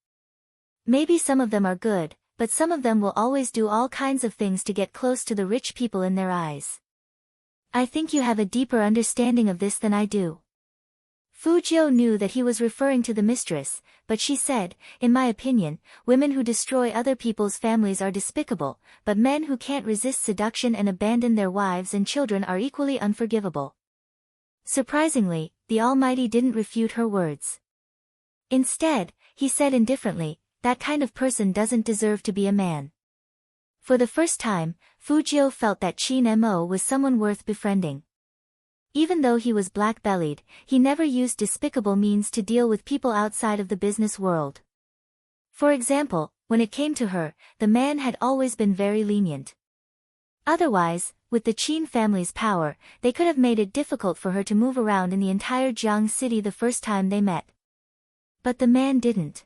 Speaker 1: Maybe some of them are good, but some of them will always do all kinds of things to get close to the rich people in their eyes. I think you have a deeper understanding of this than I do. Fu Jiu knew that he was referring to the mistress, but she said, in my opinion, women who destroy other people's families are despicable, but men who can't resist seduction and abandon their wives and children are equally unforgivable. Surprisingly, the Almighty didn't refute her words. Instead, he said indifferently, that kind of person doesn't deserve to be a man. For the first time, Fu Jiu felt that Chin Mo was someone worth befriending. Even though he was black-bellied, he never used despicable means to deal with people outside of the business world. For example, when it came to her, the man had always been very lenient. Otherwise, with the Qin family's power, they could have made it difficult for her to move around in the entire Jiang City the first time they met. But the man didn't.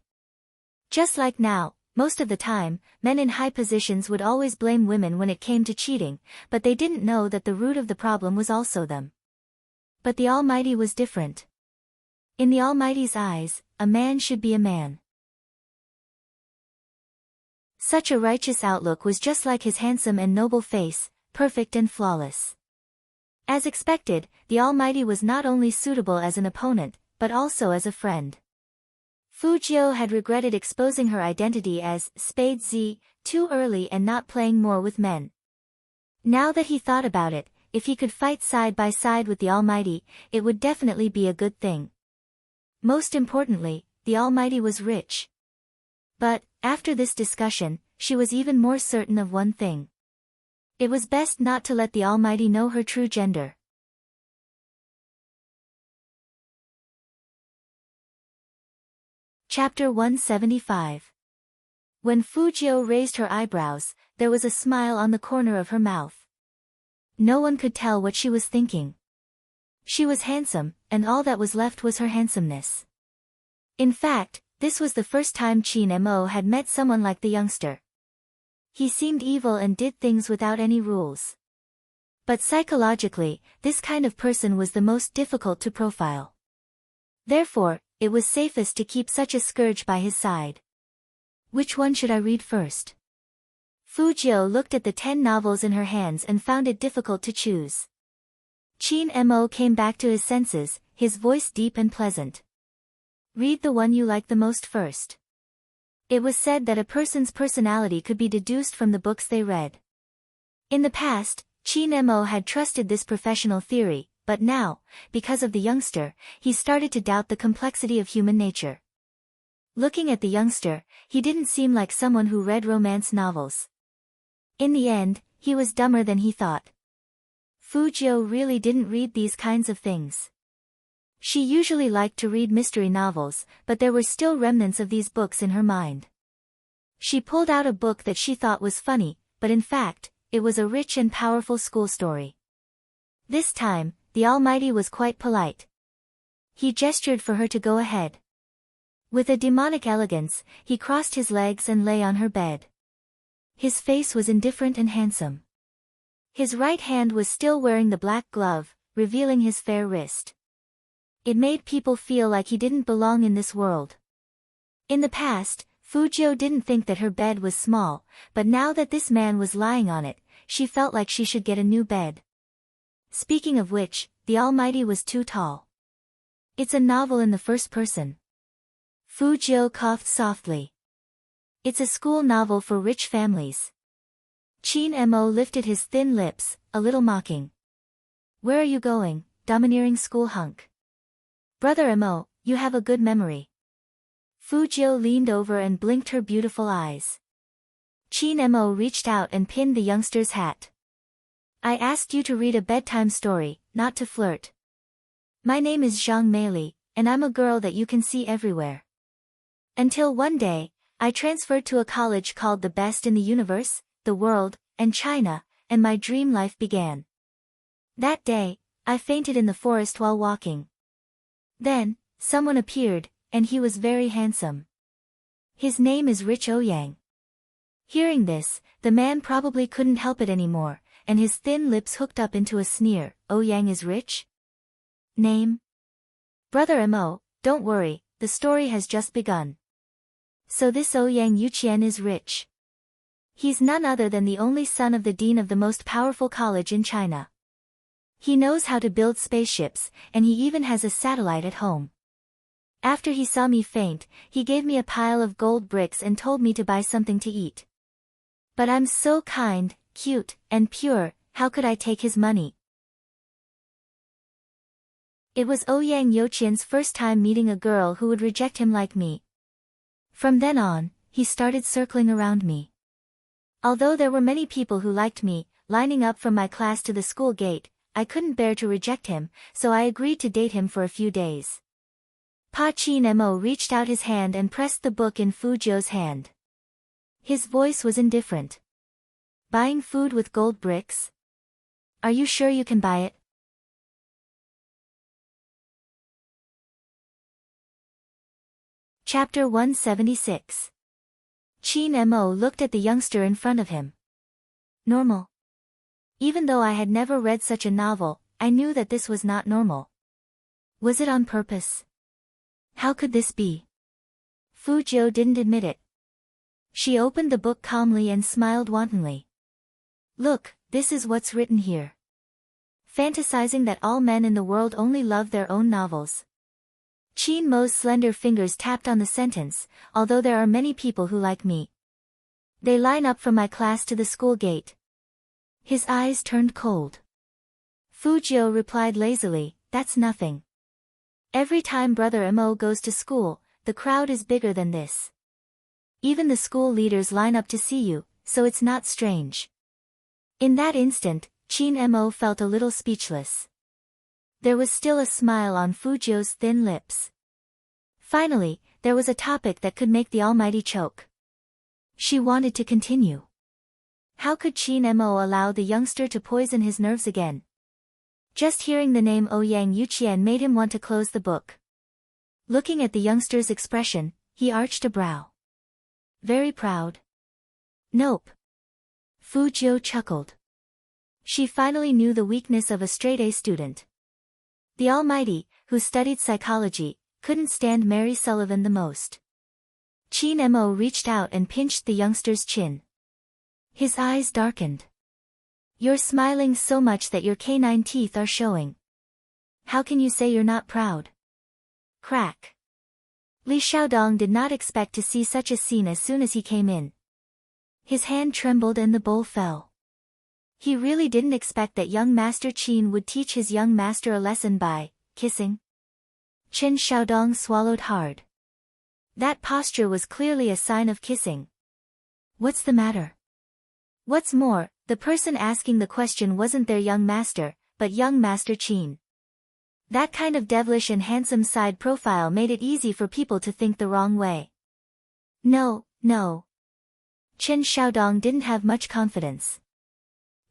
Speaker 1: Just like now, Most of the time, men in high positions would always blame women when it came to cheating, but they didn't know that the root of the problem was also them. But the Almighty was different. In the Almighty's eyes, a man should be a man. Such a righteous outlook was just like his handsome and noble face, perfect and flawless. As expected, the Almighty was not only suitable as an opponent, but also as a friend. Fujio had regretted exposing her identity as Spade Z too early and not playing more with men. Now that he thought about it, if he could fight side by side with the Almighty, it would definitely be a good thing. Most importantly, the Almighty was rich. But, after this discussion, she was even more certain of one thing. It was best not to let the Almighty know her true gender. Chapter 175. When Fujio raised her eyebrows, there was a smile on the corner of her mouth. No one could tell what she was thinking. She was handsome, and all that was left was her handsomeness. In fact, this was the first time Chin Mo had met someone like the youngster. He seemed evil and did things without any rules. But psychologically, this kind of person was the most difficult to profile. Therefore, it was safest to keep such a scourge by his side. Which one should I read first? Fujio looked at the 10 novels in her hands and found it difficult to choose. Chin Mo came back to his senses, his voice deep and pleasant. Read the one you like the most first. It was said that a person's personality could be deduced from the books they read. In the past, Chin Mo had trusted this professional theory, but now, because of the youngster, he started to doubt the complexity of human nature. Looking at the youngster, he didn't seem like someone who read romance novels. In the end, he was dumber than he thought. Fujio really didn't read these kinds of things. She usually liked to read mystery novels, but there were still remnants of these books in her mind. She pulled out a book that she thought was funny, but in fact, it was a rich and powerful school story. This time, the Almighty was quite polite. He gestured for her to go ahead. With a demonic elegance, he crossed his legs and lay on her bed. His face was indifferent and handsome. His right hand was still wearing the black glove, revealing his fair wrist. It made people feel like he didn't belong in this world. In the past, Fujio didn't think that her bed was small, but now that this man was lying on it, she felt like she should get a new bed. Speaking of which, the Almighty was too tall. It's a novel in the first person. Fujio coughed softly. It's a school novel for rich families. Chin Mo lifted his thin lips, a little mocking. Where are you going, domineering school hunk? Brother Mo, you have a good memory. Fujio leaned over and blinked her beautiful eyes. Chin Mo reached out and pinned the youngster's hat. I asked you to read a bedtime story, not to flirt. My name is Zhang Meili, and I'm a girl that you can see everywhere. Until one day, I transferred to a college called the best in the universe, the world, and China, and my dream life began. That day, I fainted in the forest while walking. Then, someone appeared, and he was very handsome. His name is Rich Ouyang. Hearing this, the man probably couldn't help it anymore, and his thin lips hooked up into a sneer. Ouyang is rich? Name? Brother Mo, don't worry, the story has just begun. So this Ouyang Yuqian is rich. He's none other than the only son of the dean of the most powerful college in China. He knows how to build spaceships, and he even has a satellite at home. After he saw me faint, he gave me a pile of gold bricks and told me to buy something to eat. But I'm so kind, cute, and pure, how could I take his money? It was Ouyang Youqian's first time meeting a girl who would reject him like me. From then on, he started circling around me. Although there were many people who liked me, lining up from my class to the school gate, I couldn't bear to reject him, so I agreed to date him for a few days. Pa Chin Mo reached out his hand and pressed the book in Fujio's hand. His voice was indifferent. Buying food with gold bricks? Are you sure you can buy it? Chapter 176. Chin Mo looked at the youngster in front of him. Normal. Even though I had never read such a novel, I knew that this was not normal. Was it on purpose? How could this be? Fu Jiu didn't admit it. She opened the book calmly and smiled wantonly. Look, this is what's written here. Fantasizing that all men in the world only love their own novels. Chin Mo's slender fingers tapped on the sentence, although there are many people who like me. They line up from my class to the school gate. His eyes turned cold. Fu Jiu replied lazily, that's nothing. Every time Brother Mo goes to school, the crowd is bigger than this. Even the school leaders line up to see you, so it's not strange. In that instant, Chin Mo felt a little speechless. There was still a smile on Fu Jiu's thin lips. Finally, there was a topic that could make the Almighty choke. She wanted to continue. How could Chin Mo allow the youngster to poison his nerves again? Just hearing the name Ouyang Yuqian made him want to close the book. Looking at the youngster's expression, he arched a brow. Very proud. Nope. Fu Jiu chuckled. She finally knew the weakness of a straight-A student. The Almighty, who studied psychology, couldn't stand Mary Sullivan the most. Chin Mo reached out and pinched the youngster's chin. His eyes darkened. You're smiling so much that your canine teeth are showing. How can you say you're not proud? Crack. Li Xiaodong did not expect to see such a scene as soon as he came in. His hand trembled and the bowl fell. He really didn't expect that young Master Qin would teach his young master a lesson by kissing. Chen Xiaodong swallowed hard. That posture was clearly a sign of kissing. What's the matter? What's more, the person asking the question wasn't their young master, but young Master Qin. That kind of devilish and handsome side profile made it easy for people to think the wrong way. No. Chen Xiaodong didn't have much confidence.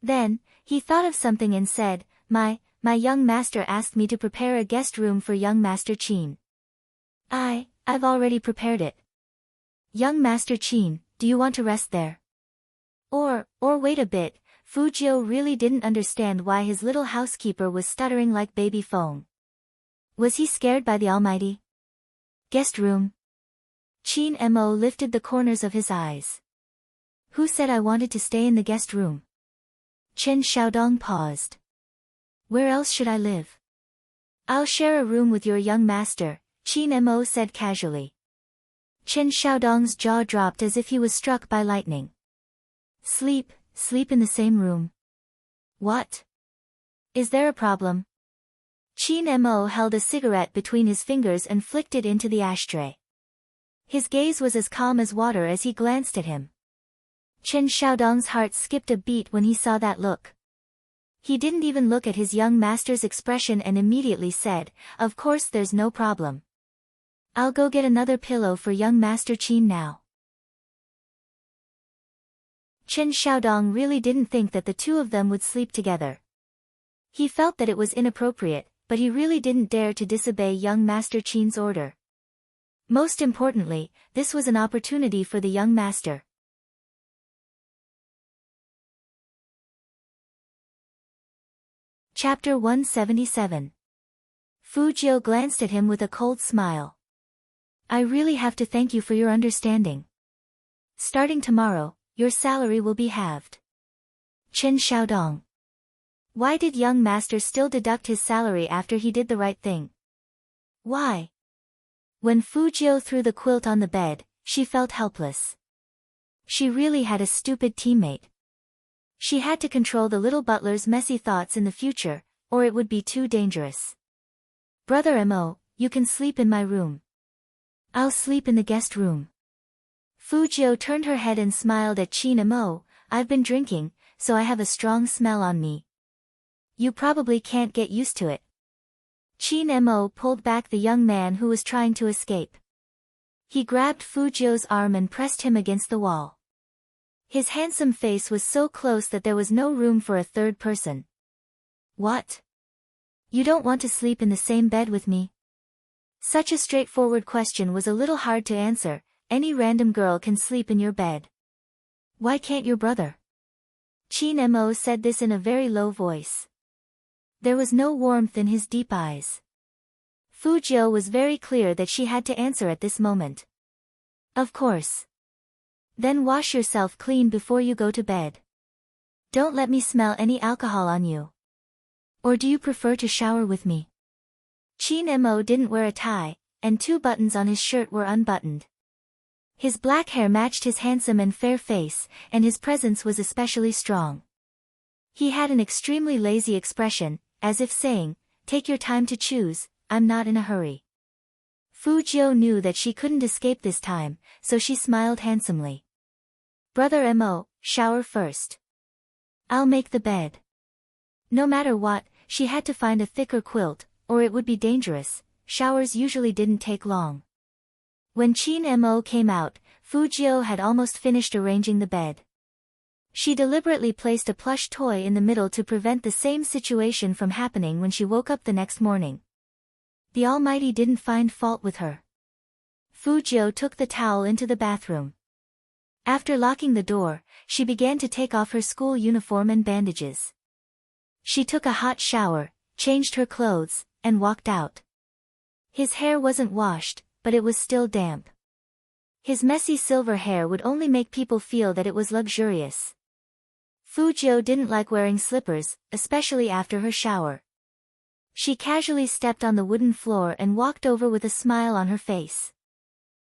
Speaker 1: Then, he thought of something and said, My young master asked me to prepare a guest room for young Master Qin. I've already prepared it. Young Master Qin, do you want to rest there? Or wait a bit, Fu Jiu really didn't understand why his little housekeeper was stuttering like baby Feng. Was he scared by the Almighty? Guest room. Chin Mo lifted the corners of his eyes. Who said I wanted to stay in the guest room? Chen Xiaodong paused. Where else should I live? I'll share a room with your young master, Chin Mo said casually. Chen Xiaodong's jaw dropped as if he was struck by lightning. Sleep in the same room. What? Is there a problem? Chin Mo held a cigarette between his fingers and flicked it into the ashtray. His gaze was as calm as water as he glanced at him. Chen Xiaodong's heart skipped a beat when he saw that look. He didn't even look at his young master's expression and immediately said, Of course there's no problem. I'll go get another pillow for young Master Qin now. Chen Xiaodong really didn't think that the two of them would sleep together. He felt that it was inappropriate, but he really didn't dare to disobey young Master Qin's order. Most importantly, this was an opportunity for the young master. Chapter 177. Fu Jiu glanced at him with a cold smile. I really have to thank you for your understanding. Starting tomorrow, your salary will be halved. Chen Xiaodong. Why did young master still deduct his salary after he did the right thing? Why? When Fu Jiu threw the quilt on the bed, she felt helpless. She really had a stupid teammate. She had to control the little butler's messy thoughts in the future, or it would be too dangerous. Brother Mo, you can sleep in my room. I'll sleep in the guest room. Fu Jiu turned her head and smiled at Chin Mo. I've been drinking, so I have a strong smell on me. You probably can't get used to it. Chin Mo pulled back the young man who was trying to escape. He grabbed Fu Jiu's arm and pressed him against the wall. His handsome face was so close that there was no room for a third person. What? You don't want to sleep in the same bed with me? Such a straightforward question was a little hard to answer. any random girl can sleep in your bed. Why can't your brother? Chin Mo said this in a very low voice. There was no warmth in his deep eyes. Fu Jiu was very clear that she had to answer at this moment. Of course. Then wash yourself clean before you go to bed. Don't let me smell any alcohol on you. Or do you prefer to shower with me? Chin Mo didn't wear a tie, and 2 buttons on his shirt were unbuttoned. His black hair matched his handsome and fair face, and his presence was especially strong. He had an extremely lazy expression, as if saying, take your time to choose, I'm not in a hurry. Fu Jiu knew that she couldn't escape this time, so she smiled handsomely. Brother Mo, shower first. I'll make the bed. No matter what, she had to find a thicker quilt, or it would be dangerous. Showers usually didn't take long. When Chin Mo came out, Fu Jiu had almost finished arranging the bed. She deliberately placed a plush toy in the middle to prevent the same situation from happening when she woke up the next morning. The Almighty didn't find fault with her. Fu Jiu took the towel into the bathroom. After locking the door, she began to take off her school uniform and bandages. She took a hot shower, changed her clothes, and walked out. His hair wasn't washed, but it was still damp. His messy silver hair would only make people feel that it was luxurious. Fu Jiu didn't like wearing slippers, especially after her shower. She casually stepped on the wooden floor and walked over with a smile on her face.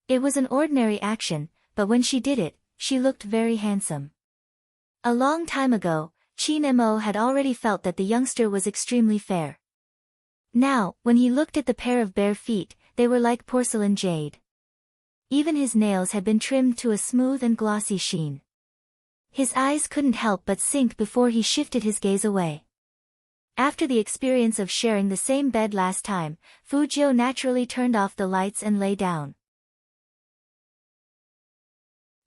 Speaker 1: It was an ordinary action, but when she did it, she looked very handsome. A long time ago, Chin Mo had already felt that the youngster was extremely fair. Now, when he looked at the pair of bare feet, they were like porcelain jade. Even his nails had been trimmed to a smooth and glossy sheen. His eyes couldn't help but sink before he shifted his gaze away. After the experience of sharing the same bed last time, Fu Jiu naturally turned off the lights and lay down.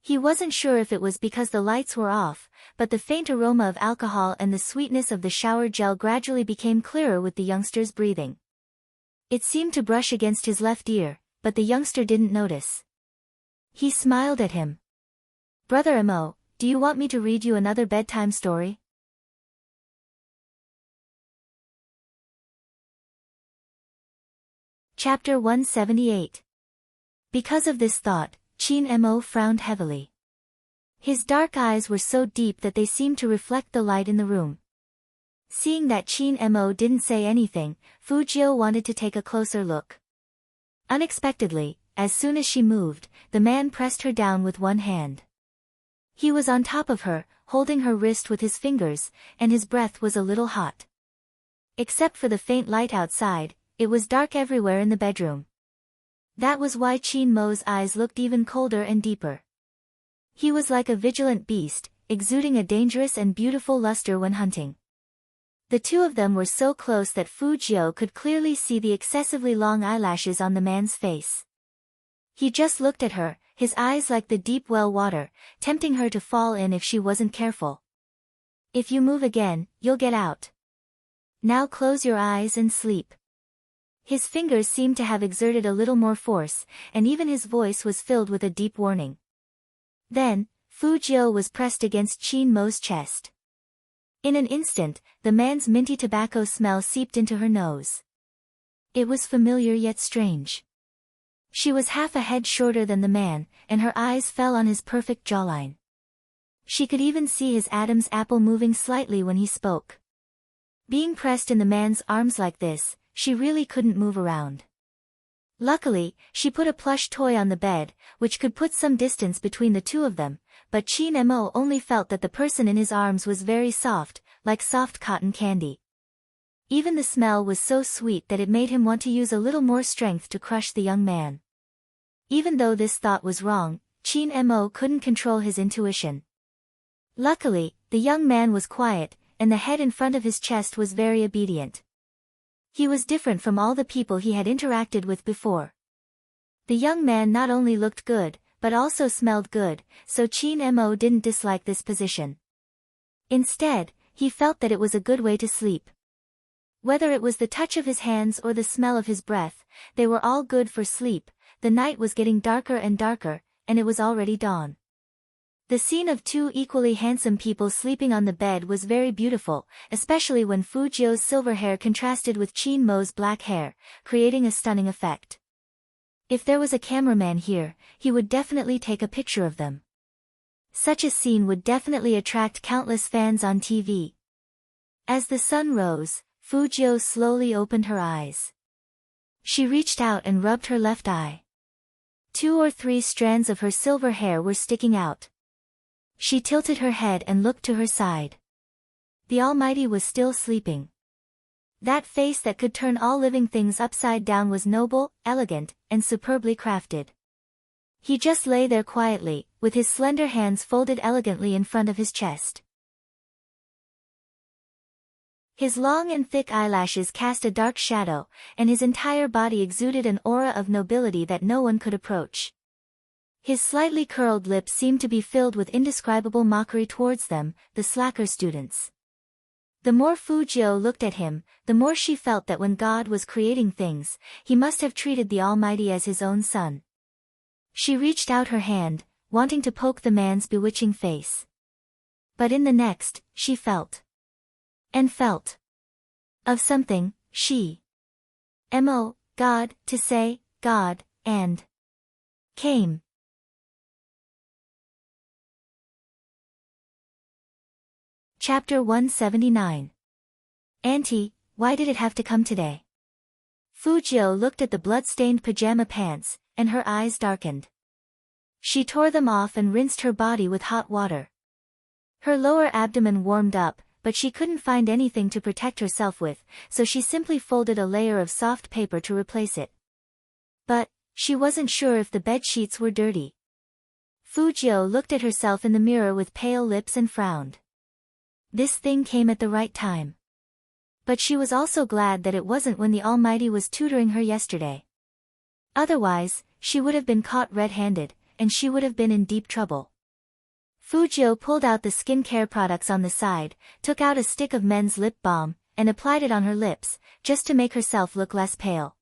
Speaker 1: He wasn't sure if it was because the lights were off, but the faint aroma of alcohol and the sweetness of the shower gel gradually became clearer with the youngster's breathing. It seemed to brush against his left ear, but the youngster didn't notice. He smiled at him. Brother Mo, do you want me to read you another bedtime story? Chapter 178. Because of this thought, Chin Mo frowned heavily. His dark eyes were so deep that they seemed to reflect the light in the room. Seeing that Chin Mo didn't say anything, Fu Jiu wanted to take a closer look. Unexpectedly, as soon as she moved, the man pressed her down with one hand. He was on top of her, holding her wrist with his fingers, and his breath was a little hot. Except for the faint light outside, it was dark everywhere in the bedroom. That was why Chin Mo's eyes looked even colder and deeper. He was like a vigilant beast, exuding a dangerous and beautiful luster when hunting. The two of them were so close that Fu Jiu could clearly see the excessively long eyelashes on the man's face. He just looked at her, his eyes like the deep well water, tempting her to fall in if she wasn't careful. If you move again, you'll get out. Now close your eyes and sleep. His fingers seemed to have exerted a little more force, and even his voice was filled with a deep warning. Then, Fu Jiu was pressed against Chin Mo's chest. In an instant, the man's minty tobacco smell seeped into her nose. It was familiar yet strange. She was half a head shorter than the man, and her eyes fell on his perfect jawline. She could even see his Adam's apple moving slightly when he spoke. Being pressed in the man's arms like this, she really couldn't move around. Luckily, she put a plush toy on the bed, which could put some distance between the two of them, but Chin Mo only felt that the person in his arms was very soft, like soft cotton candy. Even the smell was so sweet that it made him want to use a little more strength to crush the young man. Even though this thought was wrong, Chin Mo couldn't control his intuition. Luckily, the young man was quiet, and the head in front of his chest was very obedient. He was different from all the people he had interacted with before. The young man not only looked good, but also smelled good, so Chin Mo didn't dislike this position. Instead, he felt that it was a good way to sleep. Whether it was the touch of his hands or the smell of his breath, they were all good for sleep. The night was getting darker and darker, and it was already dawn. The scene of two equally handsome people sleeping on the bed was very beautiful, especially when Fujio's silver hair contrasted with Chin Mo's black hair, creating a stunning effect. If there was a cameraman here, he would definitely take a picture of them. Such a scene would definitely attract countless fans on TV. As the sun rose, Fujio slowly opened her eyes. She reached out and rubbed her left eye. 2 or 3 strands of her silver hair were sticking out. She tilted her head and looked to her side. The Almighty was still sleeping. That face that could turn all living things upside down was noble, elegant, and superbly crafted. He just lay there quietly, with his slender hands folded elegantly in front of his chest. His long and thick eyelashes cast a dark shadow, and his entire body exuded an aura of nobility that no one could approach. His slightly curled lips seemed to be filled with indescribable mockery towards them, the slacker students. The more Fujio looked at him, the more she felt that when God was creating things, he must have treated the Almighty as his own son. She reached out her hand, wanting to poke the man's bewitching face. But in the next, she felt. And felt. Of something, she. God, to say, God, and. Came. Chapter 179. Auntie, why did it have to come today? Fujio looked at the blood-stained pajama pants, and her eyes darkened. She tore them off and rinsed her body with hot water. Her lower abdomen warmed up, but she couldn't find anything to protect herself with, so she simply folded a layer of soft paper to replace it. But, she wasn't sure if the bed sheets were dirty. Fujio looked at herself in the mirror with pale lips and frowned. This thing came at the right time. But she was also glad that it wasn't when the Almighty was tutoring her yesterday. Otherwise, she would have been caught red-handed, and she would have been in deep trouble. Fujio pulled out the skincare products on the side, took out a stick of men's lip balm, and applied it on her lips, just to make herself look less pale.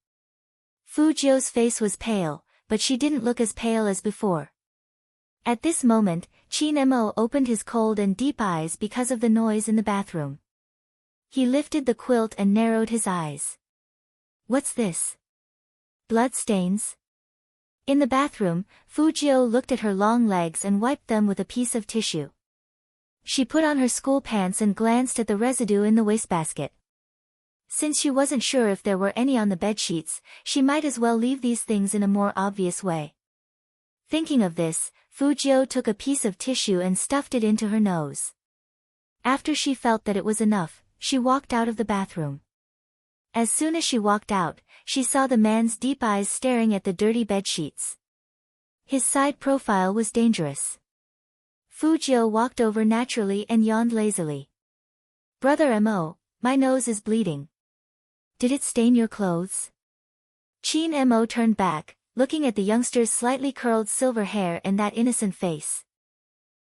Speaker 1: Fujio's face was pale, but she didn't look as pale as before. At this moment, Chin Mo opened his cold and deep eyes because of the noise in the bathroom. He lifted the quilt and narrowed his eyes. What's this? Blood stains? In the bathroom, Fujio looked at her long legs and wiped them with a piece of tissue. She put on her school pants and glanced at the residue in the wastebasket. Since she wasn't sure if there were any on the bedsheets, she might as well leave these things in a more obvious way. Thinking of this, Fujio took a piece of tissue and stuffed it into her nose. After she felt that it was enough, she walked out of the bathroom. As soon as she walked out, she saw the man's deep eyes staring at the dirty bedsheets. His side profile was dangerous. Fujio walked over naturally and yawned lazily. Brother Mo, my nose is bleeding. Did it stain your clothes? Chin Mo turned back, looking at the youngster's slightly curled silver hair and that innocent face.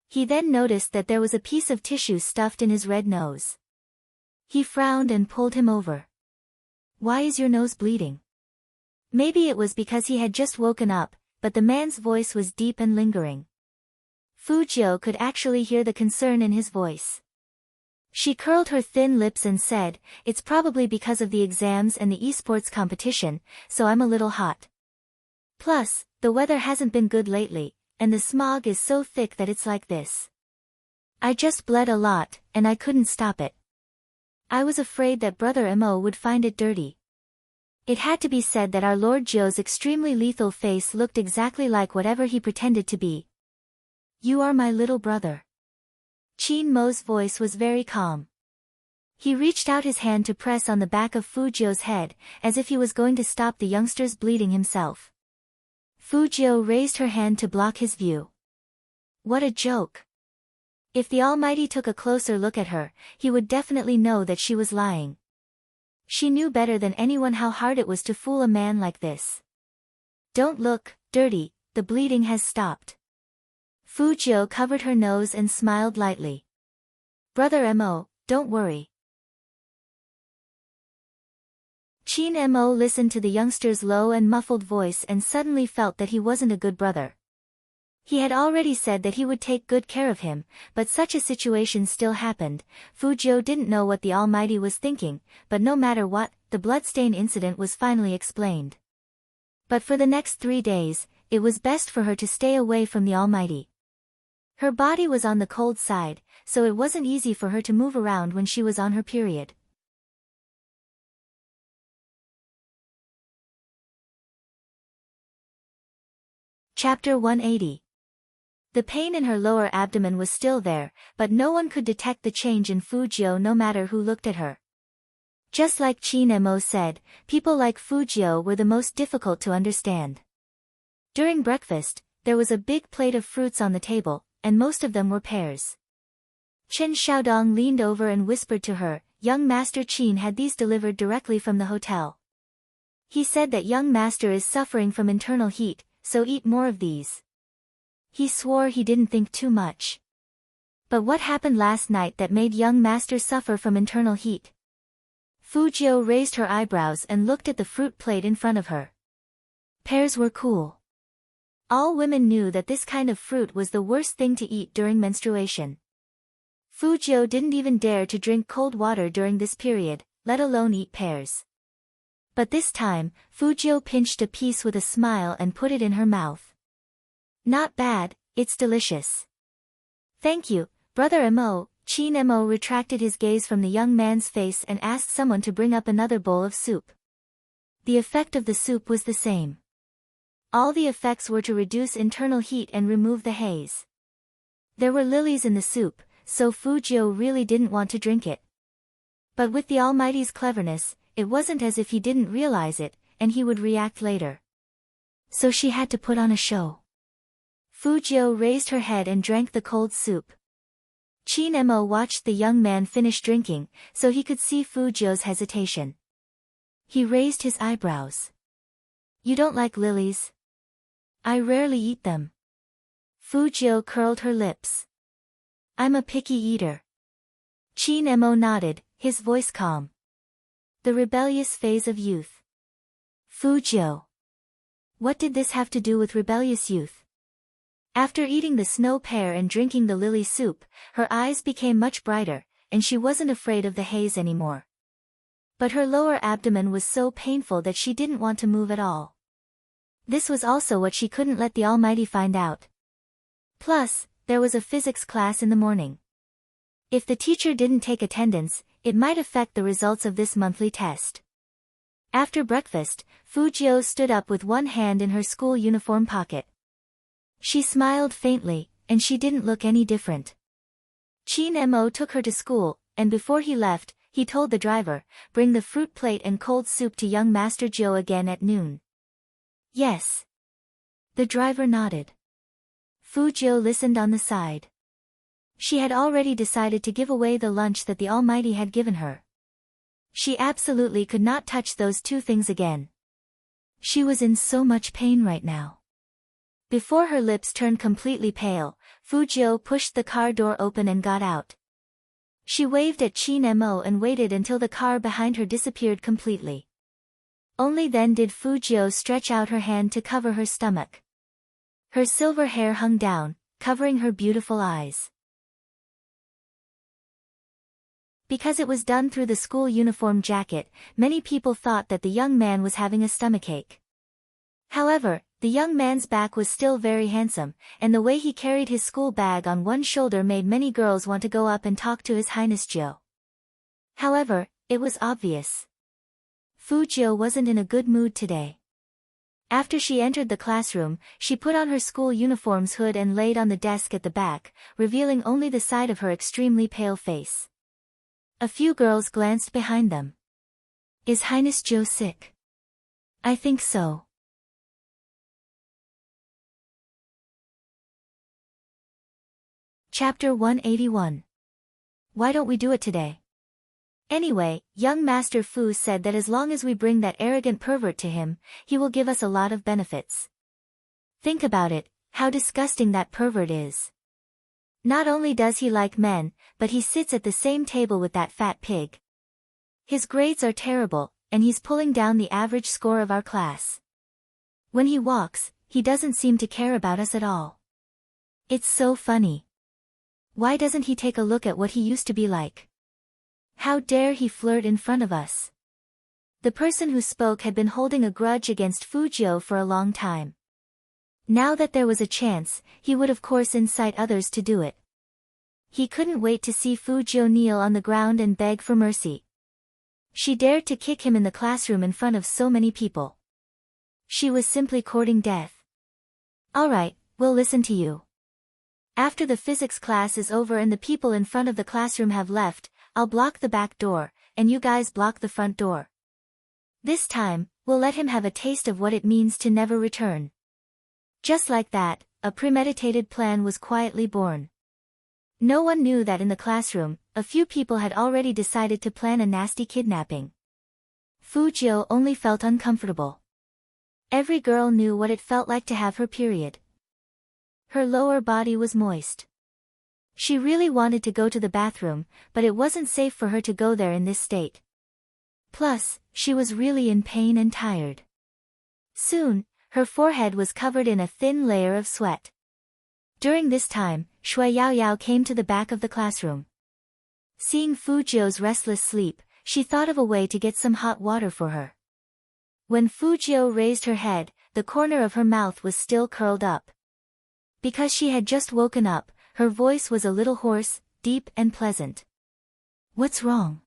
Speaker 1: He then noticed that there was a piece of tissue stuffed in his red nose. He frowned and pulled him over. Why is your nose bleeding? Maybe it was because he had just woken up, but the man's voice was deep and lingering. Fujio could actually hear the concern in his voice. She curled her thin lips and said, "It's probably because of the exams and the esports competition, so I'm a little hot. Plus, the weather hasn't been good lately, and the smog is so thick that it's like this. I just bled a lot, and I couldn't stop it. I was afraid that Brother Mo would find it dirty." It had to be said that our Lord Joe's extremely lethal face looked exactly like whatever he pretended to be. "You are my little brother." Chin Mo's voice was very calm. He reached out his hand to press on the back of Fujio's head, as if he was going to stop the youngster's bleeding himself. Fujio raised her hand to block his view. What a joke. If the Almighty took a closer look at her, he would definitely know that she was lying. She knew better than anyone how hard it was to fool a man like this. "Don't look dirty, the bleeding has stopped." Fujio covered her nose and smiled lightly. "Brother Mo, don't worry." Chin Mo listened to the youngster's low and muffled voice and suddenly felt that he wasn't a good brother. He had already said that he would take good care of him, but such a situation still happened. Fujiu didn't know what the Almighty was thinking, but no matter what, the bloodstain incident was finally explained. But for the next 3 days, it was best for her to stay away from the Almighty. Her body was on the cold side, so it wasn't easy for her to move around when she was on her period. Chapter 180. The pain in her lower abdomen was still there, but no one could detect the change in Fujiu no matter who looked at her. Just like Qin Mo said, people like Fujiu were the most difficult to understand. During breakfast, there was a big plate of fruits on the table, and most of them were pears. Chen Xiaodong leaned over and whispered to her, "Young Master Qin had these delivered directly from the hotel. He said that young master is suffering from internal heat, so eat more of these." He swore he didn't think too much. But what happened last night that made young master suffer from internal heat? Fujiu raised her eyebrows and looked at the fruit plate in front of her. Pears were cool. All women knew that this kind of fruit was the worst thing to eat during menstruation. Fujiu didn't even dare to drink cold water during this period, let alone eat pears. But this time, Fujiu pinched a piece with a smile and put it in her mouth. "Not bad, it's delicious." "Thank you, Brother Mo." Qin Mo retracted his gaze from the young man's face and asked someone to bring up another bowl of soup. The effect of the soup was the same. All the effects were to reduce internal heat and remove the haze. There were lilies in the soup, so Fujiu really didn't want to drink it. But with the Almighty's cleverness, it wasn't as if he didn't realize it, and he would react later. So she had to put on a show. Fujiu raised her head and drank the cold soup. Qin Mo watched the young man finish drinking, so he could see Fujiu's hesitation. He raised his eyebrows. "You don't like lilies?" "I rarely eat them." Fujiu curled her lips. "I'm a picky eater." Qin Mo nodded, his voice calm. The rebellious phase of youth. Fujiu. What did this have to do with rebellious youth? After eating the snow pear and drinking the lily soup, her eyes became much brighter, and she wasn't afraid of the haze anymore. But her lower abdomen was so painful that she didn't want to move at all. This was also what she couldn't let the Almighty find out. Plus, there was a physics class in the morning. If the teacher didn't take attendance, it might affect the results of this monthly test. After breakfast, Fujiu stood up with one hand in her school uniform pocket. She smiled faintly, and she didn't look any different. Qin Mo took her to school, and before he left, he told the driver, "Bring the fruit plate and cold soup to young Master Jiu again at noon." "Yes." The driver nodded. Fujiu listened on the side. She had already decided to give away the lunch that the Almighty had given her. She absolutely could not touch those two things again. She was in so much pain right now. Before her lips turned completely pale, Fujiu pushed the car door open and got out. She waved at Qin Mo and waited until the car behind her disappeared completely. Only then did Fujiu stretch out her hand to cover her stomach. Her silver hair hung down, covering her beautiful eyes. Because it was done through the school uniform jacket, many people thought that the young man was having a stomachache. However, the young man's back was still very handsome, and the way he carried his school bag on one shoulder made many girls want to go up and talk to His Highness Jiu. However, it was obvious. Fujiu wasn't in a good mood today. After she entered the classroom, she put on her school uniform's hood and laid on the desk at the back, revealing only the side of her extremely pale face. A few girls glanced behind them. "Is Highness Jiu sick?" "I think so." Chapter 181. Why don't we do it today? Anyway, young Master Fu said that as long as we bring that arrogant pervert to him, he will give us a lot of benefits. Think about it, how disgusting that pervert is. Not only does he like men, but he sits at the same table with that fat pig. His grades are terrible, and he's pulling down the average score of our class. When he walks, he doesn't seem to care about us at all. It's so funny. Why doesn't he take a look at what he used to be like? How dare he flirt in front of us? The person who spoke had been holding a grudge against Fujio for a long time. Now that there was a chance, he would of course incite others to do it. He couldn't wait to see Fujio kneel on the ground and beg for mercy. She dared to kick him in the classroom in front of so many people. She was simply courting death. Alright, we'll listen to you. After the physics class is over and the people in front of the classroom have left, I'll block the back door, and you guys block the front door. This time, we'll let him have a taste of what it means to never return. Just like that, a premeditated plan was quietly born. No one knew that in the classroom, a few people had already decided to plan a nasty kidnapping. Fujio only felt uncomfortable. Every girl knew what it felt like to have her period. Her lower body was moist. She really wanted to go to the bathroom, but it wasn't safe for her to go there in this state. Plus, she was really in pain and tired. Soon, her forehead was covered in a thin layer of sweat. During this time, Shui Yaoyao came to the back of the classroom. Seeing Fujio's restless sleep, she thought of a way to get some hot water for her. When Fujio raised her head, the corner of her mouth was still curled up. Because she had just woken up, her voice was a little hoarse, deep and pleasant. What's wrong?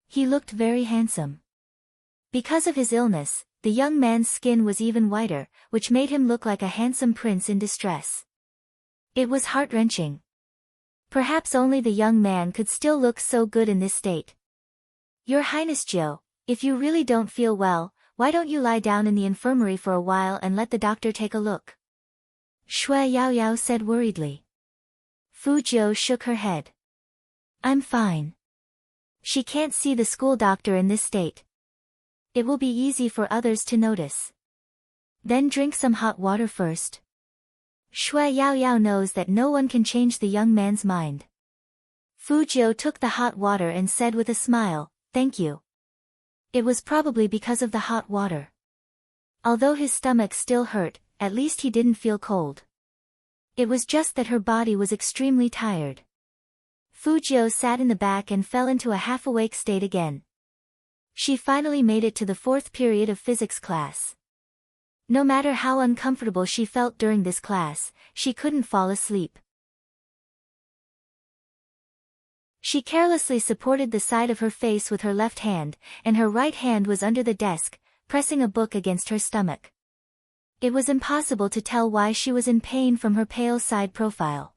Speaker 1: He looked very handsome. Because of his illness, the young man's skin was even whiter, which made him look like a handsome prince in distress. It was heart-wrenching. Perhaps only the young man could still look so good in this state. Your Highness Jiu, if you really don't feel well, why don't you lie down in the infirmary for a while and let the doctor take a look? Shui Yaoyao said worriedly. Fujio shook her head. I'm fine. She can't see the school doctor in this state. It will be easy for others to notice. Then drink some hot water first. Shui Yaoyao knows that no one can change the young man's mind. Fujio took the hot water and said with a smile, "Thank you." It was probably because of the hot water. Although his stomach still hurt, at least he didn't feel cold. It was just that her body was extremely tired. Fujio sat in the back and fell into a half-awake state again. She finally made it to the 4th period of physics class. No matter how uncomfortable she felt during this class, she couldn't fall asleep. She carelessly supported the side of her face with her left hand, and her right hand was under the desk, pressing a book against her stomach. It was impossible to tell why she was in pain from her pale side profile.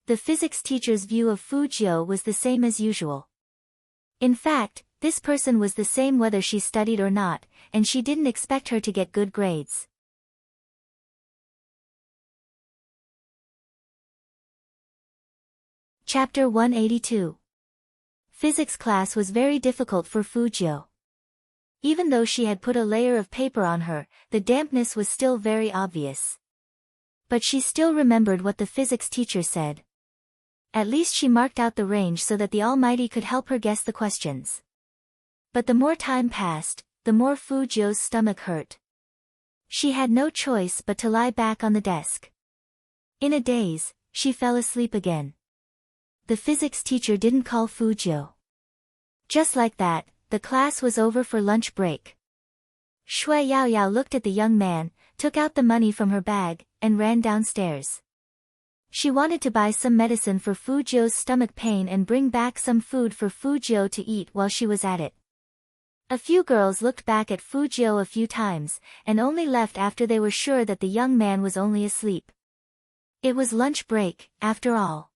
Speaker 1: The physics teacher's view of Fujio was the same as usual. In fact, this person was the same whether she studied or not, and she didn't expect her to get good grades. Chapter 182. Physics class was very difficult for Fujio. Even though she had put a layer of paper on her, the dampness was still very obvious. But she still remembered what the physics teacher said. At least she marked out the range so that the Almighty could help her guess the questions. But the more time passed, the more Fujio's stomach hurt. She had no choice but to lie back on the desk. In a daze, she fell asleep again. The physics teacher didn't call Fujio. Just like that, the class was over for lunch break. Shui Yaoyao looked at the young man, took out the money from her bag, and ran downstairs. She wanted to buy some medicine for Fujio's stomach pain and bring back some food for Fujio to eat while she was at it. A few girls looked back at Fujio a few times, and only left after they were sure that the young man was only asleep. It was lunch break, after all.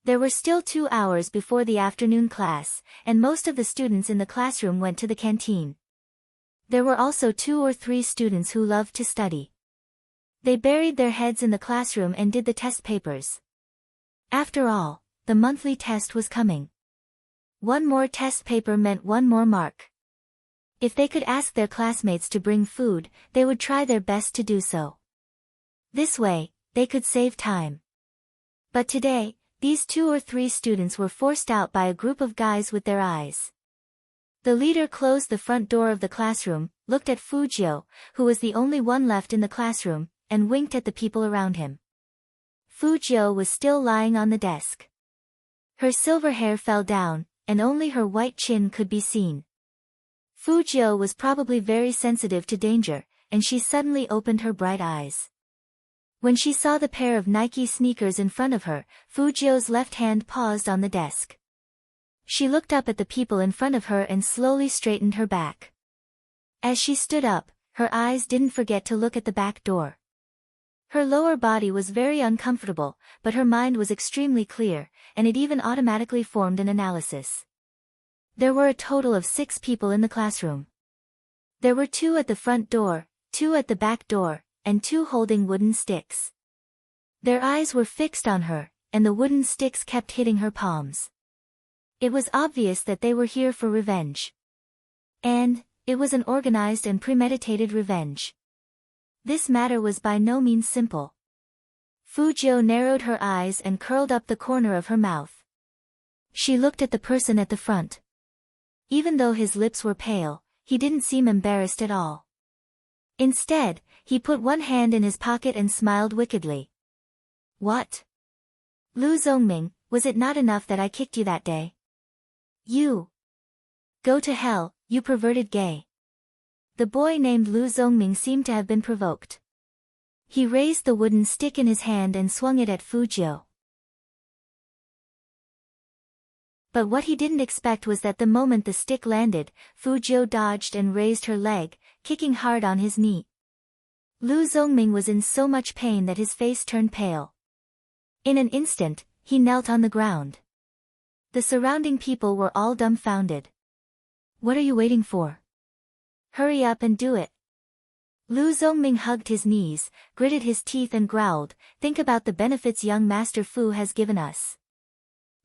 Speaker 1: There were still 2 hours before the afternoon class, and most of the students in the classroom went to the canteen. There were also 2 or 3 students who loved to study. They buried their heads in the classroom and did the test papers. After all, the monthly test was coming. One more test paper meant one more mark. If they could ask their classmates to bring food, they would try their best to do so. This way, they could save time. But today, these 2 or 3 students were forced out by a group of guys with their eyes. The leader closed the front door of the classroom, looked at Fujio, who was the only one left in the classroom, and winked at the people around him. Fujiu was still lying on the desk. Her silver hair fell down, and only her white chin could be seen. Fujiu was probably very sensitive to danger, and she suddenly opened her bright eyes. When she saw the pair of Nike sneakers in front of her, Fujiu's left hand paused on the desk. She looked up at the people in front of her and slowly straightened her back. As she stood up, her eyes didn't forget to look at the back door. Her lower body was very uncomfortable, but her mind was extremely clear, and it even automatically formed an analysis. There were a total of 6 people in the classroom. There were 2 at the front door, 2 at the back door, and 2 holding wooden sticks. Their eyes were fixed on her, and the wooden sticks kept hitting her palms. It was obvious that they were here for revenge. And it was an organized and premeditated revenge. This matter was by no means simple. Fujiu narrowed her eyes and curled up the corner of her mouth. She looked at the person at the front. Even though his lips were pale, he didn't seem embarrassed at all. Instead, he put one hand in his pocket and smiled wickedly. What? Lu Zongming, was it not enough that I kicked you that day? You. Go to hell, you perverted gay. The boy named Lu Zongming seemed to have been provoked. He raised the wooden stick in his hand and swung it at Fujiu. But what he didn't expect was that the moment the stick landed, Fujiu dodged and raised her leg, kicking hard on his knee. Lu Zongming was in so much pain that his face turned pale. In an instant, he knelt on the ground. The surrounding people were all dumbfounded. What are you waiting for? Hurry up and do it. Lu Zongming hugged his knees, gritted his teeth and growled, think about the benefits young Master Fu has given us.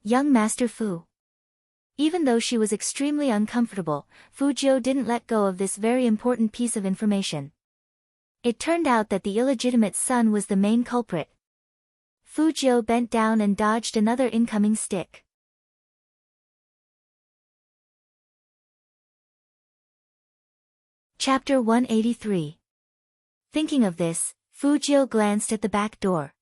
Speaker 1: Young Master Fu. Even though she was extremely uncomfortable, Fujiu didn't let go of this very important piece of information. It turned out that the illegitimate son was the main culprit. Fujiu bent down and dodged another incoming stick. Chapter 183. Thinking of this, Fujiu glanced at the back door.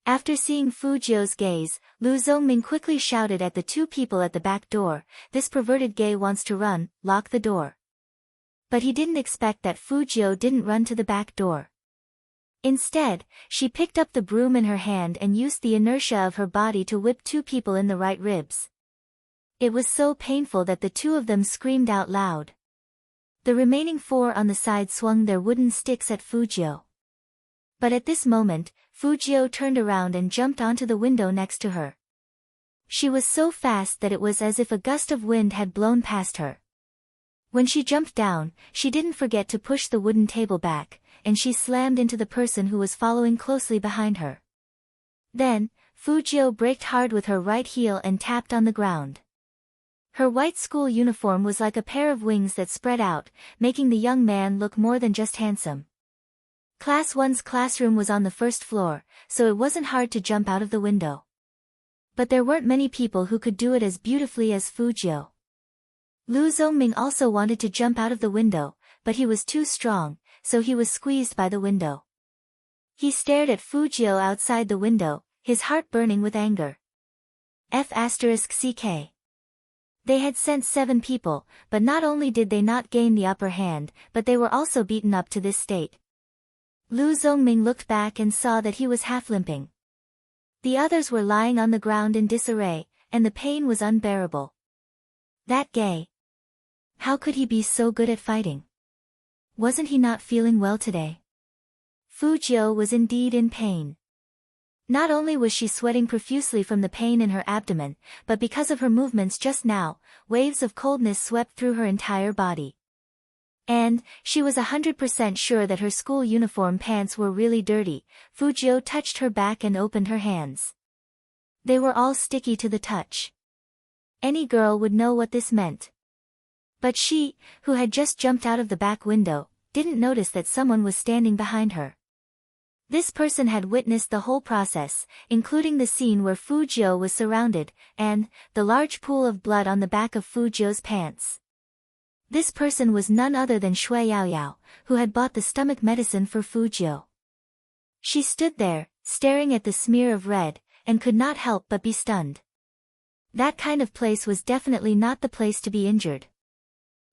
Speaker 1: After seeing Fujiu's gaze, Lu Zongming quickly shouted at the 2 people at the back door, this perverted gay wants to run, lock the door. But he didn't expect that Fujiu didn't run to the back door. Instead, she picked up the broom in her hand and used the inertia of her body to whip 2 people in the right ribs. It was so painful that the 2 of them screamed out loud. The remaining 4 on the side swung their wooden sticks at Fujiu. But at this moment, Fujiu turned around and jumped onto the window next to her. She was so fast that it was as if a gust of wind had blown past her. When she jumped down, she didn't forget to push the wooden table back, and she slammed into the person who was following closely behind her. Then, Fujiu braked hard with her right heel and tapped on the ground. Her white school uniform was like a pair of wings that spread out, making the young man look more than just handsome. Class 1's classroom was on the first floor, so it wasn't hard to jump out of the window. But there weren't many people who could do it as beautifully as Fujiu. Lu Zongming also wanted to jump out of the window, but he was too strong, so he was squeezed by the window. He stared at Fujiu outside the window, his heart burning with anger. F***ck. They had sent 7 people, but not only did they not gain the upper hand, but they were also beaten up to this state. Lu Zongming looked back and saw that he was half-limping. The others were lying on the ground in disarray, and the pain was unbearable. That gay. How could he be so good at fighting? Wasn't he not feeling well today? Fujiu was indeed in pain. Not only was she sweating profusely from the pain in her abdomen, but because of her movements just now, waves of coldness swept through her entire body. And, she was 100% sure that her school uniform pants were really dirty. Fujiu touched her back and opened her hands. They were all sticky to the touch. Any girl would know what this meant. But she, who had just jumped out of the back window, didn't notice that someone was standing behind her. This person had witnessed the whole process, including the scene where Fujiu was surrounded, and the large pool of blood on the back of Fujiu's pants. This person was none other than Shui Yaoyao, who had bought the stomach medicine for Fujiu. She stood there, staring at the smear of red, and could not help but be stunned. That kind of place was definitely not the place to be injured.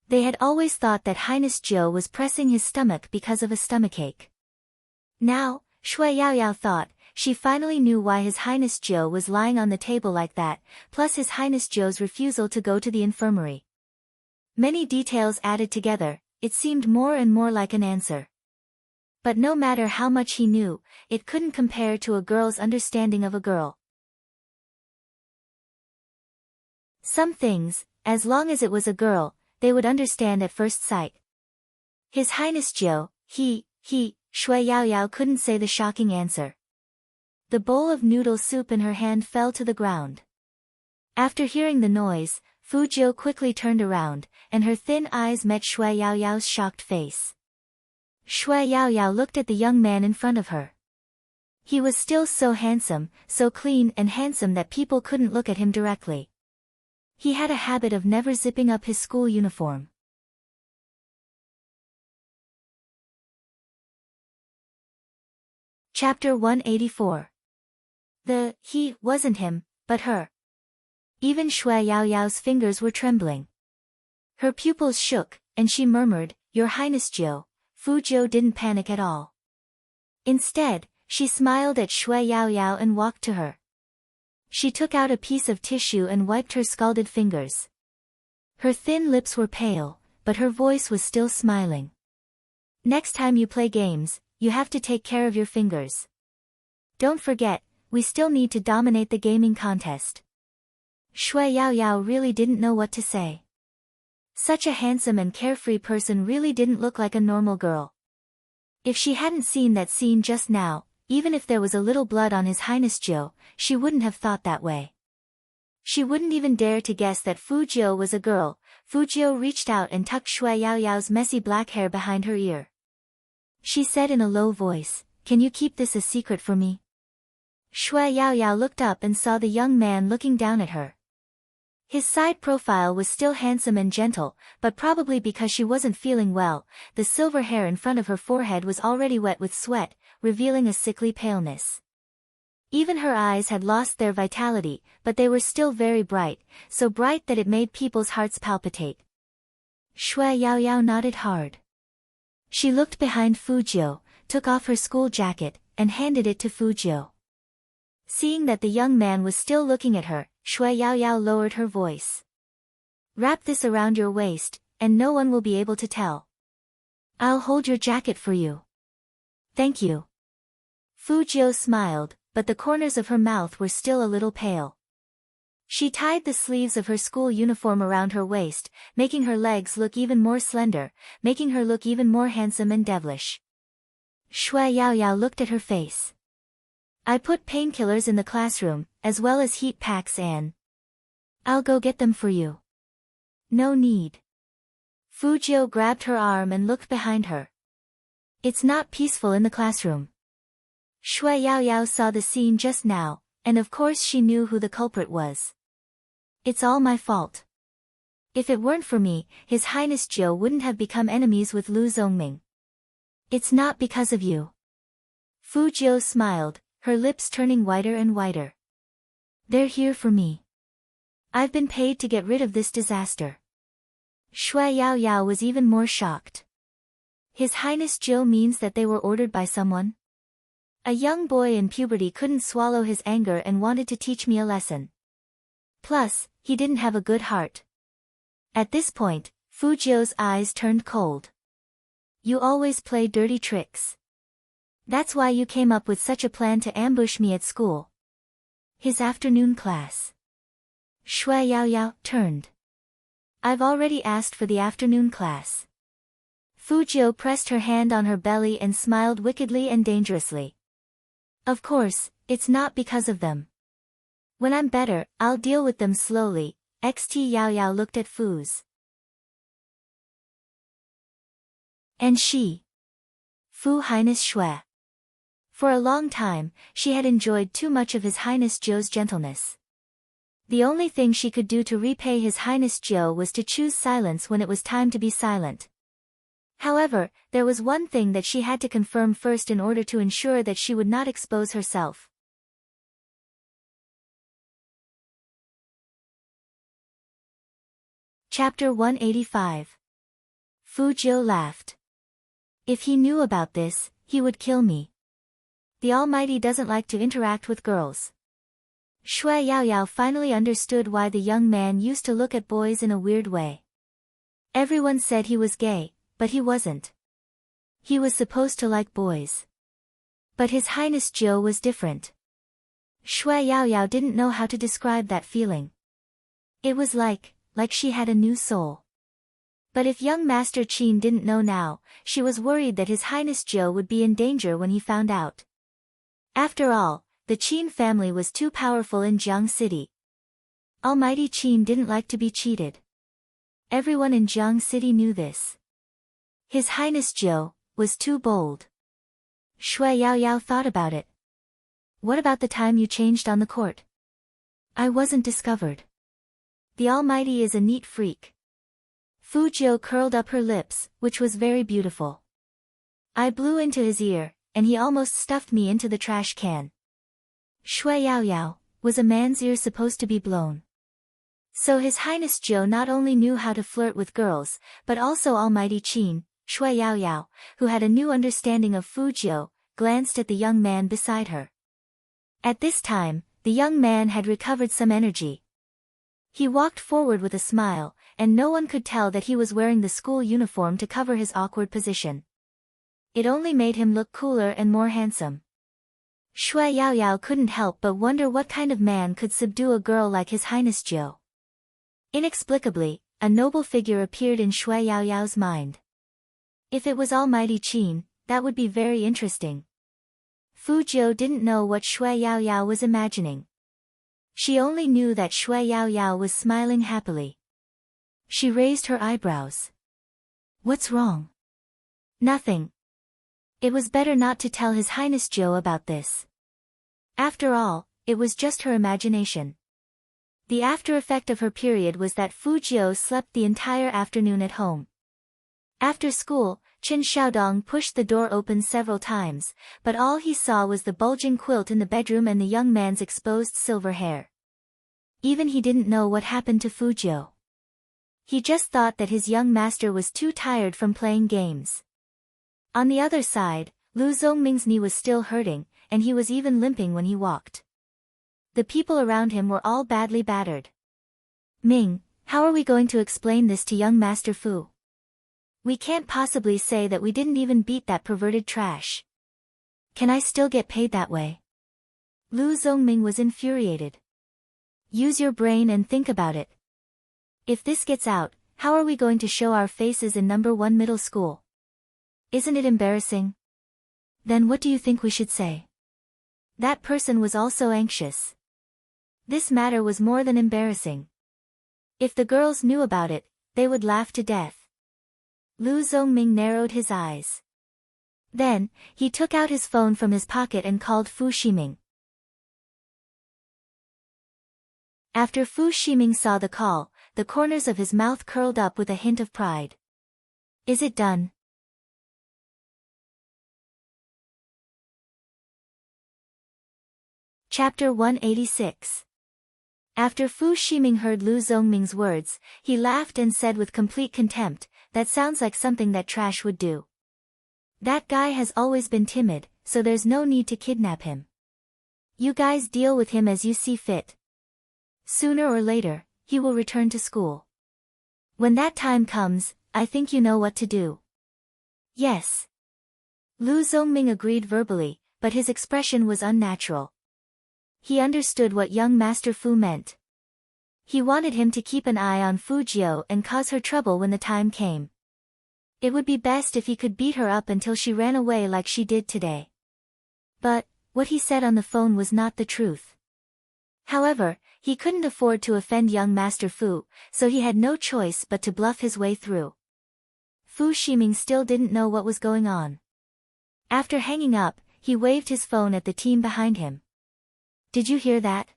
Speaker 1: They had always thought that Highness Jiu was pressing his stomach because of a stomachache. Now, Shui Yaoyao thought, she finally knew why His Highness Jiu was lying on the table like that, plus His Highness Jiu's refusal to go to the infirmary. Many details added together, it seemed more and more like an answer. But no matter how much he knew, it couldn't compare to a girl's understanding of a girl. Some things, as long as it was a girl, they would understand at first sight. His Highness Jiu, Shui Yaoyao couldn't say the shocking answer. The bowl of noodle soup in her hand fell to the ground. After hearing the noise, Fu Jiu quickly turned around, and her thin eyes met Shui Yaoyao's shocked face. Shui Yaoyao looked at the young man in front of her. He was still so handsome, so clean and handsome that people couldn't look at him directly. He had a habit of never zipping up his school uniform. Chapter 184. He wasn't him, but her. Even Shui Yaoyao's fingers were trembling. Her pupils shook, and she murmured, "Your Highness Jiu." Fu Jiu didn't panic at all. Instead, she smiled at Shui Yaoyao and walked to her. She took out a piece of tissue and wiped her scalded fingers. Her thin lips were pale, but her voice was still smiling. "Next time you play games, you have to take care of your fingers. Don't forget, we still need to dominate the gaming contest." Shui Yaoyao really didn't know what to say. Such a handsome and carefree person really didn't look like a normal girl. If she hadn't seen that scene just now, even if there was a little blood on His Highness Jiu, she wouldn't have thought that way. She wouldn't even dare to guess that Fu Jiu was a girl. Fu Jiu reached out and tucked Shui Yaoyao's messy black hair behind her ear. She said in a low voice, "Can you keep this a secret for me?" Shui Yaoyao looked up and saw the young man looking down at her. His side profile was still handsome and gentle, but probably because she wasn't feeling well, the silver hair in front of her forehead was already wet with sweat, revealing a sickly paleness. Even her eyes had lost their vitality, but they were still very bright, so bright that it made people's hearts palpitate. Shui Yaoyao nodded hard. She looked behind Fu Jiu, took off her school jacket, and handed it to Fu Jiu. Seeing that the young man was still looking at her, Shui Yaoyao lowered her voice. "Wrap this around your waist, and no one will be able to tell. I'll hold your jacket for you." "Thank you." Fu Jiu smiled, but the corners of her mouth were still a little pale. She tied the sleeves of her school uniform around her waist, making her legs look even more slender, making her look even more handsome and devilish. Shui Yaoyao looked at her face. "I put painkillers in the classroom, as well as heat packs and I'll go get them for you." "No need." Fu Jiu grabbed her arm and looked behind her. "It's not peaceful in the classroom." Shui Yaoyao saw the scene just now, and of course she knew who the culprit was. "It's all my fault. If it weren't for me, His Highness Jiu wouldn't have become enemies with Lu Zongming. It's not because of you." Fu Jiu smiled, her lips turning whiter and whiter. "They're here for me. I've been paid to get rid of this disaster." Shui Yaoyao was even more shocked. His Highness Jiu means that they were ordered by someone? A young boy in puberty couldn't swallow his anger and wanted to teach me a lesson. Plus, he didn't have a good heart. At this point, Fu Jiu's eyes turned cold. "You always play dirty tricks. That's why you came up with such a plan to ambush me at school." His afternoon class. Shui Yaoyao turned. "I've already asked for the afternoon class." Fu Jiu pressed her hand on her belly and smiled wickedly and dangerously. "Of course, it's not because of them. When I'm better, I'll deal with them slowly." Xt Yaoyao looked at Fu's. "And she?" Fu Highness Shui. For a long time, she had enjoyed too much of His Highness Jiu's gentleness. The only thing she could do to repay His Highness Jiu was to choose silence when it was time to be silent. However, there was one thing that she had to confirm first in order to ensure that she would not expose herself. Chapter 185. Fu Jiu laughed. If he knew about this, he would kill me. The Almighty doesn't like to interact with girls. Shui Yaoyao finally understood why the young man used to look at boys in a weird way. Everyone said he was gay, but he wasn't. He was supposed to like boys. But His Highness Jiu was different. Shui Yaoyao didn't know how to describe that feeling. It was like she had a new soul. But if young Master Qin didn't know now, she was worried that His Highness Jiu would be in danger when he found out. After all, the Qin family was too powerful in Jiang City. Almighty Qin didn't like to be cheated. Everyone in Jiang City knew this. His Highness Jiu was too bold. Shui Yaoyao thought about it. What about the time you changed on the court? I wasn't discovered. The Almighty is a neat freak. Fu Jiu curled up her lips, which was very beautiful. I blew into his ear, and he almost stuffed me into the trash can. Shui Yaoyao, was a man's ear supposed to be blown? So His Highness Jiu not only knew how to flirt with girls, but also Almighty Qin, Shui Yaoyao, who had a new understanding of Fu Jiu, glanced at the young man beside her. At this time, the young man had recovered some energy. He walked forward with a smile, and no one could tell that he was wearing the school uniform to cover his awkward position. It only made him look cooler and more handsome. Shui Yaoyao couldn't help but wonder what kind of man could subdue a girl like His Highness Jiu. Inexplicably, a noble figure appeared in Shui Yaoyao's mind. If it was Almighty Qin, that would be very interesting. Fu Jiu didn't know what Shui Yaoyao was imagining. She only knew that Shui Yaoyao was smiling happily. She raised her eyebrows. What's wrong? Nothing. It was better not to tell His Highness Jiu about this. After all, it was just her imagination. The after effect of her period was that Fu Jiu slept the entire afternoon at home. After school, Chen Xiaodong pushed the door open several times, but all he saw was the bulging quilt in the bedroom and the young man's exposed silver hair. Even he didn't know what happened to Fu Jiu. He just thought that his young master was too tired from playing games. On the other side, Lu Zongming's knee was still hurting, and he was even limping when he walked. The people around him were all badly battered. Ming, how are we going to explain this to young Master Fu? We can't possibly say that we didn't even beat that perverted trash. Can I still get paid that way? Lu Zongming was infuriated. Use your brain and think about it. If this gets out, how are we going to show our faces in number 1 middle school? Isn't it embarrassing? Then what do you think we should say? That person was also anxious. This matter was more than embarrassing. If the girls knew about it, they would laugh to death. Lu Zongming narrowed his eyes. Then, he took out his phone from his pocket and called Fu Shiming. After Fu Shiming saw the call, the corners of his mouth curled up with a hint of pride. Is it done? Chapter 186. After Fu Shiming heard Lu Zongming's words, he laughed and said with complete contempt, that sounds like something that trash would do. That guy has always been timid, so there's no need to kidnap him. You guys deal with him as you see fit. Sooner or later, he will return to school. When that time comes, I think you know what to do. Yes. Lu Zongming agreed verbally, but his expression was unnatural. He understood what young Master Fu meant. He wanted him to keep an eye on Fu Jiu and cause her trouble when the time came. It would be best if he could beat her up until she ran away like she did today. But, what he said on the phone was not the truth. However, he couldn't afford to offend young Master Fu, so he had no choice but to bluff his way through. Fu Shiming still didn't know what was going on. After hanging up, he waved his phone at the team behind him. Did you hear that?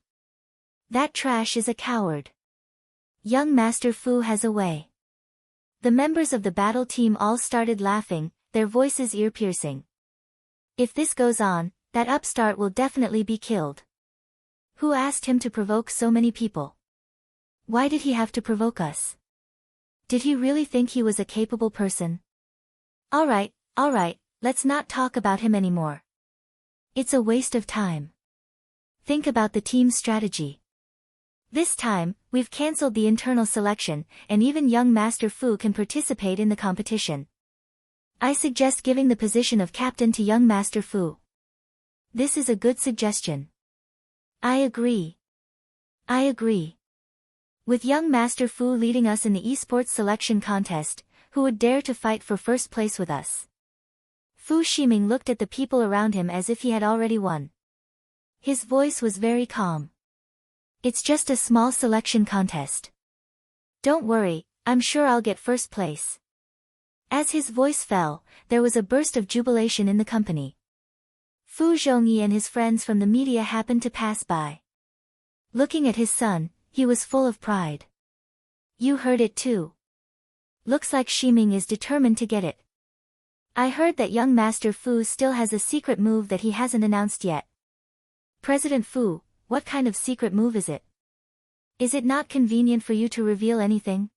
Speaker 1: That trash is a coward. Young Master Fu has a way. The members of the battle team all started laughing, their voices ear-piercing. If this goes on, that upstart will definitely be killed. Who asked him to provoke so many people? Why did he have to provoke us? Did he really think he was a capable person? Alright, let's not talk about him anymore. It's a waste of time. Think about the team's strategy. This time, we've cancelled the internal selection, and even young Master Fu can participate in the competition. I suggest giving the position of captain to young Master Fu. This is a good suggestion. I agree. With young Master Fu leading us in the esports selection contest, who would dare to fight for first place with us? Fu Shiming looked at the people around him as if he had already won. His voice was very calm. It's just a small selection contest. Don't worry, I'm sure I'll get first place. As his voice fell, there was a burst of jubilation in the company. Fu Zhongyi and his friends from the media happened to pass by. Looking at his son, he was full of pride. You heard it too. Looks like Shiming is determined to get it. I heard that young Master Fu still has a secret move that he hasn't announced yet. President Fu, what kind of secret move is it? Is it not convenient for you to reveal anything?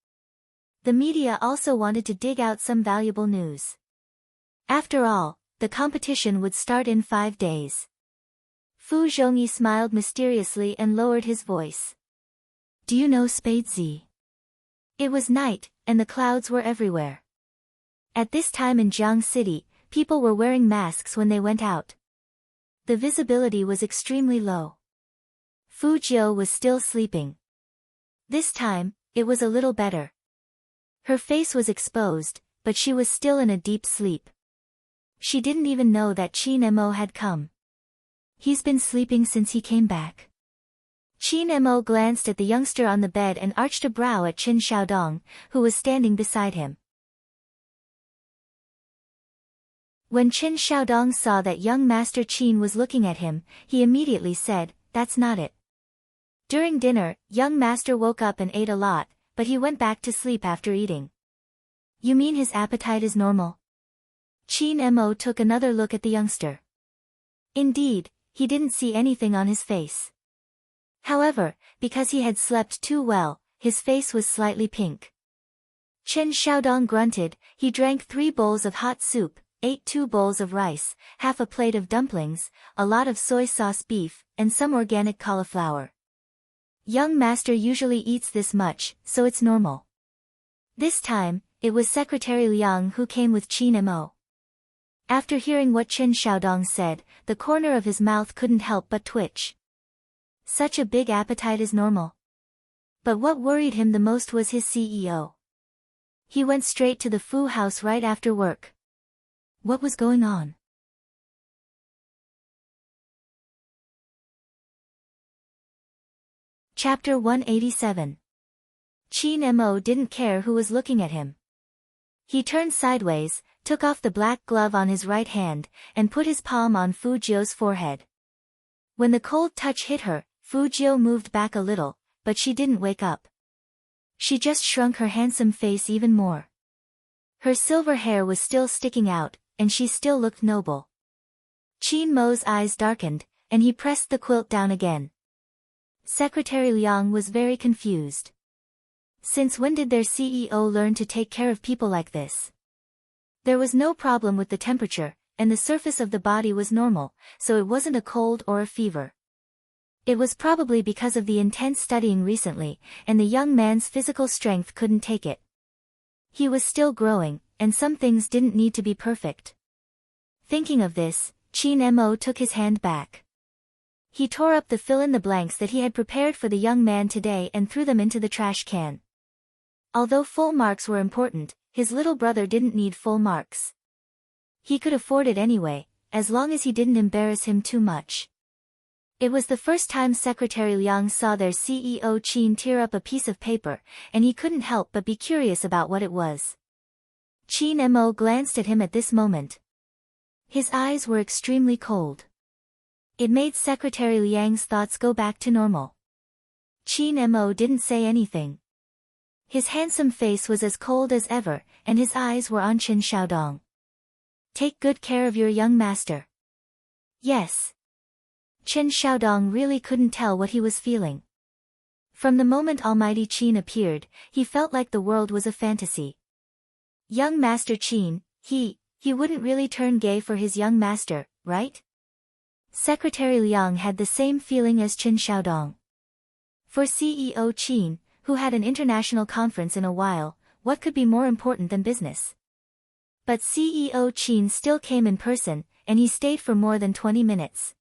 Speaker 1: The media also wanted to dig out some valuable news. After all, the competition would start in 5 days. Fu Zhongyi smiled mysteriously and lowered his voice. Do you know Spade Z? It was night, and the clouds were everywhere. At this time in Jiang City, people were wearing masks when they went out. The visibility was extremely low. Fu Jiu was still sleeping. This time, it was a little better. Her face was exposed, but she was still in a deep sleep. She didn't even know that Qin Mo had come. He's been sleeping since he came back. Qin Mo glanced at the youngster on the bed and arched a brow at Qin Xiaodong, who was standing beside him. When Qin Xiaodong saw that young Master Qin was looking at him, he immediately said, "That's not it." During dinner, young Master woke up and ate a lot, but he went back to sleep after eating. You mean his appetite is normal? Qin Mo took another look at the youngster. Indeed, he didn't see anything on his face. However, because he had slept too well, his face was slightly pink. Qin Xiaodong grunted. He drank 3 bowls of hot soup, ate 2 bowls of rice, half a plate of dumplings, a lot of soy sauce beef, and some organic cauliflower. Young Master usually eats this much, so it's normal. This time, it was Secretary Liang who came with Qin Mo. After hearing what Qin Xiaodong said, the corner of his mouth couldn't help but twitch. Such a big appetite is normal. But what worried him the most was his CEO. He went straight to the Fu house right after work. What was going on? Chapter 187. Qin Mo didn't care who was looking at him. He turned sideways, took off the black glove on his right hand, and put his palm on Fu Jiu's forehead. When the cold touch hit her, Fu Jiu moved back a little, but she didn't wake up. She just shrunk her handsome face even more. Her silver hair was still sticking out, and she still looked noble. Qin Mo's eyes darkened, and he pressed the quilt down again. Secretary Liang was very confused. Since when did their CEO learn to take care of people like this? There was no problem with the temperature, and the surface of the body was normal, so it wasn't a cold or a fever. It was probably because of the intense studying recently, and the young man's physical strength couldn't take it. He was still growing, and some things didn't need to be perfect. Thinking of this, Qin Mo took his hand back. He tore up the fill-in-the-blanks that he had prepared for the young man today and threw them into the trash can. Although full marks were important, his little brother didn't need full marks. He could afford it anyway, as long as he didn't embarrass him too much. It was the first time Secretary Liang saw their CEO Qin tear up a piece of paper, and he couldn't help but be curious about what it was. Qin Mo glanced at him at this moment. His eyes were extremely cold. It made Secretary Liang's thoughts go back to normal. Qin Mo didn't say anything. His handsome face was as cold as ever, and his eyes were on Qin Xiaodong. Take good care of your young master. Yes. Qin Xiaodong really couldn't tell what he was feeling. From the moment Almighty Qin appeared, he felt like the world was a fantasy. Young Master Qin, he wouldn't really turn gay for his young master, right? Secretary Liang had the same feeling as Qin Xiaodong. For CEO Qin, who had an international conference in a while, what could be more important than business? But CEO Qin still came in person, and he stayed for more than 20 minutes.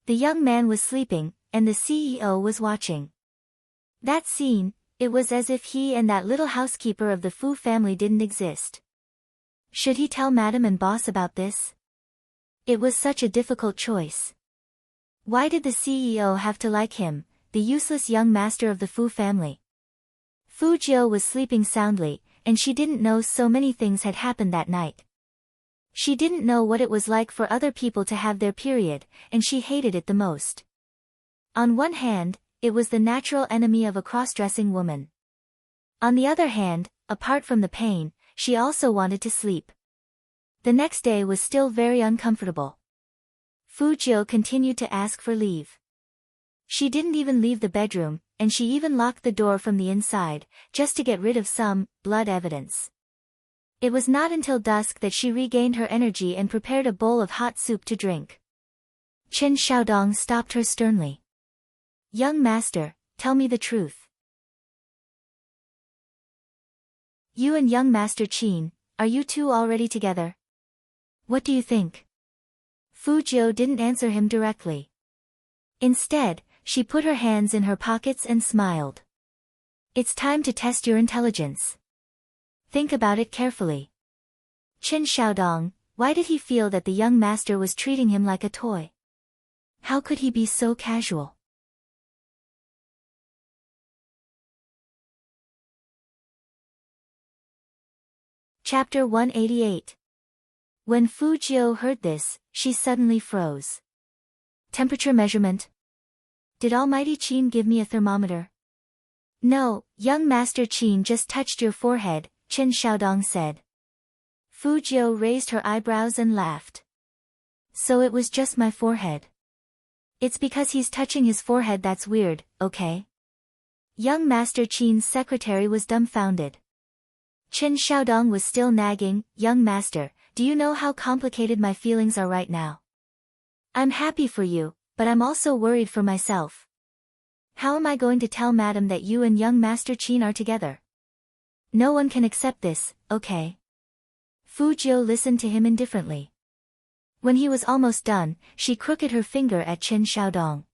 Speaker 1: The young man was sleeping, and the CEO was watching. That scene, it was as if he and that little housekeeper of the Fu family didn't exist. Should he tell Madam and boss about this? It was such a difficult choice. Why did the CEO have to like him, the useless young master of the Fu family? Fu Jiu was sleeping soundly, and she didn't know so many things had happened that night. She didn't know what it was like for other people to have their period, and she hated it the most. On one hand, it was the natural enemy of a cross-dressing woman. On the other hand, apart from the pain, she also wanted to sleep. The next day was still very uncomfortable. Fu Jiu continued to ask for leave. She didn't even leave the bedroom, and she even locked the door from the inside, just to get rid of some blood evidence. It was not until dusk that she regained her energy and prepared a bowl of hot soup to drink. Qin Xiaodong stopped her sternly. Young master, tell me the truth. You and young Master Qin, are you two already together? What do you think? Fu Jiu didn't answer him directly. Instead, she put her hands in her pockets and smiled. It's time to test your intelligence. Think about it carefully. Qin Xiaodong, why did he feel that the young master was treating him like a toy? How could he be so casual? Chapter 188. When Fu Jiu heard this, she suddenly froze. Temperature measurement? Did Almighty Qin give me a thermometer? No, young Master Qin just touched your forehead, Qin Xiaodong said. Fu Jiu raised her eyebrows and laughed. So it was just my forehead. It's because he's touching his forehead that's weird, okay? Young Master Qin's secretary was dumbfounded. Qin Xiaodong was still nagging, young master, do you know how complicated my feelings are right now? I'm happy for you, but I'm also worried for myself. How am I going to tell Madam that you and young Master Qin are together? No one can accept this, okay? Fu Jiu listened to him indifferently. When he was almost done, she crooked her finger at Qin Xiaodong.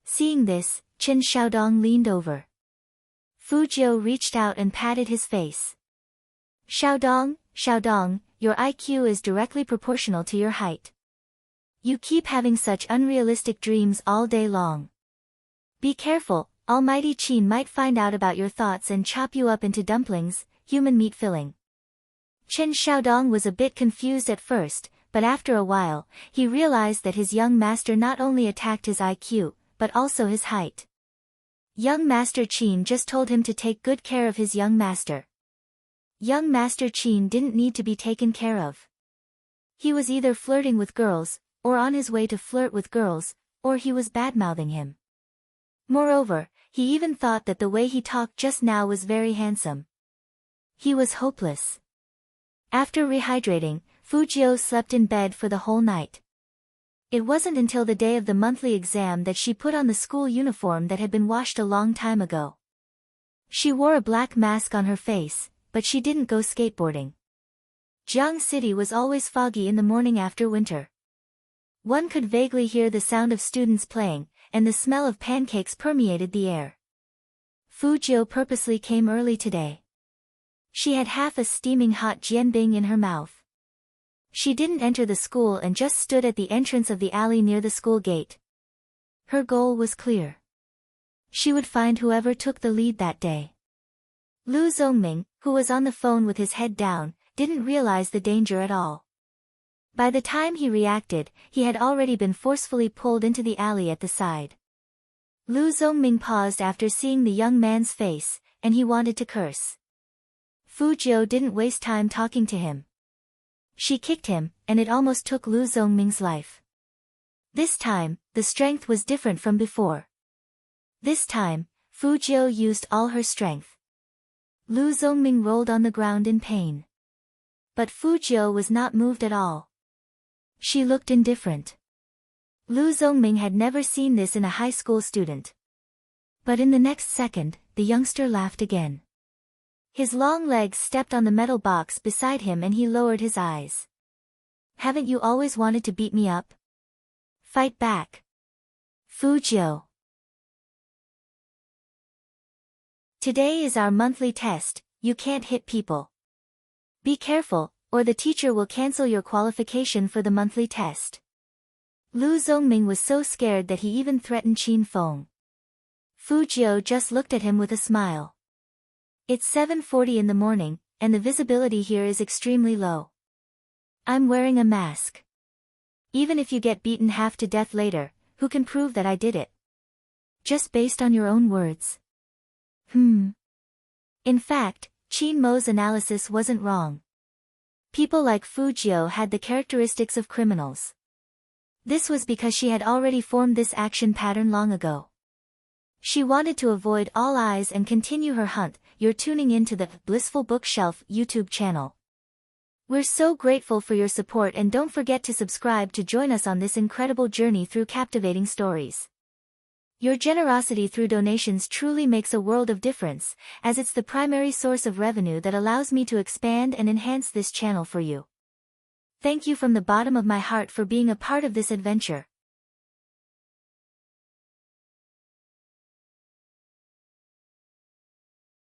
Speaker 1: Seeing this, Qin Xiaodong leaned over. Fu Jiu reached out and patted his face. Xiaodong, your IQ is directly proportional to your height. You keep having such unrealistic dreams all day long. Be careful, Almighty Qin might find out about your thoughts and chop you up into dumplings, human meat filling. Qin Xiaodong was a bit confused at first, but after a while, he realized that his young master not only attacked his IQ, but also his height. Young Master Qin just told him to take good care of his young master. Young Master Qin didn't need to be taken care of. He was either flirting with girls, or on his way to flirt with girls, or he was badmouthing him. Moreover, he even thought that the way he talked just now was very handsome. He was hopeless. After rehydrating, Fu Jiu slept in bed for the whole night. It wasn't until the day of the monthly exam that she put on the school uniform that had been washed a long time ago. She wore a black mask on her face, but she didn't go skateboarding. Jiang City was always foggy in the morning after winter. One could vaguely hear the sound of students playing, and the smell of pancakes permeated the air. Fu Jiu purposely came early today. She had half a steaming hot jianbing in her mouth. She didn't enter the school and just stood at the entrance of the alley near the school gate. Her goal was clear. She would find whoever took the lead that day. Lu Zongming, who was on the phone with his head down, didn't realize the danger at all. By the time he reacted, he had already been forcefully pulled into the alley at the side. Lu Zongming paused after seeing the young man's face, and he wanted to curse. Fu Jiu didn't waste time talking to him. She kicked him, and it almost took Lu Zongming's life. This time, the strength was different from before. This time, Fu Jiu used all her strength. Lu Zongming rolled on the ground in pain. But Fu Jiu was not moved at all. She looked indifferent. Lu Zongming had never seen this in a high school student. But in the next second, the youngster laughed again. His long legs stepped on the metal box beside him and he lowered his eyes. Haven't you always wanted to beat me up? Fight back. Fu Jiu. Today is our monthly test, you can't hit people. Be careful, or the teacher will cancel your qualification for the monthly test. Lu Zongming was so scared that he even threatened Qin Feng. Fu Jiu just looked at him with a smile. It's 7:40 in the morning, and the visibility here is extremely low. I'm wearing a mask. Even if you get beaten half to death later, who can prove that I did it? Just based on your own words. In fact, Qin Mo's analysis wasn't wrong. People like Fu Jiu had the characteristics of criminals. This was because she had already formed this action pattern long ago. She wanted to avoid all eyes and continue her hunt. You're tuning into the Blissful Bookshelf YouTube channel. We're so grateful for your support and don't forget to subscribe to join us on this incredible journey through captivating stories. Your generosity through donations truly makes a world of difference, as it's the primary source of revenue that allows me to expand and enhance this channel for you. Thank you from the bottom of my heart for being a part of this adventure.